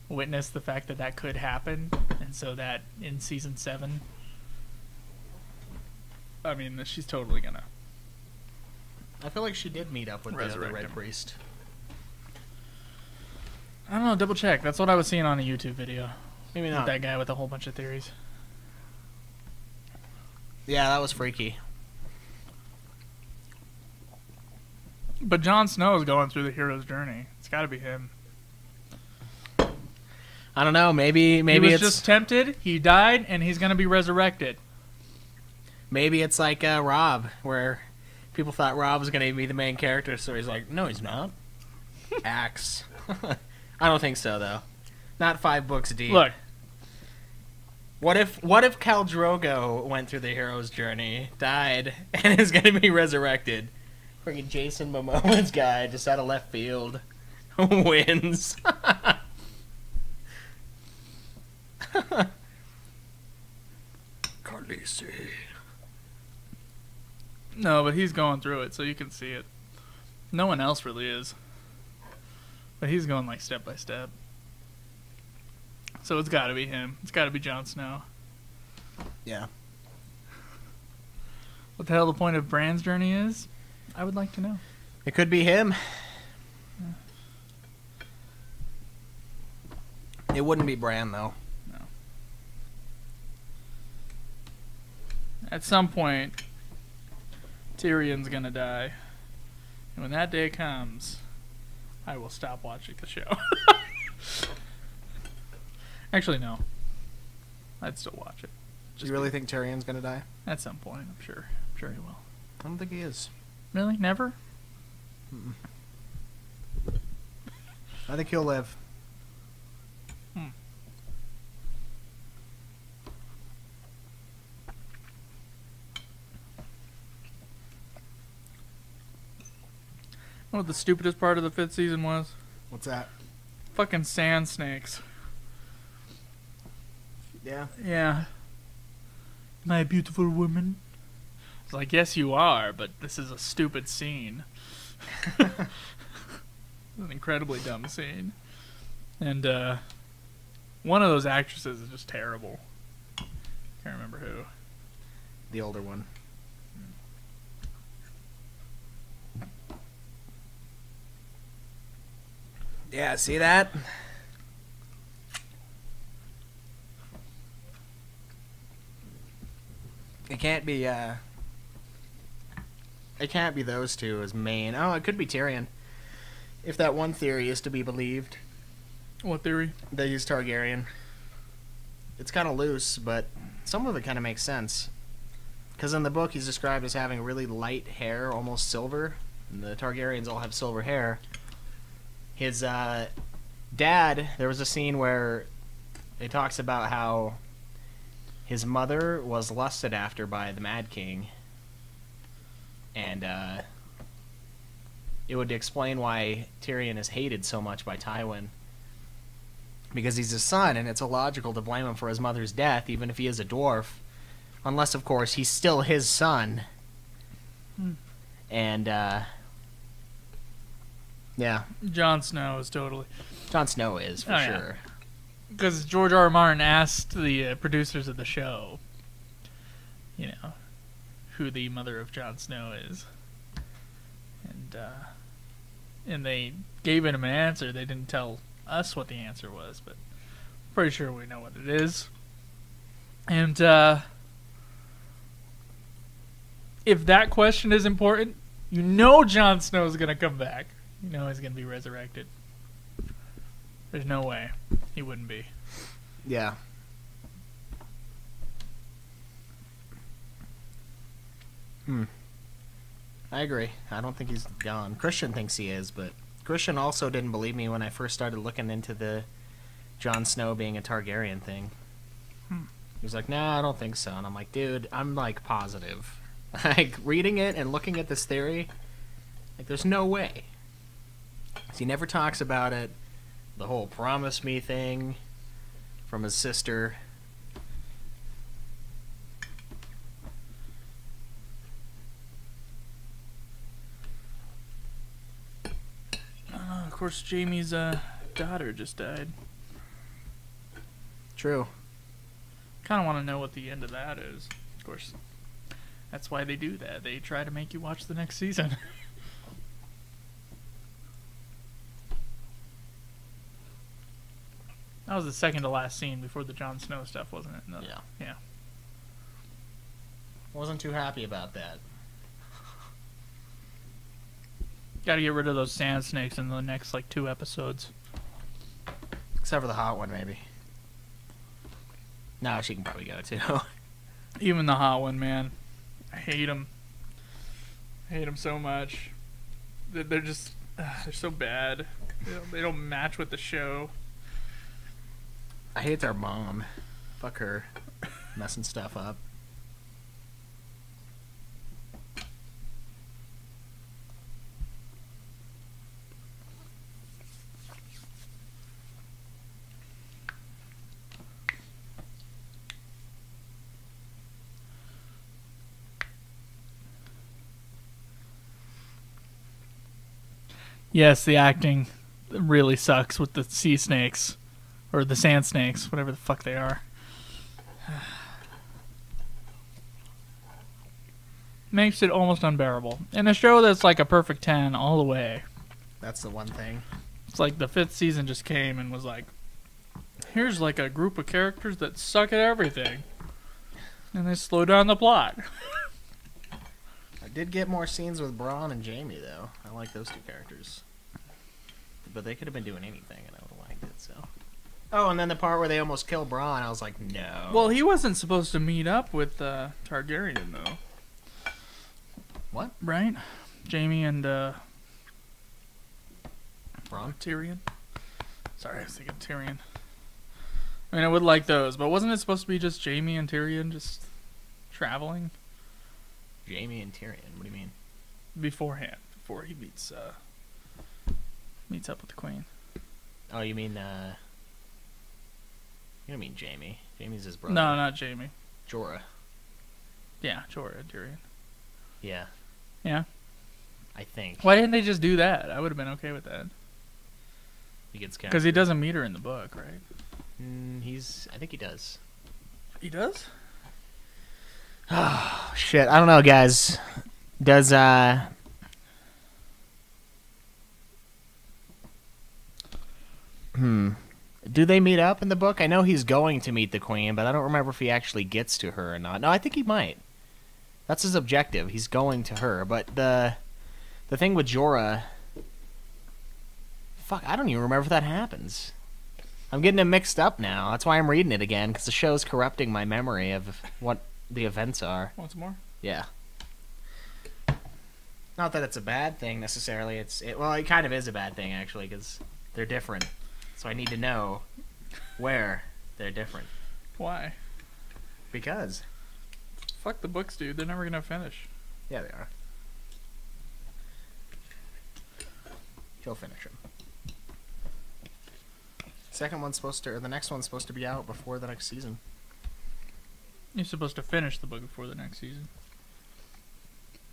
witness the fact that that could happen. And so that in season 7, I mean, she's totally gonna. I feel like she did meet up with the other Resurrect Red him. Priest. I don't know, double check. That's what I was seeing on a YouTube video. Maybe With not. that guy with a whole bunch of theories. Yeah, that was freaky. But Jon Snow is going through the hero's journey. It's got to be him. I don't know. Maybe he was it's just tempted. He died, and he's going to be resurrected. maybe it's like Rob, where people thought Rob was going to be the main character, so he's like, no, he's not. Axe. I don't think so, though. Not 5 books deep. Look, What if Khal Drogo went through the hero's journey, died, and is going to be resurrected? Freaking Jason Momoa's guy just out of left field wins. Khaleesi. no, but he's going through it, so you can see it. No one else really is. But he's going like step by step. So it's got to be him. It's got to be Jon Snow. Yeah. What the hell the point of Bran's journey is? I would like to know. It could be him. It wouldn't be Bran, though. No. At some point, Tyrion's gonna die. And when that day comes, I will stop watching the show. Actually, no. I'd still watch it. Do you really think Tyrion's going to die? At some point, I'm sure. I'm sure he will. I don't think he is. Really? Never? I think he'll live. You know what the stupidest part of the 5th season was? What's that? Fucking sand snakes. Yeah. Yeah. Am I a beautiful woman? It's like, yes, you are, but this is a stupid scene. It's an incredibly dumb scene. And, one of those actresses is just terrible. Can't remember who. The older one. Yeah, see that? It can't be, it can't be those two as main. Oh, it could be Tyrion. If that one theory is to be believed. What theory? They use Targaryen. It's kind of loose, but some of it kind of makes sense. Because in the book, he's described as having really light hair, almost silver. And the Targaryens all have silver hair. His dad, there was a scene where it talks about how his mother was lusted after by the Mad King. And it would explain why Tyrion is hated so much by Tywin. Because he's his son, and it's illogical to blame him for his mother's death, even if he is a dwarf. Unless, of course, he's still his son. And yeah, Jon Snow is totally. Jon Snow is for sure. Because George R. R. Martin asked the producers of the show, who the mother of Jon Snow is, and they gave him an answer. They didn't tell us what the answer was, but pretty sure we know what it is. And if that question is important, Jon Snow is gonna come back. He's gonna be resurrected. There's no way he wouldn't be. Yeah. I agree. I don't think he's gone. Christian thinks he is, but Christian also didn't believe me when I first started looking into the Jon Snow being a Targaryen thing. He was like, "No, I don't think so." And I'm like, "Dude, I'm like positive." Like reading it and looking at this theory, like there's no way. He never talks about it. The whole promise me thing from his sister. Of course, Jaime's daughter just died. True. Kind of want to know what the end of that is. Of course, that's why they do that. They try to make you watch the next season. That was the second to last scene before the Jon Snow stuff, wasn't it? Yeah. Wasn't too happy about that. Got to get rid of those sand snakes in the next 2 episodes. Except for the hot one, maybe. No, she can probably go too. Even the hot one, man. I hate them. I hate them so much. They're just they're so bad. They don't match with the show. I hate their mom. Fuck her. Messing stuff up. Yes, the acting really sucks with the sea snakes. Or the sand snakes, whatever the fuck they are. Makes it almost unbearable. In a show that's like a perfect 10 all the way. That's the one thing. It's like the 5th season just came and was like, here's like a group of characters that suck at everything. And they slow down the plot. I did get more scenes with Bronn and Jaime, though. I like those 2 characters. But they could have been doing anything, and I would have liked it, so... Oh, and then the part where they almost kill Bronn, I was like, no. Well, he wasn't supposed to meet up with Targaryen, though. What? Right? Jaime and Bronn? Tyrion. Sorry, I was thinking Tyrion. I mean, I would like those, but wasn't it supposed to be just Jaime and Tyrion just traveling? Jaime and Tyrion, what do you mean? Beforehand, before he meets up with the Queen. Oh, you mean, you don't mean Jaime. Jaime's his brother. No, not Jaime. Jorah. Yeah, Jorah and Tyrion. Yeah. Yeah? I think. Why didn't they just do that? I would have been okay with that. He gets Because he doesn't meet her in the book, right? I think he does. He does? Oh, shit. I don't know, guys. Does, do they meet up in the book? I know he's going to meet the Queen, but I don't remember if he actually gets to her or not. No, I think he might. That's his objective. He's going to her. But the thing with Jorah... Fuck, I don't even remember if that happens. I'm getting it mixed up now. That's why I'm reading it again, because the show's corrupting my memory of what the events are. Once more? Yeah. Not that it's a bad thing, necessarily. Well, it kind of is a bad thing, actually, because they're different. So I need to know where they're different. Why? Because. Fuck the books, dude. They're never gonna finish. Yeah, they are. He'll finish them. The next one's supposed to be out before the next season. You're supposed to finish the book before the next season.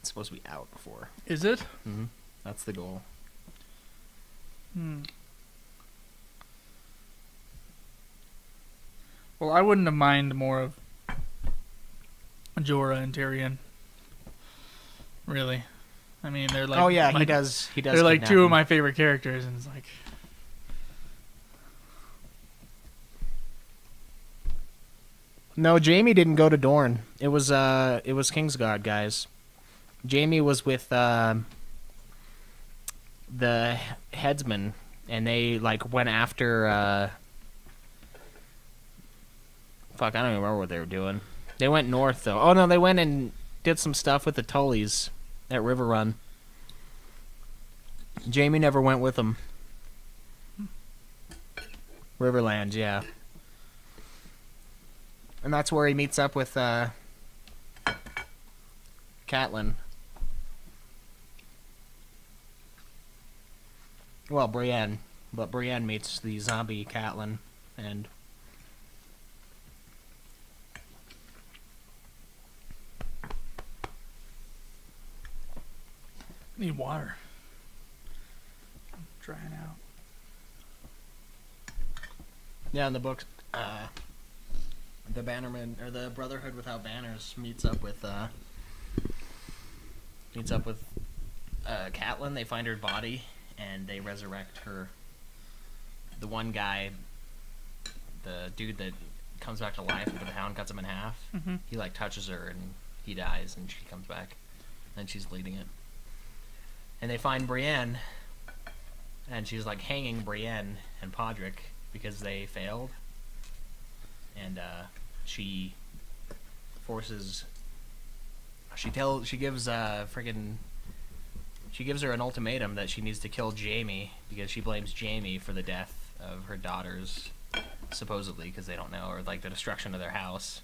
It's supposed to be out before. Is it? Mm-hmm. That's the goal. Well, I wouldn't have minded more of Jorah and Tyrion. Really. I mean, they're like... Oh, yeah, my, he does. They're like two of my favorite characters, and it's like... No, Jaime didn't go to Dorne. It was Kingsguard, guys. Jaime was with the headsman, and they like went after fuck, I don't even remember what they were doing. They went north though. Oh no, they went and did some stuff with the Tullys at River Run. Jaime never went with them. Riverlands, yeah. And that's where he meets up with Catelyn. Well, Brienne. But Brienne meets the zombie Catelyn, and... Need water. I'm drying out. Yeah, in the book, the Bannerman, or the Brotherhood Without Banners meets up with Catelyn. They find her body, and they resurrect her. The one guy, the dude that comes back to life after the Hound cuts him in half, he like touches her, and he dies, and she comes back, and she's leading it. And they find Brienne, and she's like hanging Brienne and Podrick because they failed. And she forces. She gives her an ultimatum that she needs to kill Jaime because she blames Jaime for the death of her daughters, supposedly, because they don't know, or like the destruction of their house.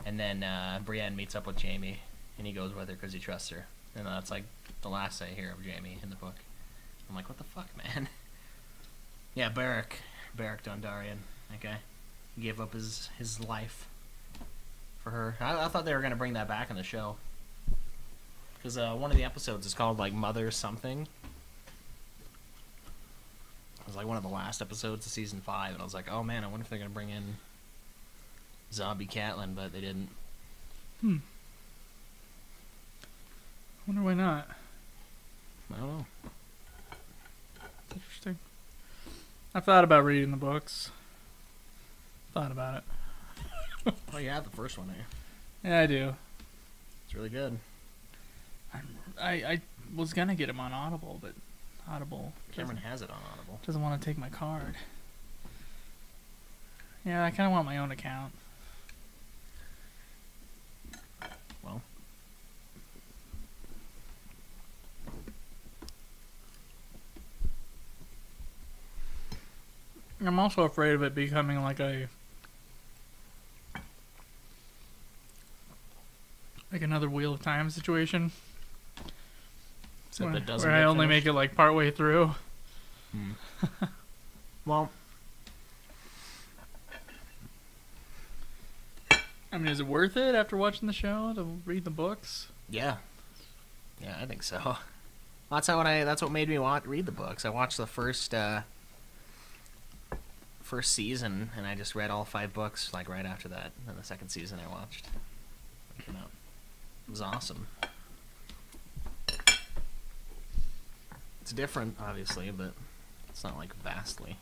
And then Brienne meets up with Jaime, and he goes with her because he trusts her. And that's like the last I hear of Jaime in the book. I'm like, what the fuck, man? Yeah, Beric Dondarrion. Okay, he gave up his life for her. I thought they were gonna bring that back in the show because one of the episodes is called like Mother Something. It was like one of the last episodes of season 5, and I was like, oh man, I wonder if they're gonna bring in zombie Catelyn, but they didn't. Wonder why not. I don't know. Interesting. I've thought about reading the books. Thought about it. Oh, you have the first one there. Yeah, I do. It's really good. I was gonna get him on Audible, but Audible Cameron has it on Audible. doesn't want to take my card. Yeah, I kind of want my own account. Well. I'm also afraid of it becoming like another Wheel of Time situation. Except it doesn't where I only make it like partway through. Well, I mean, is it worth it after watching the show to read the books? yeah, I think so. That's what made me read the books. I watched the first season, and I just read all 5 books like right after that. And the second season I watched. It was awesome. It's different, obviously, but it's not like vastly.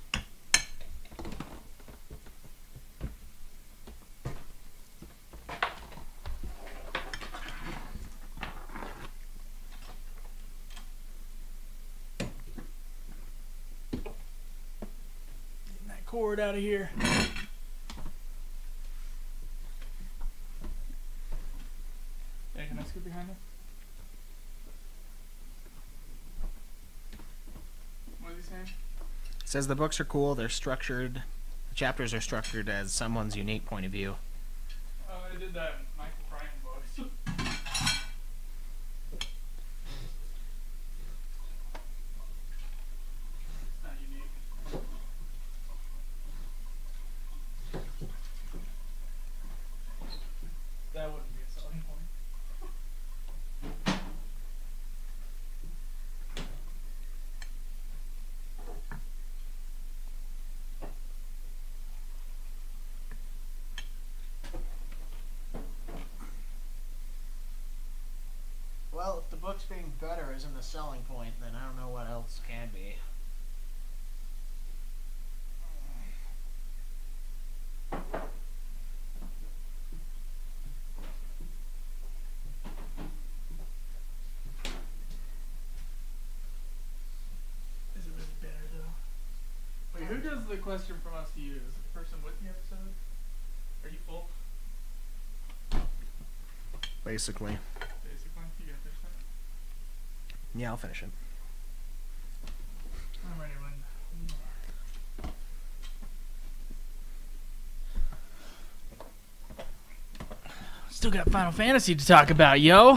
Getting that cord out of here. Yeah, can I scoot behind it? What is he saying? It says the books are cool. They're structured. The chapters are structured as someone's unique point of view. Oh, I did that in Michael Crichton books. It's not unique. That wouldn't be a selling point. looks being better isn't a selling point, then I don't know what else can be. Is it really better though? Wait, who does the question from us to you? Is it the person with the episode? Are you full? Basically. Basically, you got 30 seconds. Yeah, I'll finish it. I'm ready when. Still got Final Fantasy to talk about, yo.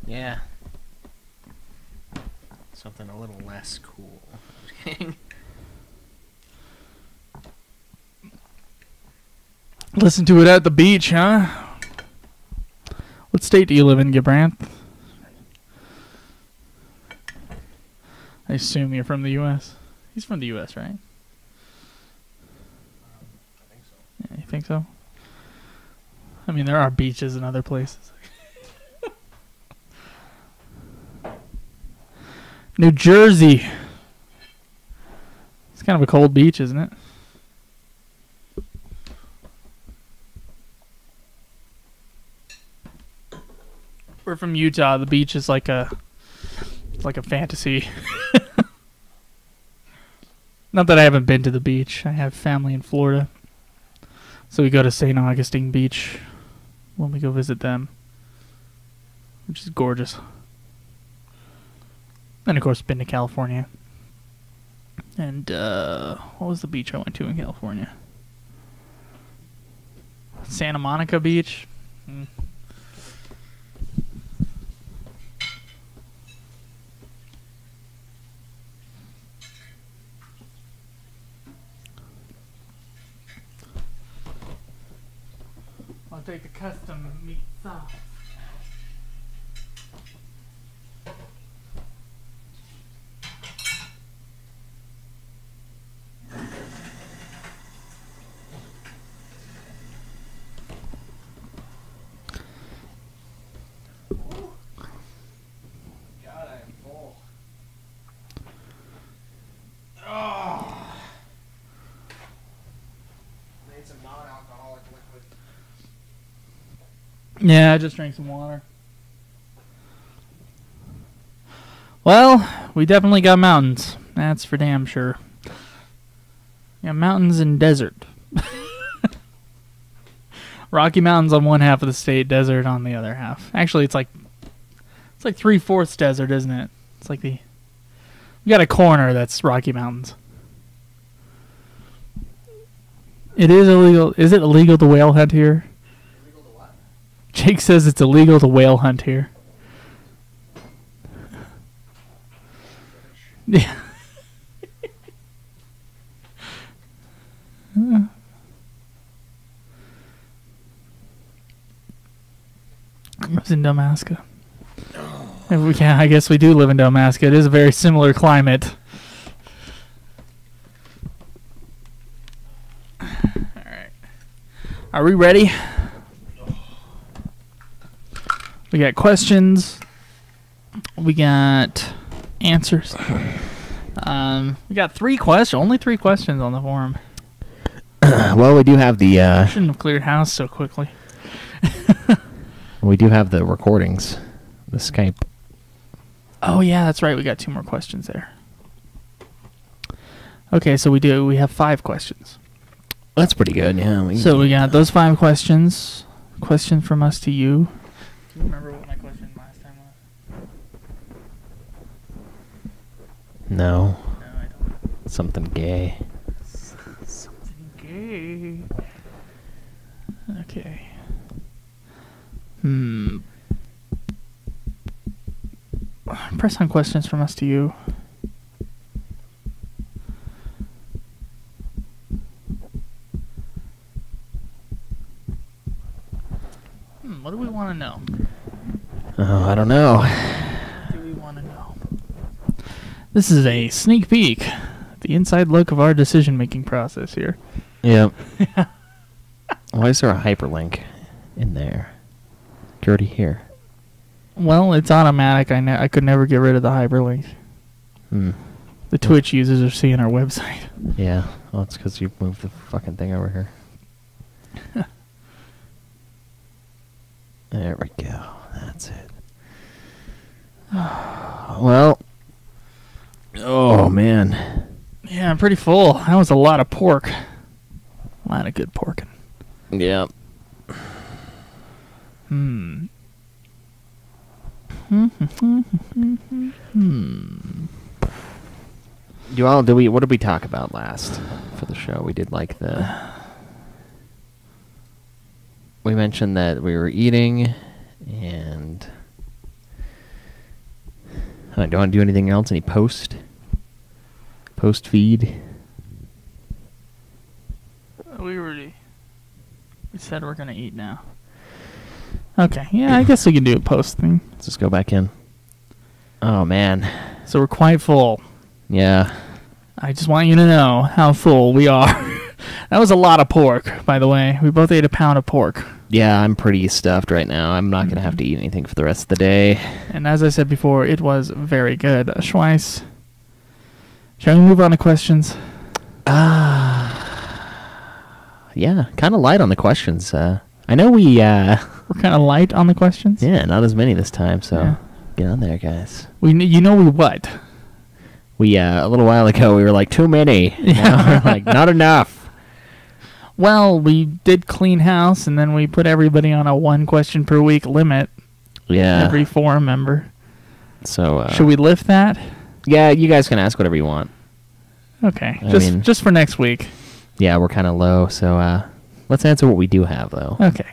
Yeah. Something a little less cool. Listen to it at the beach, huh? What state do you live in, Gibranth? I assume you're from the U.S. He's from the U.S., right? I think so. Yeah, you think so? I mean, there are beaches in other places. New Jersey. It's kind of a cold beach, isn't it? We're from Utah. The beach is like a fantasy. Not that I haven't been to the beach. I have family in Florida. So we go to St. Augustine Beach when we go visit them, which is gorgeous. And of course, been to California. And what was the beach I went to in California? Santa Monica Beach. I'll take the custom meat sauce. God, I am full. Made some non-alcoholic liquid. Yeah, I just drank some water. Well, we definitely got mountains. That's for damn sure. Yeah, mountains and desert. Rocky Mountains on one half of the state, desert on the other half. Actually, it's like 3/4 desert, isn't it? It's like we got a corner that's Rocky Mountains. It is illegal. Is it illegal to whale hunt here? Illegal to what? Jake says it's illegal to whale hunt here. Yeah. Lives in Damascus. Yeah, I guess we do live in Damascus. It is a very similar climate. Alright. Are we ready? We got questions. We got answers. We got 3 questions. Only 3 questions on the forum. Well, we do have the Shouldn't have cleared house so quickly. we do have the recordings, the Skype. Oh yeah, that's right. We got 2 more questions there. Okay, so we have 5 questions. That's pretty good. Yeah. So we got those 5 questions. Question from us to you. Do you remember what my question last time was? No. No, I don't. Something gay. Something gay. Okay. Press on questions from us to you. What do we want to know? Oh, I don't know. What do we want to know? This is a sneak peek, the inside look of our decision-making process here. Yep. Why is there a hyperlink in there? You're already here. Well, it's automatic. I could never get rid of the hyperlink. The Twitch users are seeing our website. Yeah. Well, it's because you moved the fucking thing over here. There we go. That's it. Well. Oh, man. Yeah, I'm pretty full. That was a lot of pork. A lot of good porking. Yeah. What did we talk about last for the show? We did like we mentioned that we were eating, and do you want to do anything else? Any post feed? We said we're gonna eat now. Okay, yeah, I guess we can do a post thing. Let's just go back in. Oh man. So we're quite full. Yeah. I just want you to know how full we are. That was a lot of pork, by the way. We both ate a pound of pork. Yeah, I'm pretty stuffed right now. I'm not going to have to eat anything for the rest of the day. And as I said before, it was very good. Schweiss, shall we move on to questions? Yeah, kind of light on the questions. I know we're kind of light on the questions? Yeah, not as many this time, so get on there, guys. We what? We, a little while ago, we were like, too many. Now we're like, not enough. Well, we did clean house, and then we put everybody on a 1 question per week limit. Yeah. Every forum member. So, should we lift that? Yeah, you guys can ask whatever you want. Okay. Just for next week. Yeah, we're kind of low, so, let's answer what we do have, though. Okay.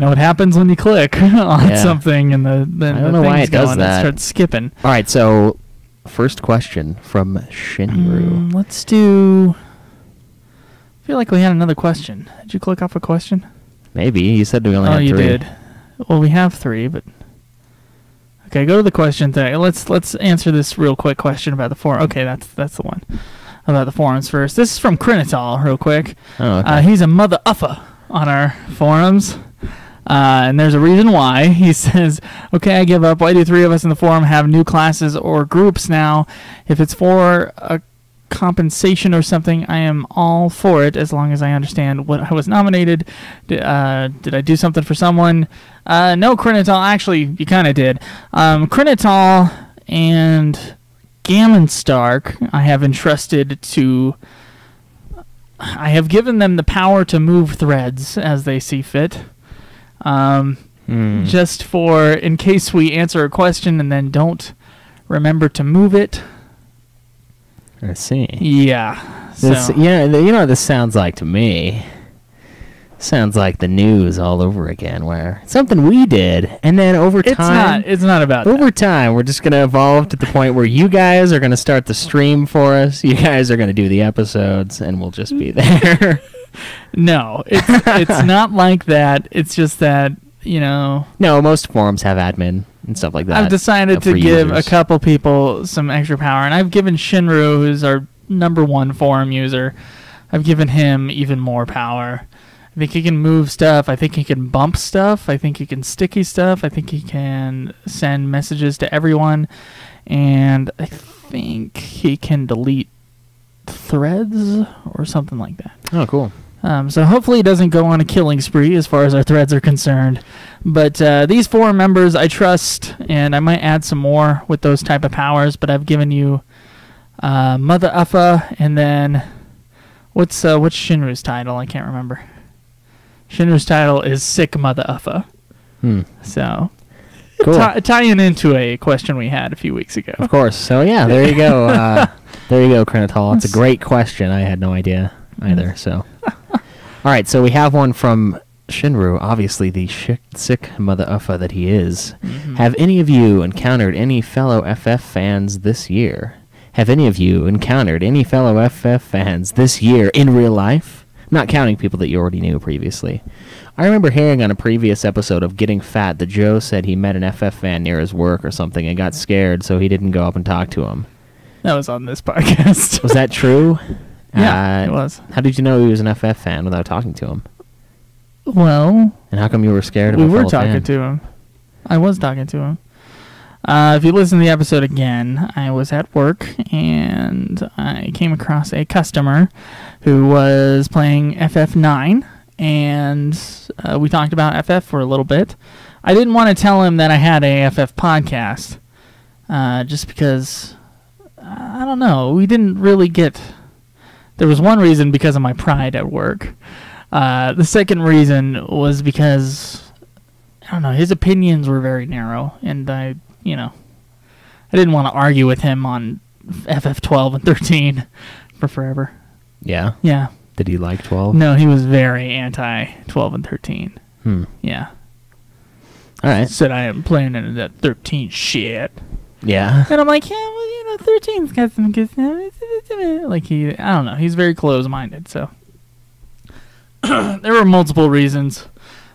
What happens when you click on something and then I don't know why it does that. It starts skipping. All right, so first question from Shinru. Let's do. I feel like we had another question. Did you click off a question? Maybe you said we only had 3. Oh, you did. Well, we have 3, but okay. Go to the question thing. Let's answer this real quick question about the forum. Okay, that's the one about the forums first. This is from Krinital, real quick. Oh, okay. He's a mother uffa on our forums. And there's a reason why. He says, okay, I give up. Why do 3 of us in the forum have new classes or groups now? If it's for a compensation or something, I am all for it as long as I understand what I was nominated. Did I do something for someone? No, Krinital. Actually, you kind of did. Krinital and Gammon Stark I have entrusted to... I have given them the power to move threads as they see fit. Just for in case we answer a question and then don't remember to move it. I see. Yeah. This, so. Yeah, you know what this sounds like to me? Sounds like the news all over again, where something we did, and then over time... It's not about over time, we're just going to evolve to the point where you guys are going to start the stream for us, you guys are going to do the episodes, and we'll just be there. No, it's not like that. It's just that, No, most forums have admin and stuff like that. I've decided to give a couple people some extra power, and I've given Shinru, who's our #1 forum user, I've given him even more power. I think he can move stuff. I think he can bump stuff. I think he can sticky stuff. I think he can send messages to everyone. And I think he can delete threads or something like that. Oh, cool. So hopefully he doesn't go on a killing spree as far as our threads are concerned. But these 4 members I trust, and I might add some more with those type of powers. But I've given you Mother Uffa, and then what's Shinru's title? I can't remember. Shinru's title is Sick Mother Uffa. So, cool. Tying into a question we had a few weeks ago. Of course. So, yeah, there you go. There you go, Krinital. It's a great question. I had no idea either. So, all right. So we have one from Shinru, obviously the sick mother uffa that he is, have any of you encountered any fellow FF fans this year? Have any of you encountered any fellow FF fans this year in real life? Not counting people that you already knew previously. I remember hearing on a previous episode of Getting Fat that Joe said he met an FF fan near his work or something and got scared, so he didn't go up and talk to him. That was on this podcast. Was that true? Yeah, it was. How did you know he was an FF fan without talking to him? Well... And how come you were scared of we a were fellow talking fan? to him. I was talking to him. If you listen to the episode again, I was at work, and I came across a customer who was playing FF9, and we talked about FF for a little bit. I didn't want to tell him that I had a FF podcast, just because, I don't know, we didn't really get... There was one reason because of my pride at work. The second reason was because, I don't know, his opinions were very narrow, and I didn't want to argue with him on FF12 and 13 for forever. Yeah? Yeah. Did he like 12? No, he was very anti-12 and 13. Yeah. All right. Said I am playing into that 13 shit. Yeah. And I'm like, yeah, well, 13's got some good stuff. Like, I don't know, he's very close-minded, so. There were multiple reasons,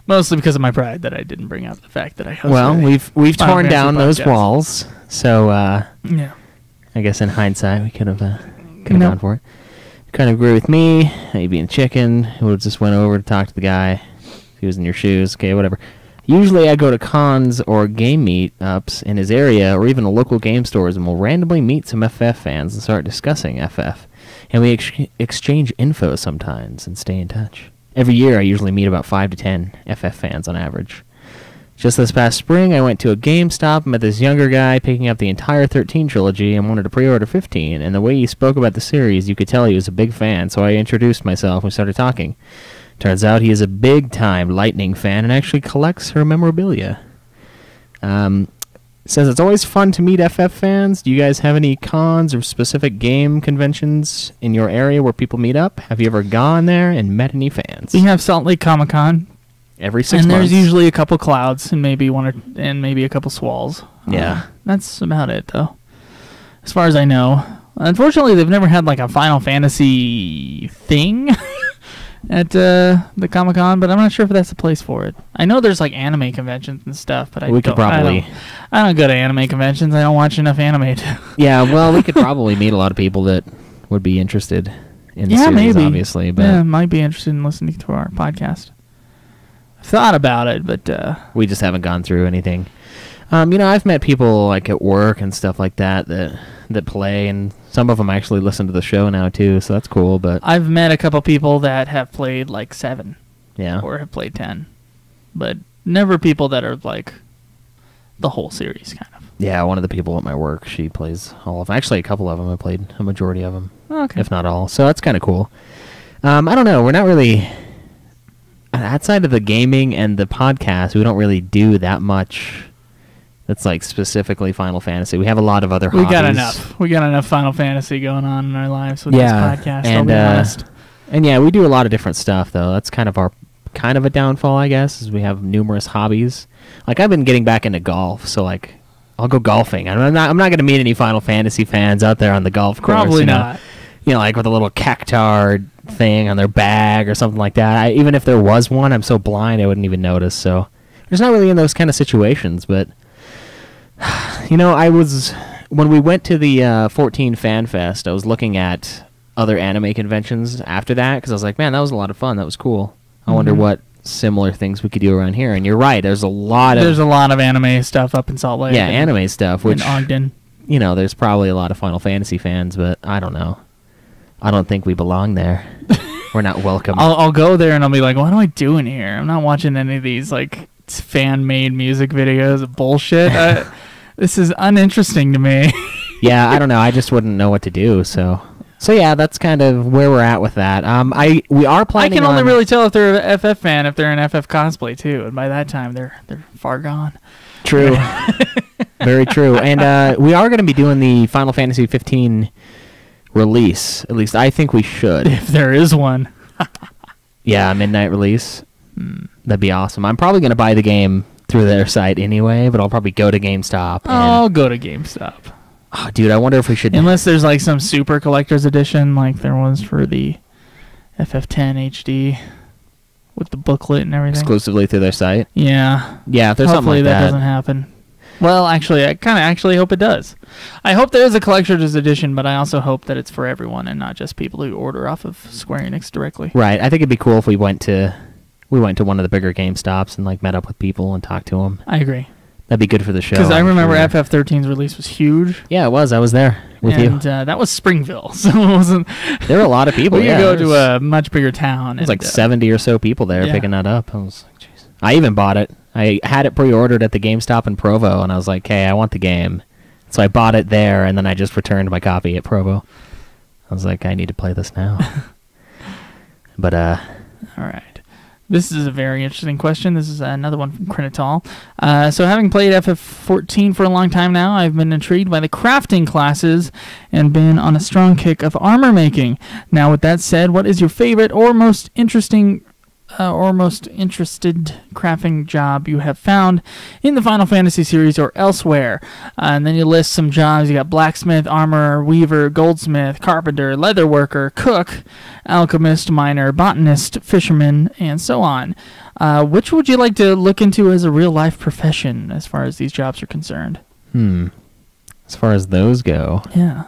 mostly because of my pride, that I didn't bring up the fact that I hosted. Well, we've Final torn Fantasy down those podcast. walls, so Yeah. I guess in hindsight we could have Nope. gone for it. You kind of agree with me. You being a chicken who just went over to talk to the guy. If he was in your shoes, okay, whatever. Usually I go to cons or game meetups in his area or even local game stores and will randomly meet some FF fans and start discussing FF. And we exchange info sometimes and stay in touch. Every year I usually meet about 5 to 10 FF fans on average. Just this past spring I went to a GameStop and met this younger guy picking up the entire 13 trilogy and wanted to pre-order 15, and the way he spoke about the series you could tell he was a big fan, so I introduced myself and we started talking. Turns out he is a big-time Lightning fan and actually collects her memorabilia. Says it's always fun to meet FF fans. Do you guys have any cons or specific game conventions in your area where people meet up? Have you ever gone there and met any fans? We have Salt Lake Comic-Con. Every 6 months. And there's usually a couple clouds and maybe maybe a couple swalls. Yeah. That's about it, though. As far as I know. Unfortunately, they've never had like a Final Fantasy thing at the Comic-Con, but I'm not sure if that's the place for it. I know there's like anime conventions and stuff, but I don't go to anime conventions. I don't watch enough anime. Yeah, well, we could probably meet a lot of people that would be interested in the series, maybe. obviously. But yeah, might be interested in listening to our podcast. I've thought about it, but we just haven't gone through anything. I've met people like at work and stuff like that play, and some of them actually listen to the show now too, so that's cool. But I've met a couple people that have played like 7, yeah, or have played 10, but never people that are like the whole series, kind of. Yeah, one of the people at my work, she plays all of them. Actually, a couple of them. I played a majority of them, Okay. if not all. So that's kind of cool. I don't know. We're not really... Outside of the gaming and the podcast, we don't really do that much that's like specifically Final Fantasy. We have a lot of other hobbies. We got enough Final Fantasy going on in our lives with this podcast, I'll be honest. And yeah, we do a lot of different stuff, though. That's kind of a downfall, I guess, is we have numerous hobbies. Like, I've been getting back into golf, so like, I'll go golfing. I'm not going to meet any Final Fantasy fans out there on the golf course. Probably not. Like with a little cactar thing on their bag or something like that. Even if there was one, I'm so blind I wouldn't even notice. So I'm just not really in those kind of situations. But when we went to the 14 Fan Fest, I was looking at other anime conventions after that because I was like, man, that was a lot of fun. That was cool. I wonder what similar things we could do around here. And you're right. There's a lot of anime stuff up in Salt Lake. Yeah, anime stuff. Which in Ogden. There's probably a lot of Final Fantasy fans, but I don't know. I don't think we belong there. We're not welcome. I'll go there and I'll be like, what am I doing here? I'm not watching any of these like fan-made music videos of bullshit. This is uninteresting to me. Yeah, I don't know. I just wouldn't know what to do. So yeah, that's kind of where we're at with that. We are planning. I can only really tell if they're an FF fan if they're an FF cosplay too, and by that time they're far gone. True. Very true. And we are going to be doing the Final Fantasy 15 release. At least I think we should. If there is one. Yeah, midnight release. That'd be awesome. I'm probably going to buy the game through their site anyway, but I'll probably go to GameStop. I'll go to GameStop. Oh, dude, I wonder if we should... Unless there's like some super collector's edition like there was for the FF10 HD with the booklet and everything. Exclusively through their site? Yeah. Yeah, if there's something Hopefully like that. doesn't happen. Well, actually, I kind of actually hope it does. I hope there is a collector's edition, but I also hope that it's for everyone and not just people who order off of Square Enix directly. Right. I think it'd be cool if we went to one of the bigger GameStops and like met up with people and talked to them. I agree. That'd be good for the show. Because I remember sure. FF13's release was huge. Yeah, it was. I was there with and, you. that was Springville, so it wasn't... There were a lot of people, we yeah. could go to a much bigger town. There's like 70 or so people there yeah. picking that up. I was like, jeez. I even bought it. I had it pre-ordered at the GameStop in Provo, and I was like, hey, I want the game. So I bought it there, and then I just returned my copy at Provo. I was like, I need to play this now. But, All right. This is a very interesting question. This is another one from Krinital. So having played FF14 for a long time now, I've been intrigued by the crafting classes and been on a strong kick of armor making. Now, with that said, what is your favorite or most interesting or most interested crafting job you have found in the Final Fantasy series or elsewhere? And then you list some jobs. You got blacksmith, armorer, weaver, goldsmith, carpenter, leatherworker, cook, alchemist, miner, botanist, fisherman, and so on. Which would you like to look into as a real-life profession as far as these jobs are concerned? As far as those go, Yeah.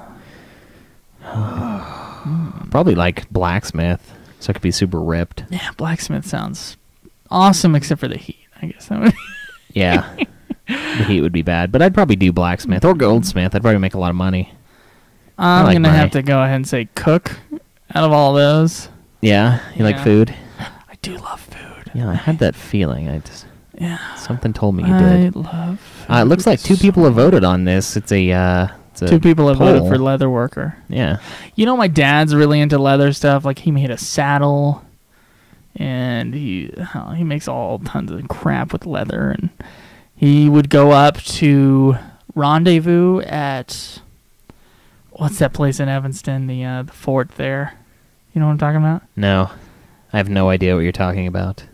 probably like blacksmith, so I could be super ripped. Yeah, blacksmith sounds awesome except for the heat, I guess. That would Yeah. The heat would be bad, but I'd probably do blacksmith or goldsmith. I'd probably make a lot of money. I'm like going to my- have to go ahead and say cook out of all those. Yeah? You like Yeah. food? I do love food. Yeah, I had that feeling. Yeah. Something told me you I did. love food. It looks like two people have voted on this. It's a Two people have voted poll. for leather worker. Yeah. You know, my dad's really into leather stuff. Like, he made a saddle, and he makes all tons of crap with leather. And he would go up to Rendezvous at, what's that place in Evanston? The fort there. You know what I'm talking about? No. I have no idea what you're talking about.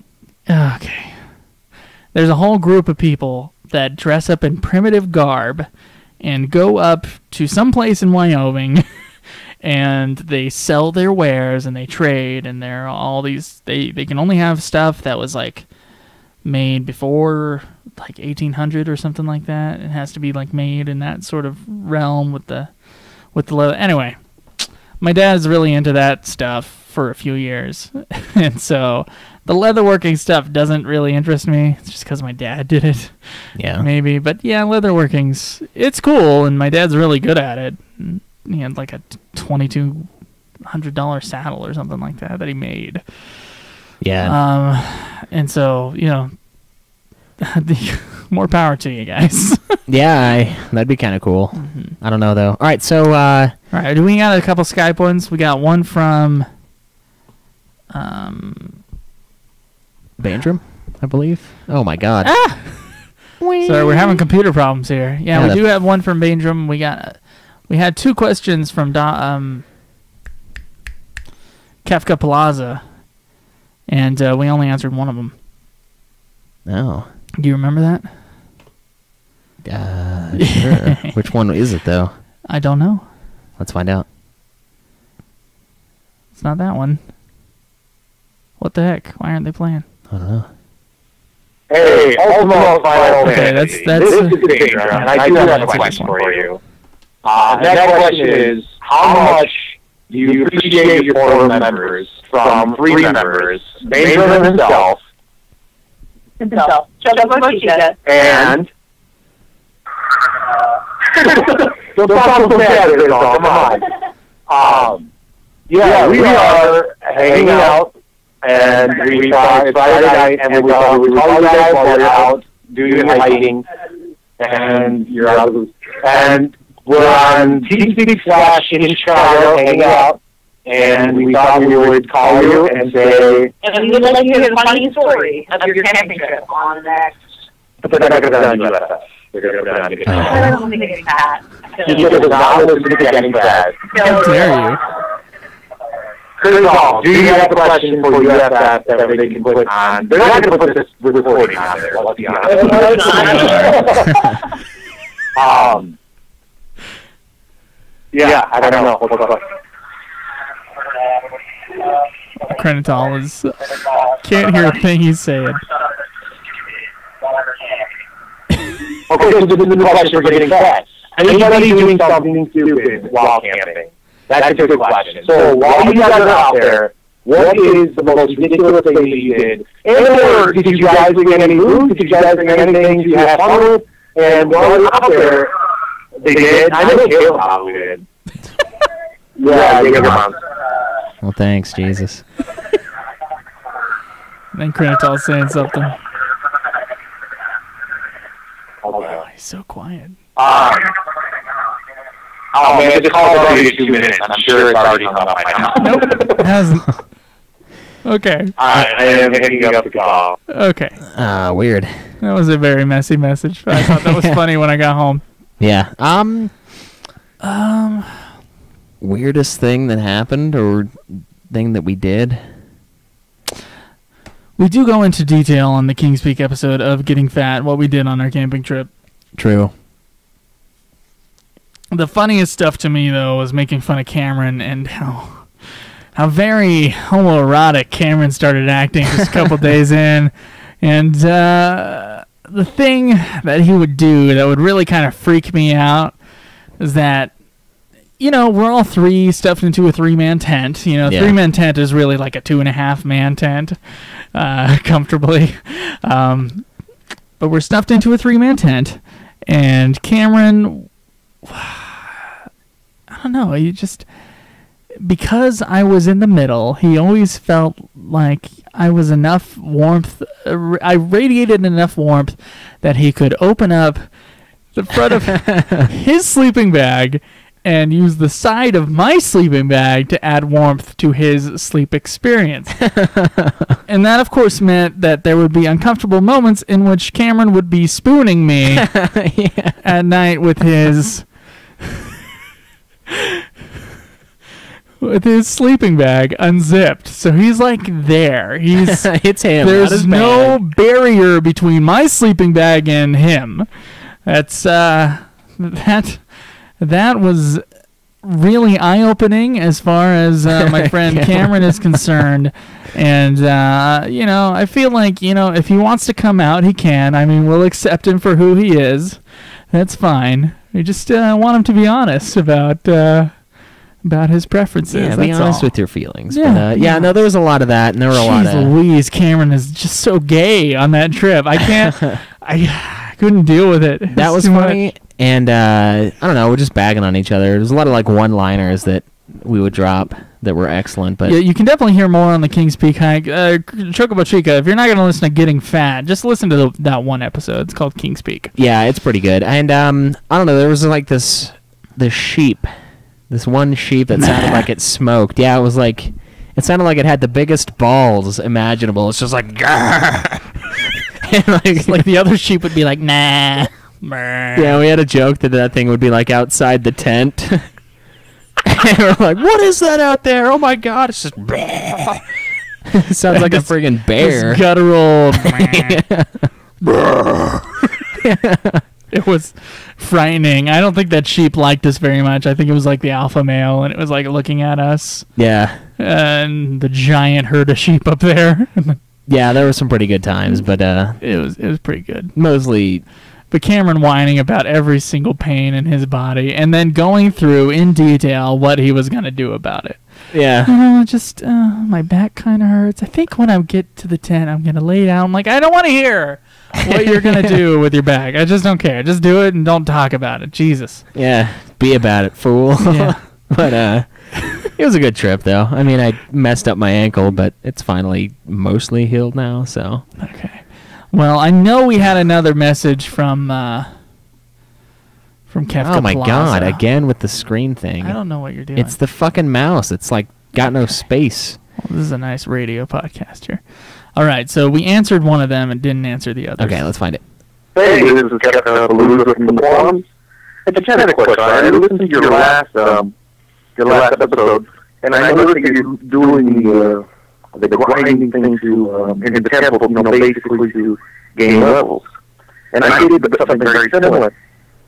Okay. There's a whole group of people that dress up in primitive garb and go up to some place in Wyoming and they sell their wares and they trade, and they're all these they can only have stuff that was like made before like 1800 or something like that. It has to be like made in that sort of realm with the leather. Anyway, my dad's really into that stuff for a few years. And so the leatherworking stuff doesn't really interest me. It's just because my dad did it. Yeah. Maybe. But yeah, leatherworking's, it's cool, and my dad's really good at it. And he had like a $2,200 saddle or something like that he made. Yeah. And so, you know, more power to you guys. Yeah, that'd be kind of cool. Mm-hmm. I don't know, though. All right, so... All right, we got a couple Skype ones. We got one from... Bandrum, I believe. Oh, my God. Sorry, we're having computer problems here. Yeah, Yeah, we do have one from Bandrum. We had two questions from Kafka Plaza, and we only answered one of them. Oh. Do you remember that? Sure. Which one is it, though? I don't know. Let's find out. It's not that one. What the heck? Why aren't they playing? I don't know. Hey, Ultima Final Okay, Fantasy. that's- This is Danger, and I do have a question for you. That question is, how much do you appreciate your forum members from three members, Danger himself, and the problem is, come on. Yeah, we are hanging out, and we thought it's Friday night, and we thought we would call you guys while you're out doing your hiking, and you're out of and we're on TeamSpeak Flash in Chicago hanging out, and we thought we would call you and say, and we would like to hear the funny story of your camping trip on next. but they're not going to put it on USF. They're going to put it on USF. I don't think it's that. You get the knowledge of getting bad. How dare you? Chris, do you have a question for UFF that they can put on? They're not going to put this recording on there, let's be honest. Yeah, I don't know. Krenitol is can't hear a thing he's saying. Okay, so this is the question for getting fat. Anybody doing something stupid while camping? That's a good question. So while you guys are out there, what is the most ridiculous thing that you did? Or did you guys bring any food? Did you guys bring anything you had fun with? And while you're out there, they did. I know Caleb probably did. Yeah, your mom. Well, thanks, Jesus. And then Krenitol's saying something. Okay. He's so quiet. Oh man, just call it already 2 minutes. I'm sure it's already hung up by now. Nope, it hasn't. Okay. I am hanging up the call. Okay. Weird. That was a very messy message. I thought that was funny when I got home. Yeah. Weirdest thing that happened or thing that we did? We do go into detail on the King's Peak episode of Getting Fat, what we did on our camping trip. True. The funniest stuff to me, though, was making fun of Cameron and how very homoerotic Cameron started acting just a couple days in. And the thing that he would do that would really kind of freak me out is that, you know, we're all three stuffed into a 3-man tent. You know, Yeah. 3-man tent is really like a 2.5-man tent, comfortably. But we're stuffed into a 3-man tent, and Cameron, I don't know, he just, because I was in the middle, he always felt like I was enough warmth, I radiated enough warmth that he could open up the front of his sleeping bag and use the side of my sleeping bag to add warmth to his sleep experience. And that, of course, meant that there would be uncomfortable moments in which Cameron would be spooning me at night with his sleeping bag unzipped. So he's like there. He's It's him. There's no barrier between my sleeping bag and him. That's that was really eye-opening as far as my friend Cameron is concerned. And, you know, I feel like, you know, if he wants to come out, he can. I mean, we'll accept him for who he is. That's fine. We just want him to be honest about his preferences. Yeah, That's be honest all. with your feelings. Yeah, But, yeah. no, there was a lot of that, and there were a lot Jeez of... Louise, Cameron is just so gay on that trip. I can't... I couldn't deal with it. That It's was too funny, much. and I don't know, we're just bagging on each other. There's a lot of like one-liners that we would drop that were excellent, but Yeah, you can definitely hear more on the King's Peak hike. Chocobo Chica, if you're not going to listen to Getting Fat, just listen to that one episode. It's called King's Peak. yeah, it's pretty good. And I don't know, there was like this sheep, this one sheep that sounded like it smoked. Yeah, it sounded like it had the biggest balls imaginable. It's just like, grrr. And Like the other sheep would be like, nah. yeah, we had a joke that thing would be like outside the tent. And we're like, what is that out there? Oh my god, it's just it sounds like a friggin' bear. This guttural. It was frightening. I don't think that sheep liked us very much. I think it was like the alpha male, and it was like looking at us. Yeah. And the giant herd of sheep up there. Yeah, there were some pretty good times, but It was pretty good. mostly But Cameron whining about every single pain in his body, and then going through in detail what he was going to do about it. yeah. Just my back kind of hurts. I think when I get to the tent, I'm going to lay down. I'm like, I don't want to hear what you're going to do with your bag. I just don't care. Just do it and don't talk about it. Jesus. Yeah, be about it, fool. Yeah. But it was a good trip, though. I mean, I messed up my ankle, but it's finally mostly healed now, so. Okay. Well, I know we had another message from Kefka Oh my Plaza. god, again with the screen thing. I don't know what you're doing. It's the fucking mouse. It's like got no space. Well, this is a nice radio podcast here. All right, so we answered one of them and didn't answer the others. Okay, let's find it. Hey, this is Kevin Palooza from the forums. It's kind of a question. I listened to your last episode, And I noticed that you're doing the grinding thing to in the temple, basically to gain levels. And I did something very similar.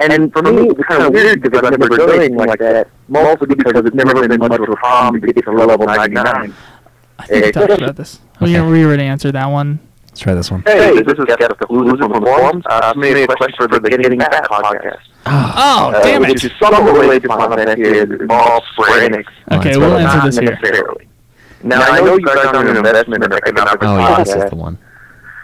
And for me, it was kind of weird because I've never done anything like that, mostly because it's never been much of a problem to get to level 99. I think we talked about this. We already answered that one. Let's try this one. Hey, this is Skeptic from the forums. Made a question for the Getting Back podcast. Oh, damn it. Which is somewhat related to Final Fantasy. It involves Square Enix. Okay, we'll answer this here. Necessarily. Now, I know you guys aren't an investment or economic Oh, yeah, this is podcast, the one.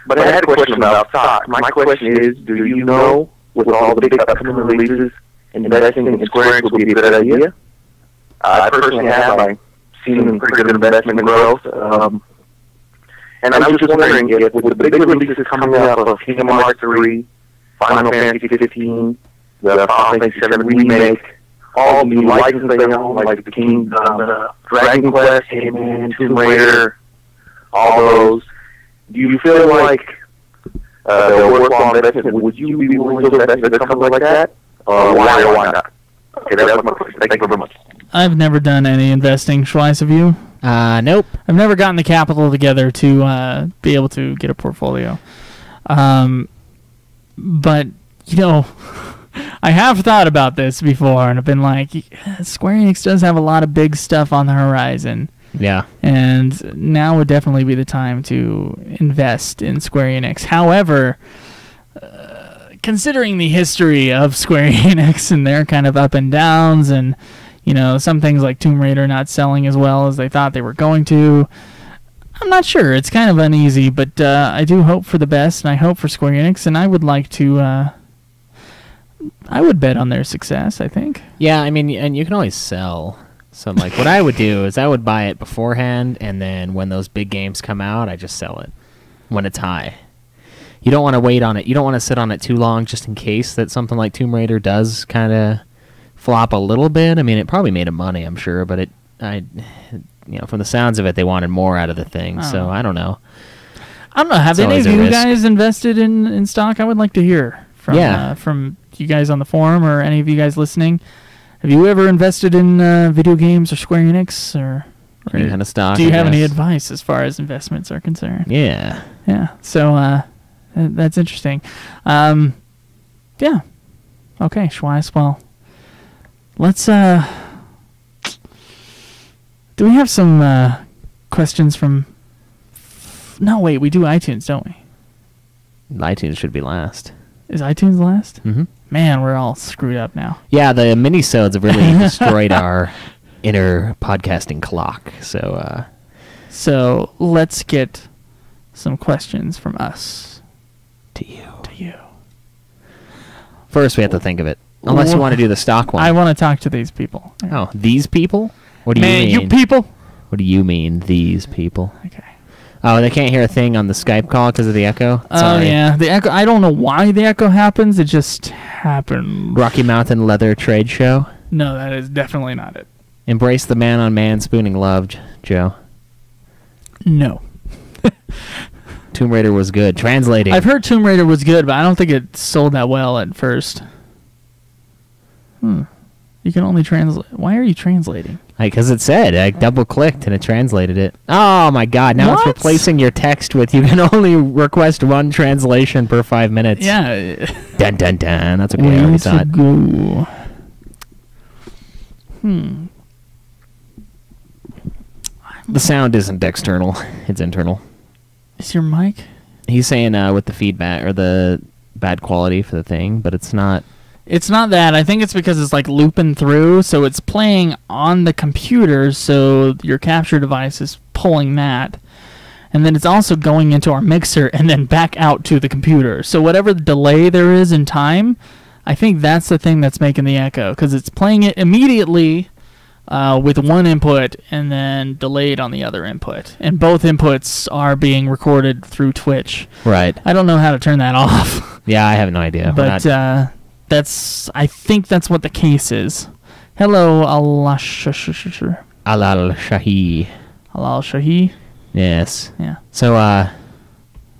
but I had a question about stock. My question is, do you know, with all the big upcoming releases, investing in Square Enix would be a good idea? I personally have. I've seen pretty good investment growth. And I was just wondering if, with the big releases coming up of Kingdom Hearts 3, Final Fantasy 15, the Final Fantasy 7 remake, all the new licenses they own, like the Kingdom, Dragon Quest, Hitman, Tomb Raider, all those, do you feel like they're worthwhile investment? Would you be willing to invest in something like that? Why or why not? Okay, that's my question. Thank you very much. I've never done any investing. Schweiss, have you? Nope. I've never gotten the capital together to be able to get a portfolio. But, you know, I have thought about this before, and I've been like, Square Enix does have a lot of big stuff on the horizon. Yeah. And now would definitely be the time to invest in Square Enix. However, considering the history of Square Enix and their kind of up and downs and, you know, some things like Tomb Raider not selling as well as they thought they were going to, I'm not sure. It's kind of uneasy, but I do hope for the best, and I hope for Square Enix, and I would like to... I would bet on their success, I think. Yeah, I mean, and you can always sell. So, like, what I would do is I would buy it beforehand, and then when those big games come out, I just sell it when it's high. You don't want to wait on it. You don't want to sit on it too long just in case that something like Tomb Raider does kind of flop a little bit. I mean, it probably made them money, I'm sure, but from the sounds of it, they wanted more out of the thing. So, I don't know. I don't know. Have any of you guys invested in stock? I would like to hear from you guys on the forum or any of you guys listening. Have you ever invested in video games or Square Enix or any kind of stock? Do you have any advice as far as investments are concerned? Yeah. Yeah. So that's interesting. Yeah. Okay, Schweiss. Well, let's. Do we have some questions from? No, wait. We do iTunes, don't we? iTunes should be last. Is iTunes last? Mm-hmm. Man, we're all screwed up now. Yeah, the mini-sodes have really destroyed our inner podcasting clock. So let's get some questions from us to you. First, we have to think of it. Unless you want to do the stock one. I want to talk to these people. Oh, these people? What do you mean? You people? What do you mean, these people? Okay. Oh, they can't hear a thing on the Skype call because of the echo? Oh, yeah. The echo. I don't know why the echo happens. It just happened. Rocky Mountain Leather Trade Show? No, that is definitely not it. Embrace the man-on-man spooning love, Joe. No. Tomb Raider was good. Translating. I've heard Tomb Raider was good, but I don't think it sold that well at first. You can only translate. Why are you translating? Because it said. I double-clicked and it translated it. Oh, my God. Now it's replacing your text with you can only request one translation per 5 minutes. Yeah. Dun, dun, dun. That's okay. I already saw it. Go. The sound isn't external. It's internal. Is your mic? He's saying with the feedback or the bad quality for the thing, but it's not. It's not that. I think it's because it's like looping through, so it's playing on the computer, so your capture device is pulling that. And then it's also going into our mixer and then back out to the computer. So whatever delay there is in time, I think that's the thing that's making the echo, because it's playing it immediately with one input and then delayed on the other input. And both inputs are being recorded through Twitch. Right. I don't know how to turn that off. Yeah, I have no idea. But I think that's what the case is. Hello, Allah Shahi. Alal Shahi. Yes. Yeah. So,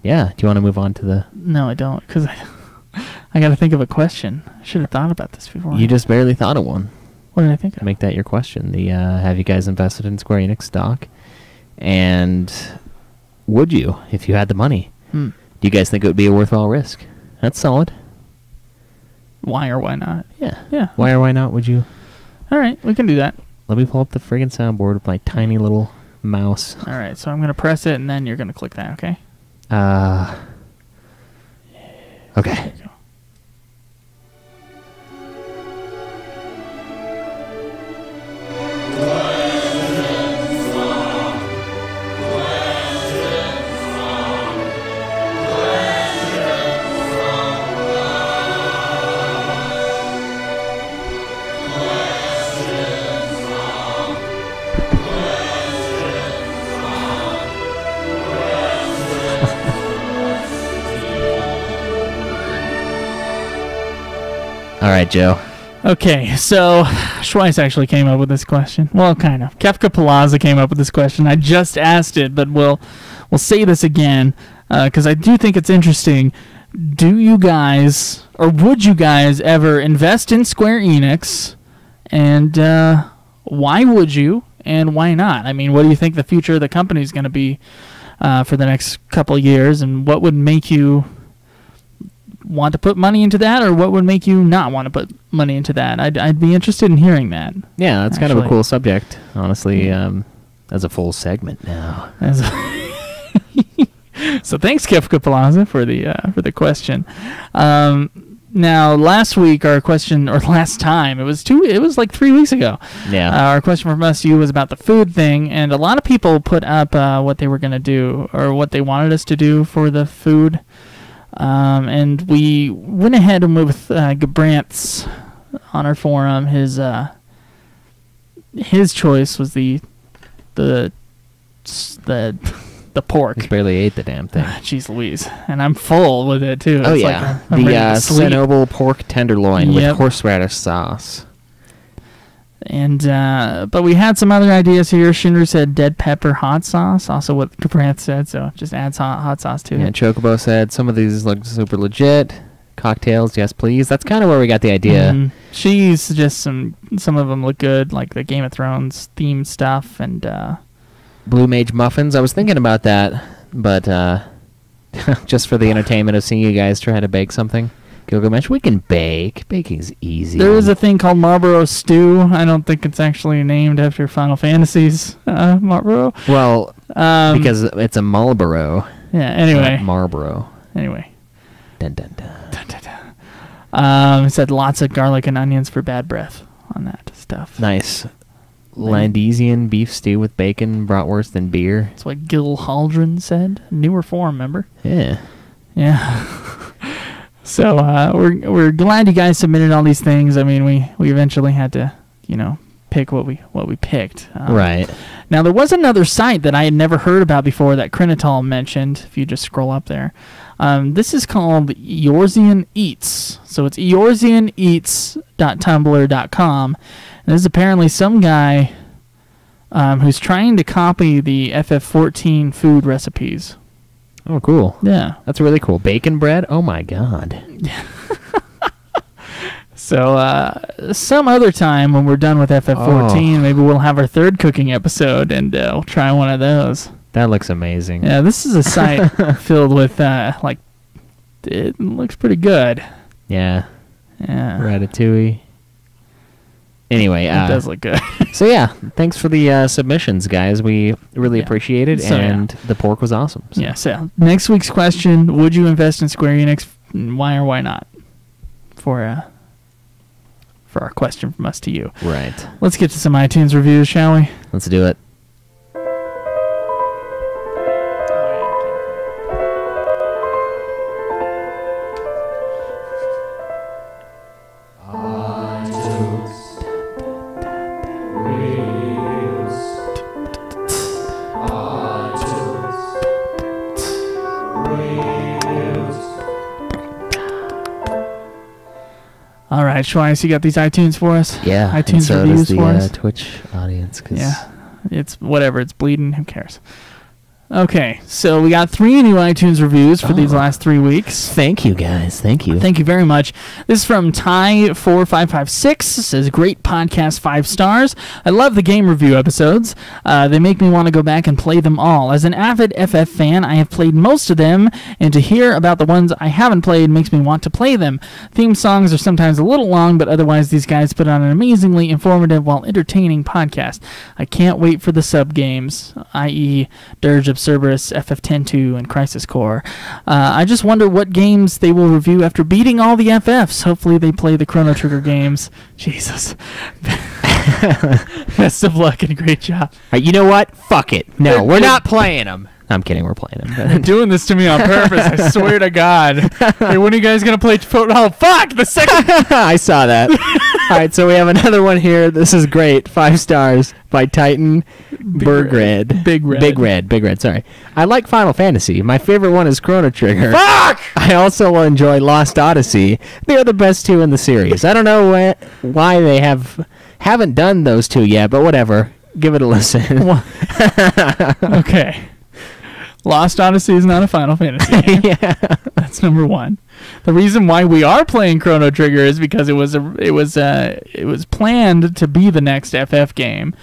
yeah. Do you want to move on to the? No, I don't, because I got to think of a question. I should have thought about this before. You just barely thought of one. What did I think of? Make that your question. The have you guys invested in Square Enix stock? And would you, if you had the money? Do you guys think it would be a worthwhile risk? That's solid. Why or why not? Yeah. Yeah. Why or why not would you? All right, we can do that. Let me pull up the friggin' soundboard with my tiny little mouse. All right, so I'm going to press it, and then you're going to click that, okay? Okay. There you go. All right, Joe. Okay, so Schweiss actually came up with this question. Well, kind of. Kefka Plaza came up with this question. I just asked it, but we'll say this again because I do think it's interesting. Do you guys, or would you guys ever invest in Square Enix? And why would you, and why not? I mean, what do you think the future of the company is going to be for the next couple of years, and what would make you want to put money into that, or what would make you not want to put money into that? I'd be interested in hearing that. Yeah, that's kind of a Actually. cool subject, honestly. As a full segment now. So thanks, Kefka Plaza, for the question. Now, last week our question, or last time, it was like 3 weeks ago. Yeah. Our question from us to you was about the food thing, and a lot of people put up what they were going to do, or what they wanted us to do for the food. And we went ahead and went with Gabrant's on our forum. His choice was the pork. He barely ate the damn thing. Jeez Louise. And I'm full with it, too. Oh, It's yeah. like I'm ready to sleep. Chernobyl pork tenderloin Yep. with horseradish sauce. And but we had some other ideas here. Shinru said dead pepper hot sauce, also what Gabranth said, so just adds hot sauce to Yeah, it. Chocobo said some of these look super legit. Cocktails, yes please. That's kind of where we got the idea. Mhm. She suggests some of them look good, like the Game of Thrones themed stuff, and Blue Mage muffins. I was thinking about that, but just for the entertainment of seeing you guys try to bake something. Gilgamesh, we can bake. Baking's easy. there is a thing called Marlboro Stew. I don't think it's actually named after Final Fantasy's Marlboro. Well, because it's a Marlboro. Yeah. Anyway. Marlboro. Anyway. Dun, dun, dun. It said lots of garlic and onions for bad breath on that stuff. Nice. Landesian beef stew with bacon, bratwurst, and beer. That's what Gil Haldren said. Newer form, remember? Yeah. Yeah. So we're glad you guys submitted all these things. I mean, we eventually had to, pick what we picked. Right. Now there was another site that I had never heard about before that Krinatal mentioned. If you just scroll up there, this is called Eorzean Eats. So it's eorzeaneats.tumblr.com. And this is apparently some guy who's trying to copy the FF14 food recipes. Oh, cool. Yeah. That's really cool. Bacon bread? Oh, my God. So some other time when we're done with FF14, maybe we'll have our third cooking episode, and we'll try one of those. That looks amazing. Yeah, this is a site filled with, it looks pretty good. Yeah. Yeah. Ratatouille. Anyway, It does look good. so yeah, thanks for the submissions, guys. We really appreciate it, So, and the pork was awesome. So. Yeah, so next week's question, would you invest in Square Enix? Why or why not? For our question from us to you. Right. Let's get to some iTunes reviews, shall we? Let's do it. All right, Schweiss, you got these iTunes for us? Yeah. iTunes and so reviews does the for us? Twitch audience. 'Cause Yeah. It's whatever. It's bleeding. Who cares? Okay, so we got 3 new iTunes reviews for these last 3 weeks. Thank you, guys. Thank you. Thank you very much. This is from Ty4556. It says, great podcast, 5 stars. I love the game review episodes. They make me want to go back and play them all. As an avid FF fan, I have played most of them, and to hear about the ones I haven't played makes me want to play them. Theme songs are sometimes a little long, but otherwise these guys put on an amazingly informative while entertaining podcast. I can't wait for the sub-games, i.e. Dirge of Cerberus, FF10-2, and Crisis Core. I just wonder what games they will review after beating all the FFs. Hopefully they play the Chrono Trigger games. Jesus. Best of luck and great job. You know what? Fuck it. No, we're not playing them. I'm kidding. We're playing them. They're doing this to me on purpose. I swear to God. Hey, when are you guys going to play... Oh, fuck! The second... I saw that. All right, so we have another one here. This is great. 5 stars by Titan Bergred. Big Red. Sorry. I like Final Fantasy. My favorite one is Chrono Trigger. Fuck! I also enjoy Lost Odyssey. They are the best 2 in the series. I don't know why they haven't done those 2 yet, but whatever. Give it a listen. Okay. Lost Odyssey is not a Final Fantasy game. Yeah. That's number 1. The reason why we are playing Chrono Trigger is because it was planned to be the next FF game,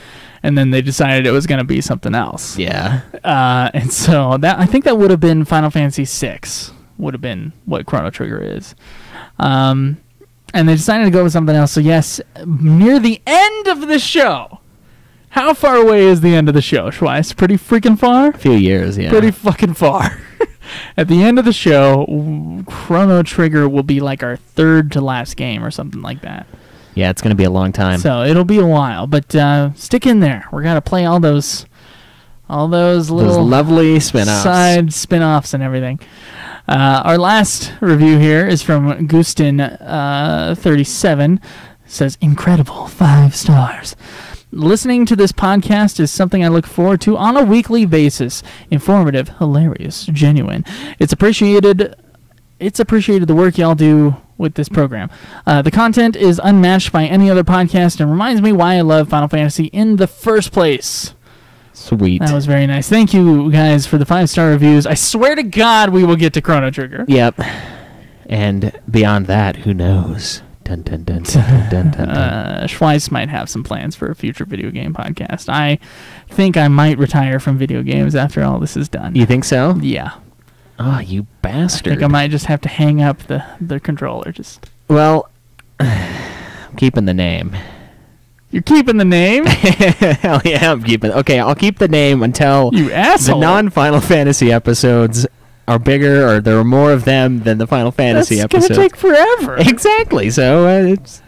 and then they decided it was going to be something else. Yeah. And so I think that would have been Final Fantasy VI. Would have been what Chrono Trigger is. And they decided to go with something else. So yes, near the end of the show. How far away is the end of the show, Schweiss? Pretty freaking far? A few years, yeah. Pretty fucking far. At the end of the show, Chrono Trigger will be like our 3rd to last game or something like that. Yeah, it's going to be a long time. So it'll be a while, but stick in there. We're going to play all those little lovely spin-offs. Side spin-offs and everything. Our last review here is from Gustin37. Says, incredible, 5 stars. Listening to this podcast is something I look forward to on a weekly basis. Informative, hilarious, genuine. It's appreciated the work y'all do with this program. The content is unmatched by any other podcast and reminds me why I love Final Fantasy in the first place. Sweet. That was very nice. Thank you guys for the 5-star reviews. I swear to God we will get to Chrono Trigger. Yep. And beyond that, who knows? Dun, dun, dun, dun, dun, dun, dun. Schweiss might have some plans for a future video game podcast. I think I might retire from video games after all this is done. You think so? Yeah. Oh, you bastard. I think I might just have to hang up the controller. Well, I'm keeping the name. You're keeping the name? Hell yeah, I'm keeping it. Okay, I'll keep the name until you asshole. The non-Final Fantasy episodes are bigger, or there are more of them than the Final Fantasy episodes. It's gonna take forever. Exactly. So it's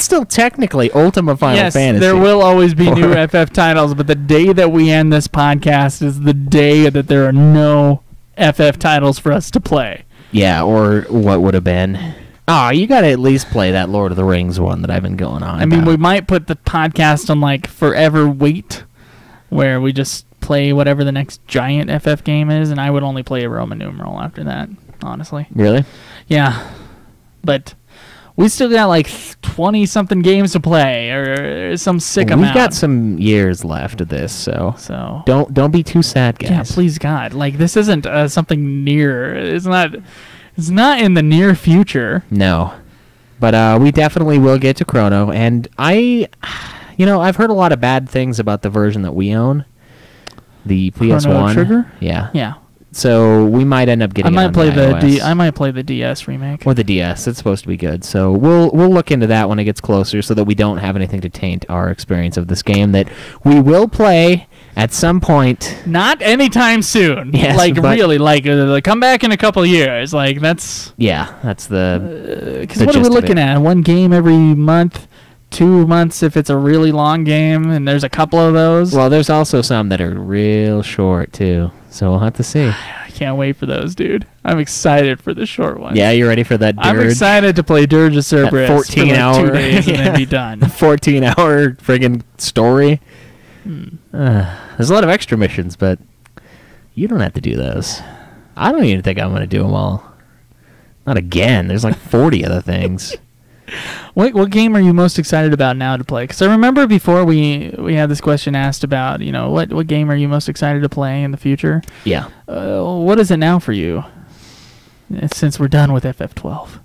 still technically Ultima Final Fantasy. There will always be new FF titles, but the day that we end this podcast is the day that there are no FF titles for us to play. Yeah, or what would have been. Oh, you got to at least play that Lord of the Rings one that I've been going on. I mean, we might put the podcast on like forever wait, where we just play whatever the next giant FF game is, and I would only play a Roman numeral after that, honestly. Really? Yeah. But we still got like 20-something games to play, or some sick amount. We've got some years left of this, so don't be too sad, guys. Yeah, please God. Like, this isn't something near. It's not in the near future. No. But we definitely will get to Chrono, and I've heard a lot of bad things about the version that we own. The PS1. Chrono Trigger? Yeah. Yeah. So we might end up getting. I might play the DS remake or the DS. It's supposed to be good. So we'll look into that when it gets closer, so that we don't have anything to taint our experience of this game that we will play at some point. Not anytime soon. Yes, really, come back in a couple of years. Like that's. Yeah, that's the. Because what are we looking at? One game every month. 2 months if it's a really long game, and there's a couple of those. Well, there's also some that are real short too, so we'll have to see. I can't wait for those, dude. I'm excited for the short ones. Yeah, you ready for that Dirge? I'm excited to play Dirge of Cerberus 14-hour 2 days and then be done. 14-hour friggin' story. There's a lot of extra missions, but you don't have to do those. I don't even think I'm going to do them all. Not again. There's like 40 other things. What game are you most excited about now to play? Because I remember before we had this question asked about, what game are you most excited to play in the future? Yeah. What is it now for you? Since we're done with FF12.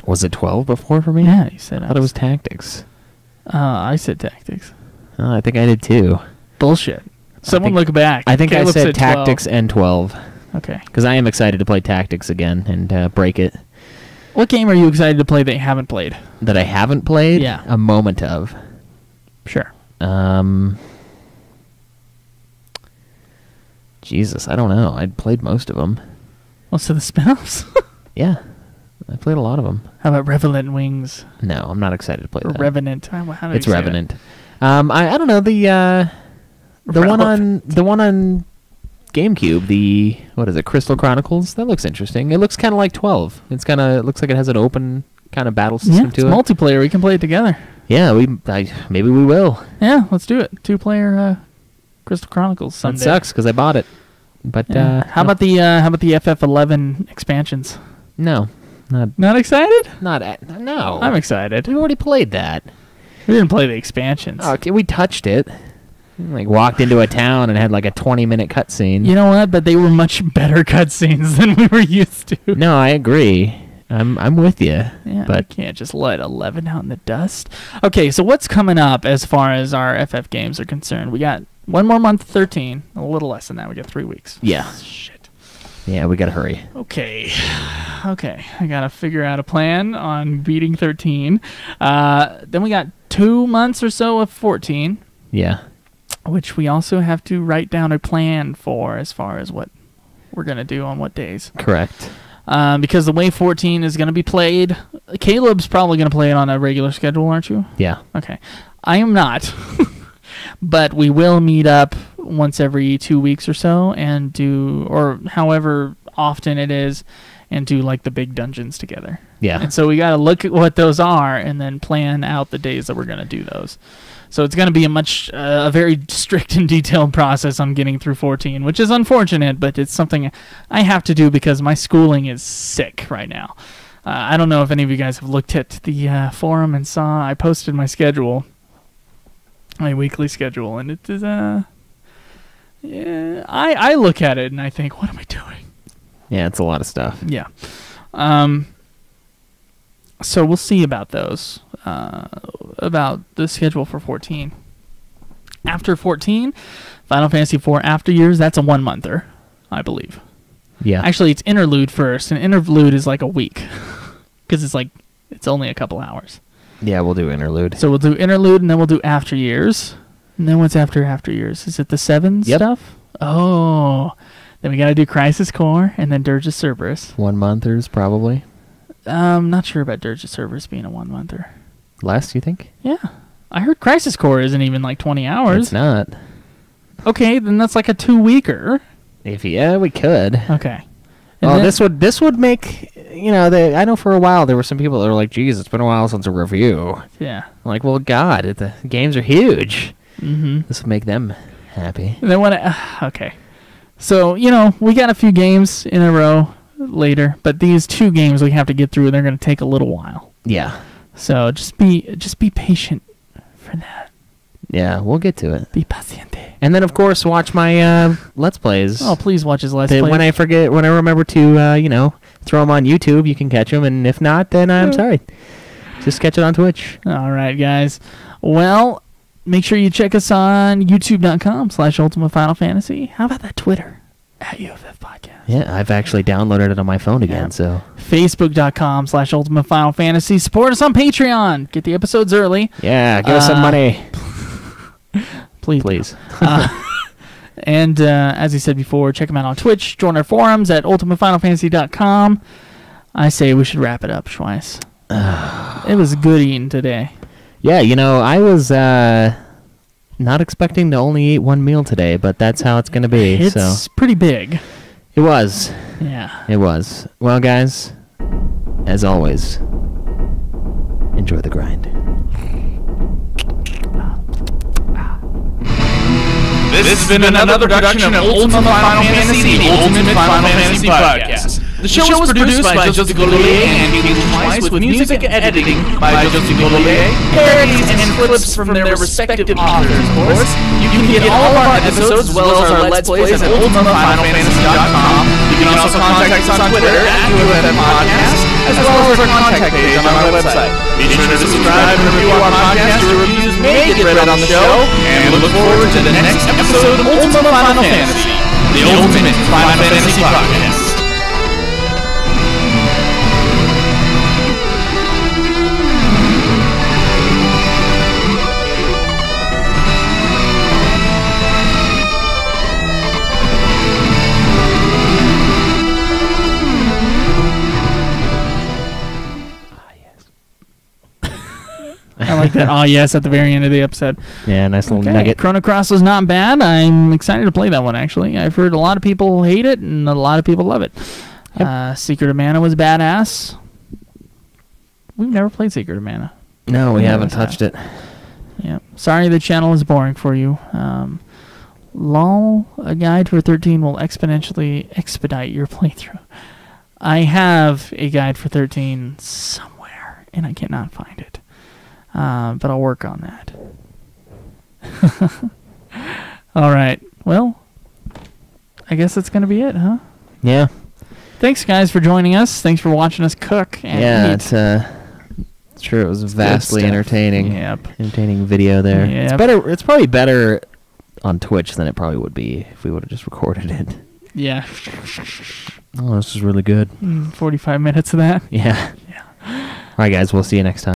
Was it 12 before for me? Yeah, you said I thought it was Tactics. I said Tactics. I think I did too. Bullshit. Someone look back. I think Caleb I said 12. Tactics and 12. Okay. Because I am excited to play Tactics again and break it. What game are you excited to play that you haven't played? That I haven't played? Yeah. A moment of. Sure. Jesus, I don't know. I'd played most of them. Most of the spin-offs? Yeah. I played a lot of them. How about Revenant Wings? No, I'm not excited to play Or that. Revenant? How do It's you say Revenant. I don't know, the one on GameCube, what is it, Crystal Chronicles? That looks interesting. It looks kind of like 12. It looks like it has an open kind of battle system it's to it. multiplayer. We can play it together. Yeah, maybe we will. Yeah, let's do it. 2-player Crystal Chronicles someday. That sucks because I bought it. But how about the FF11 expansions? No, Not excited? no. I'm excited. We already played that. We didn't play the expansions. Oh, okay, we touched it. Like walked into a town and had like a 20-minute cutscene. You know what? But they were much better cutscenes than we were used to. No, I agree. I'm with you. Yeah, but we can't just let 11 out in the dust. Okay, so what's coming up as far as our FF games are concerned? We got one more month, 13. A little less than that. We got 3 weeks. Yeah. Shit. Yeah, we gotta hurry. Okay. I gotta figure out a plan on beating 13. Then we got 2 months or so of 14. Yeah. Which we also have to write down a plan for as far as what we're gonna do on what days. Correct. Because the way 14 is gonna be played, Caleb's probably gonna play it on a regular schedule, aren't you? Yeah. Okay. I am not. But we will meet up once every 2 weeks or so and do, or however often it is, and do like the big dungeons together. Yeah. And so we got to look at what those are and then plan out the days that we're going to do those. So it's going to be a very strict and detailed process on getting through 14, which is unfortunate, but it's something I have to do because my schooling is sick right now. I don't know if any of you guys have looked at the forum and saw I posted my schedule. My weekly schedule, and it is yeah, I look at it and I think, what am I doing? Yeah, it's a lot of stuff. Yeah. So we'll see about those, about the schedule for 14. After 14, Final Fantasy IV After Years, that's a 1-monther, I believe. Yeah. Actually, it's Interlude first, and Interlude is like a week, because it's only a couple hours. Yeah, we'll do Interlude. So we'll do Interlude, and then we'll do After Years. And then what's after Years? Is it the 7 stuff? Oh. Then we got to do Crisis Core, and then Dirge of Cerberus. 1-monthers, probably. Not sure about Dirge of Cerberus being a 1-monther. Less, you think? Yeah. I heard Crisis Core isn't even like 20 hours. It's not. Okay, then that's like a 2-weeker. Yeah, we could. Okay. Well, this would make, I know for a while there were some people that were like, geez, it's been a while since a review. Yeah. I'm like, well, God, the games are huge. Mm-hmm. This will make them happy. And then okay. So, we got a few games in a row later, but these 2 games we have to get through, and they're going to take a little while. Yeah. So just be patient for that. Yeah, we'll get to it. Be paciente. And then, of course, watch my Let's Plays. Oh, please watch his Let's Plays. When I remember to, throw them on YouTube, you can catch them. And if not, then I'm sorry. Just catch it on Twitch. All right, guys. Well, make sure you check us on youtube.com/Ultima Final Fantasy. How about that Twitter? @UFF Podcast. Yeah, I've actually downloaded it on my phone again, so. Facebook.com/Ultima Final Fantasy. Support us on Patreon. Get the episodes early. Yeah, give us some money. Please. And as I said before, check them out on Twitch. Join our forums at ultimatefinalfantasy.com. I say we should wrap it up, Schweiss. It was good eating today. Yeah, I was not expecting to only eat one meal today, but that's how it's going to be. It's pretty big. It was. Yeah. It was. Well, guys, as always, enjoy the grind. This has been another production of Ultima Final Fantasy, the Ultimate Final Fantasy Podcast. The show was produced by Joseph Golier and Cable Twice, with music and editing by Joseph Golier, parodies and clips from their respective authors, of course. You can get all of our episodes as well as our Let's Plays at UltimaFinalFantasy.com. You can also contact us on Twitter at UFM Podcast, as well as our contact page on our website. Be sure to subscribe and review our podcast. Your reviews may get read on the show, and look forward to the next episode of Ultima Final Fantasy, the ultimate Final Fantasy podcast. I like that. Oh, yes, at the very end of the episode. Yeah, nice little Okay, nugget. Chrono Cross was not bad. I'm excited to play that one, actually. I've heard a lot of people hate it, and a lot of people love it. Secret of Mana was badass. We've never played Secret of Mana. No, we Yeah, haven't what's touched it. Yeah. Sorry the channel is boring for you. LOL, a guide for 13 will exponentially expedite your playthrough. I have a guide for 13 somewhere, and I cannot find it. But I'll work on that. All right. Well, I guess that's going to be it, huh? Yeah. Thanks, guys, for joining us. Thanks for watching us cook and eat. It's true. It was vastly stuff. entertaining. Yep. Entertaining video there. Yep. It's better. It's probably better on Twitch than it probably would be if we would have just recorded it. Yeah. Oh, this is really good. 45 minutes of that. Yeah. All right, guys. We'll see you next time.